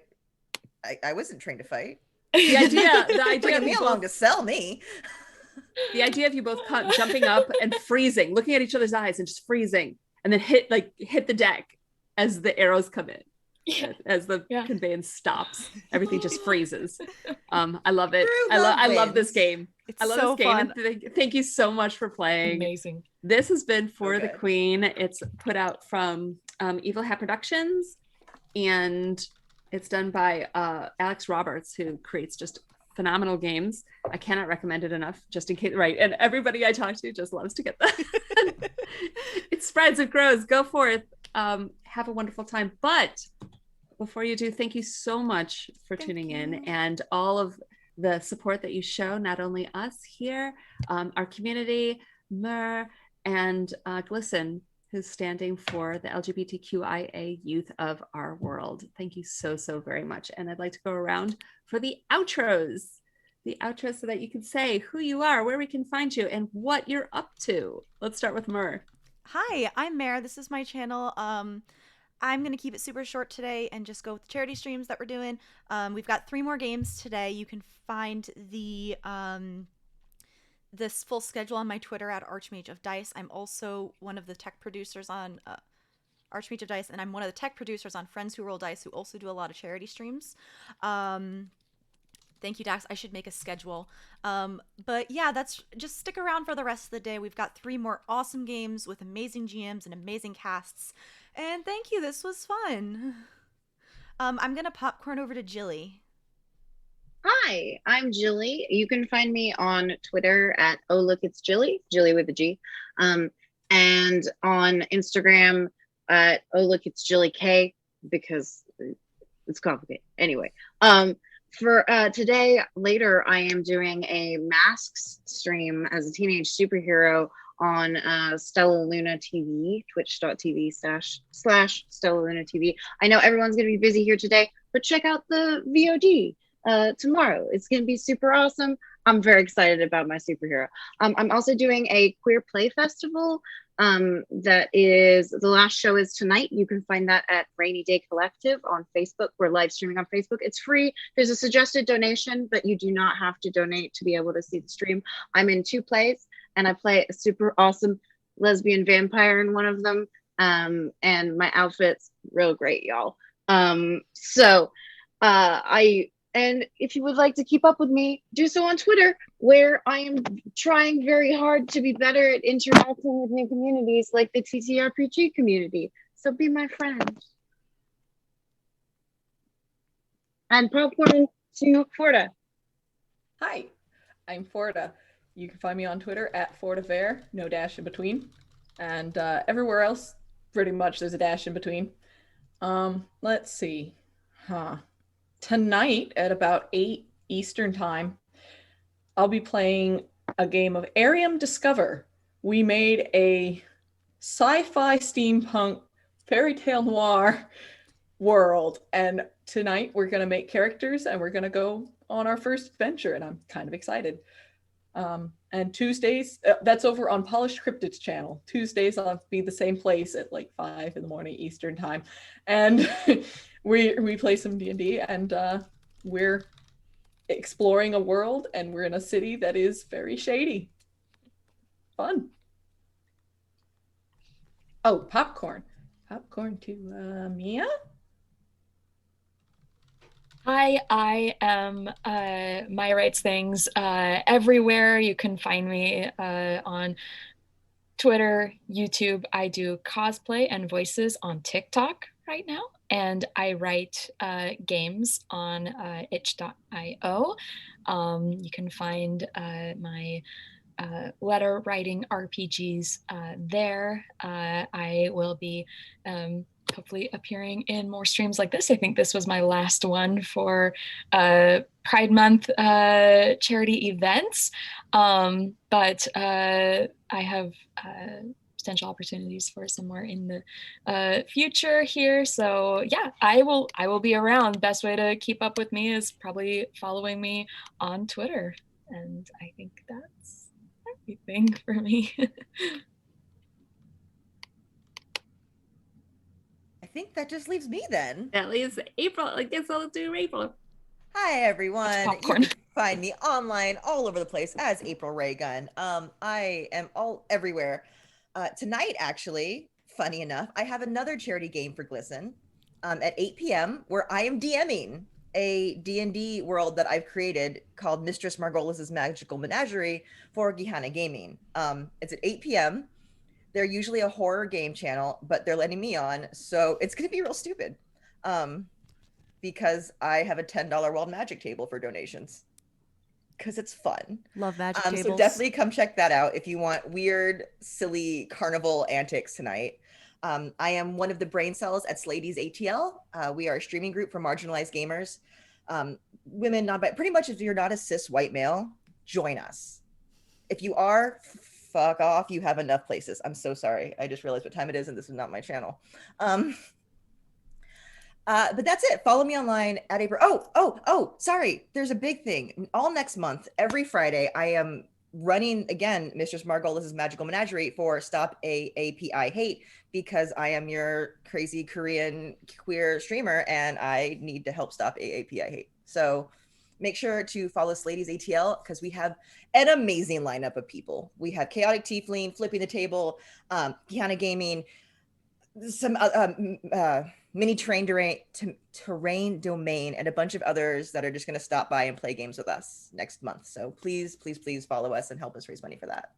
wasn't trained to fight. the idea Bringing of me you along both, to sell me. the idea of you both jumping up and freezing, looking at each other's eyes and just freezing, and then hit the deck as the arrows come in. Yeah. As the Yeah. conveyance stops, everything just freezes. I love it. True I love love this wins. game. It's I love so this game. fun. And thank you so much for playing. Amazing. This has been For the good. Queen. It's put out from Evil Hat Productions, and it's done by Alex Roberts, who creates just phenomenal games. I cannot recommend it enough, just in case, right? And everybody I talk to just loves to get that. It spreads, it grows. Go forth. Have a wonderful time. But before you do, thank you so much for tuning in and all of the support that you show, not only us here, our community, Mer, and GLSEN, who's standing for the LGBTQIA youth of our world. Thank you so, so very much. And I'd like to go around for the outros so that you can say who you are, where we can find you, and what you're up to. Let's start with Mer. Hi, I'm Mare. This is my channel. I'm going to keep it super short today and just go with the charity streams that we're doing. We've got 3 more games today. You can find this full schedule on my Twitter at Archmage of Dice. I'm also one of the tech producers on Archmage of Dice, and I'm one of the tech producers on Friends Who Roll Dice, who also do a lot of charity streams. Thank you, Dax. I should make a schedule. But yeah, just stick around for the rest of the day. We've got 3 more awesome games with amazing GMs and amazing casts. And thank you. This was fun. I'm going to popcorn over to Gilly. Hi, I'm Gilly. You can find me on Twitter at Oh Look It's Gilly, Gilly with a G, and on Instagram at Oh Look It's Gilly K, because it's complicated. Anyway, for today later, I am doing a masks stream as a teenage superhero on Stella Luna TV, twitch.tv/Stella Luna TV. I know everyone's gonna be busy here today, but check out the VOD. Tomorrow. It's going to be super awesome. I'm very excited about my superhero. I'm also doing a queer play festival that is, the last show is tonight. You can find that at Rainy Day Collective on Facebook. We're live streaming on Facebook. It's free. There's a suggested donation, but you do not have to donate to be able to see the stream. I'm in 2 plays, and I play a super awesome lesbian vampire in one of them. And my outfit's real great, y'all. And if you would like to keep up with me, do so on Twitter, where I am trying very hard to be better at interacting with new communities like the TTRPG community. So be my friend. And popcorn to Forta. Hi, I'm Forta. You can find me on Twitter at FortaFair, no dash in between. And everywhere else, pretty much there's a dash in between. Let's see. Tonight at about 8 Eastern time, I'll be playing a game of Arium Discover. We made a sci-fi steampunk fairy tale noir world, and tonight we're going to make characters and we're going to go on our first adventure, and I'm kind of excited. And Tuesdays, that's over on Polished Cryptids channel. Tuesdays I'll be the same place at like 5 in the morning Eastern time, and we play some D&D, and we're exploring a world, and we're in a city that is very shady. Fun. Oh, popcorn to Mia. I am My Rights Things everywhere. You can find me on Twitter, YouTube. I do cosplay and voices on TikTok right now, and I write games on itch.io. You can find my letter writing RPGs there. I will be hopefully appearing in more streams like this. I think this was my last one for Pride Month charity events. But I have potential opportunities for some more in the future here. So yeah, I will be around. Best way to keep up with me is probably following me on Twitter. And I think that's everything for me. I think that just leaves me then. That leaves April. I guess I'll do April. Hi everyone. You popcorn. can find me online all over the place as April Raygun. I am all everywhere. Tonight, actually, funny enough, I have another charity game for GLSEN at 8 p.m. where I am DMing a D&D world that I've created called Mistress Margolis's Magical Menagerie for Gihana Gaming. It's at 8 p.m. They're usually a horror game channel, but they're letting me on, so it's going to be real stupid. Because I have a $10 wild magic table for donations. Because it's fun. Love magic tables. So definitely come check that out if you want weird, silly carnival antics tonight. I am one of the brain cells at Slady's ATL. We are a streaming group for marginalized gamers. Women, pretty much if you're not a cis white male, join us. If you are, fuck off. You have enough places. I'm so sorry. I just realized what time it is and this is not my channel. But that's it. Follow me online at April. Oh, sorry. There's a big thing. All next month, every Friday, I am running again, Mistress Margolis's Magical Menagerie for Stop AAPI Hate, because I am your crazy Korean queer streamer and I need to help stop AAPI hate. So make sure to follow Slady's ATL because we have an amazing lineup of people. We have Chaotic Tiefling, Flipping the Table, Gihana Gaming, some mini terrain domain, and a bunch of others that are just going to stop by and play games with us next month. So please follow us and help us raise money for that.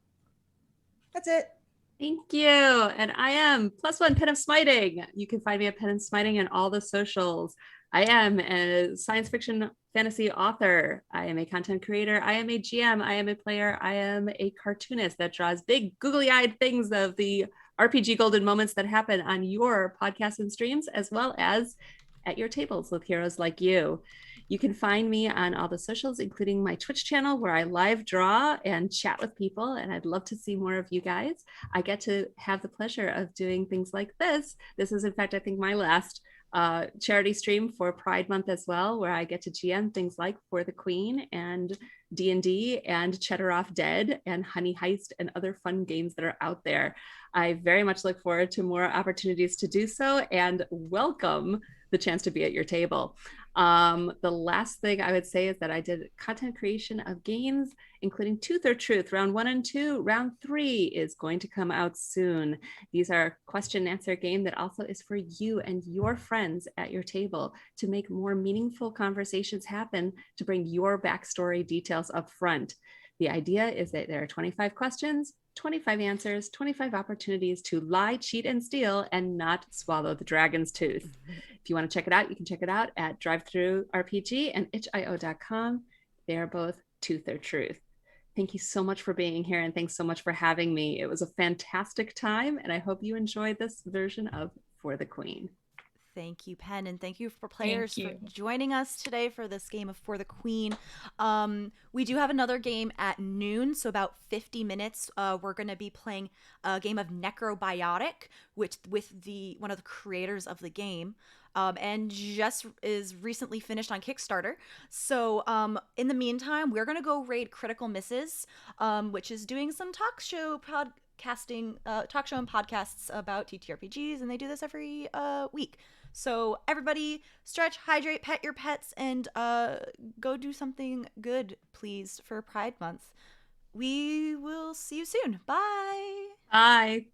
That's it. Thank you. And I am +1 Pen of Smiting. You can find me at Pen of Smiting and all the socials. I am a science fiction fantasy author. I am a content creator. I am a GM. I am a player. I am a cartoonist that draws big googly-eyed things of the RPG golden moments that happen on your podcasts and streams, as well as at your tables with heroes like you. You can find me on all the socials, including my Twitch channel where I live draw and chat with people, and I'd love to see more of you guys. I get to have the pleasure of doing things like this. This is, in fact, I think my last charity stream for Pride Month as well, where I get to GM things like For the Queen and D&D and Cheddar Off Dead and Honey Heist and other fun games that are out there. I very much look forward to more opportunities to do so and welcome the chance to be at your table. The last thing I would say is that I did content creation of games, including Tooth or Truth, round 1 and 2. Round 3 is going to come out soon. These are question and answer game that also is for you and your friends at your table to make more meaningful conversations happen, to bring your backstory details up front. The idea is that there are 25 questions, 25 answers, 25 opportunities to lie, cheat, and steal, and not swallow the dragon's tooth. If you want to check it out, you can check it out at DriveThru RPG and itch.io.com. They are both Tooth or Truth. Thank you so much for being here, and thanks so much for having me. It was a fantastic time, and I hope you enjoyed this version of For the Queen. Thank you, Pen, and thank you for players Thank for you. joining us today for this game of For the Queen. We do have another game at noon, so about 50 minutes. We're going to be playing a game of Necrobiotic, with one of the creators of the game, and just is recently finished on Kickstarter. So in the meantime, we're going to go raid Critical Misses, which is doing some talk show and podcasts about TTRPGs, and they do this every week. So everybody stretch, hydrate, pet your pets, and go do something good, please, for Pride Month. We will see you soon. Bye. Bye.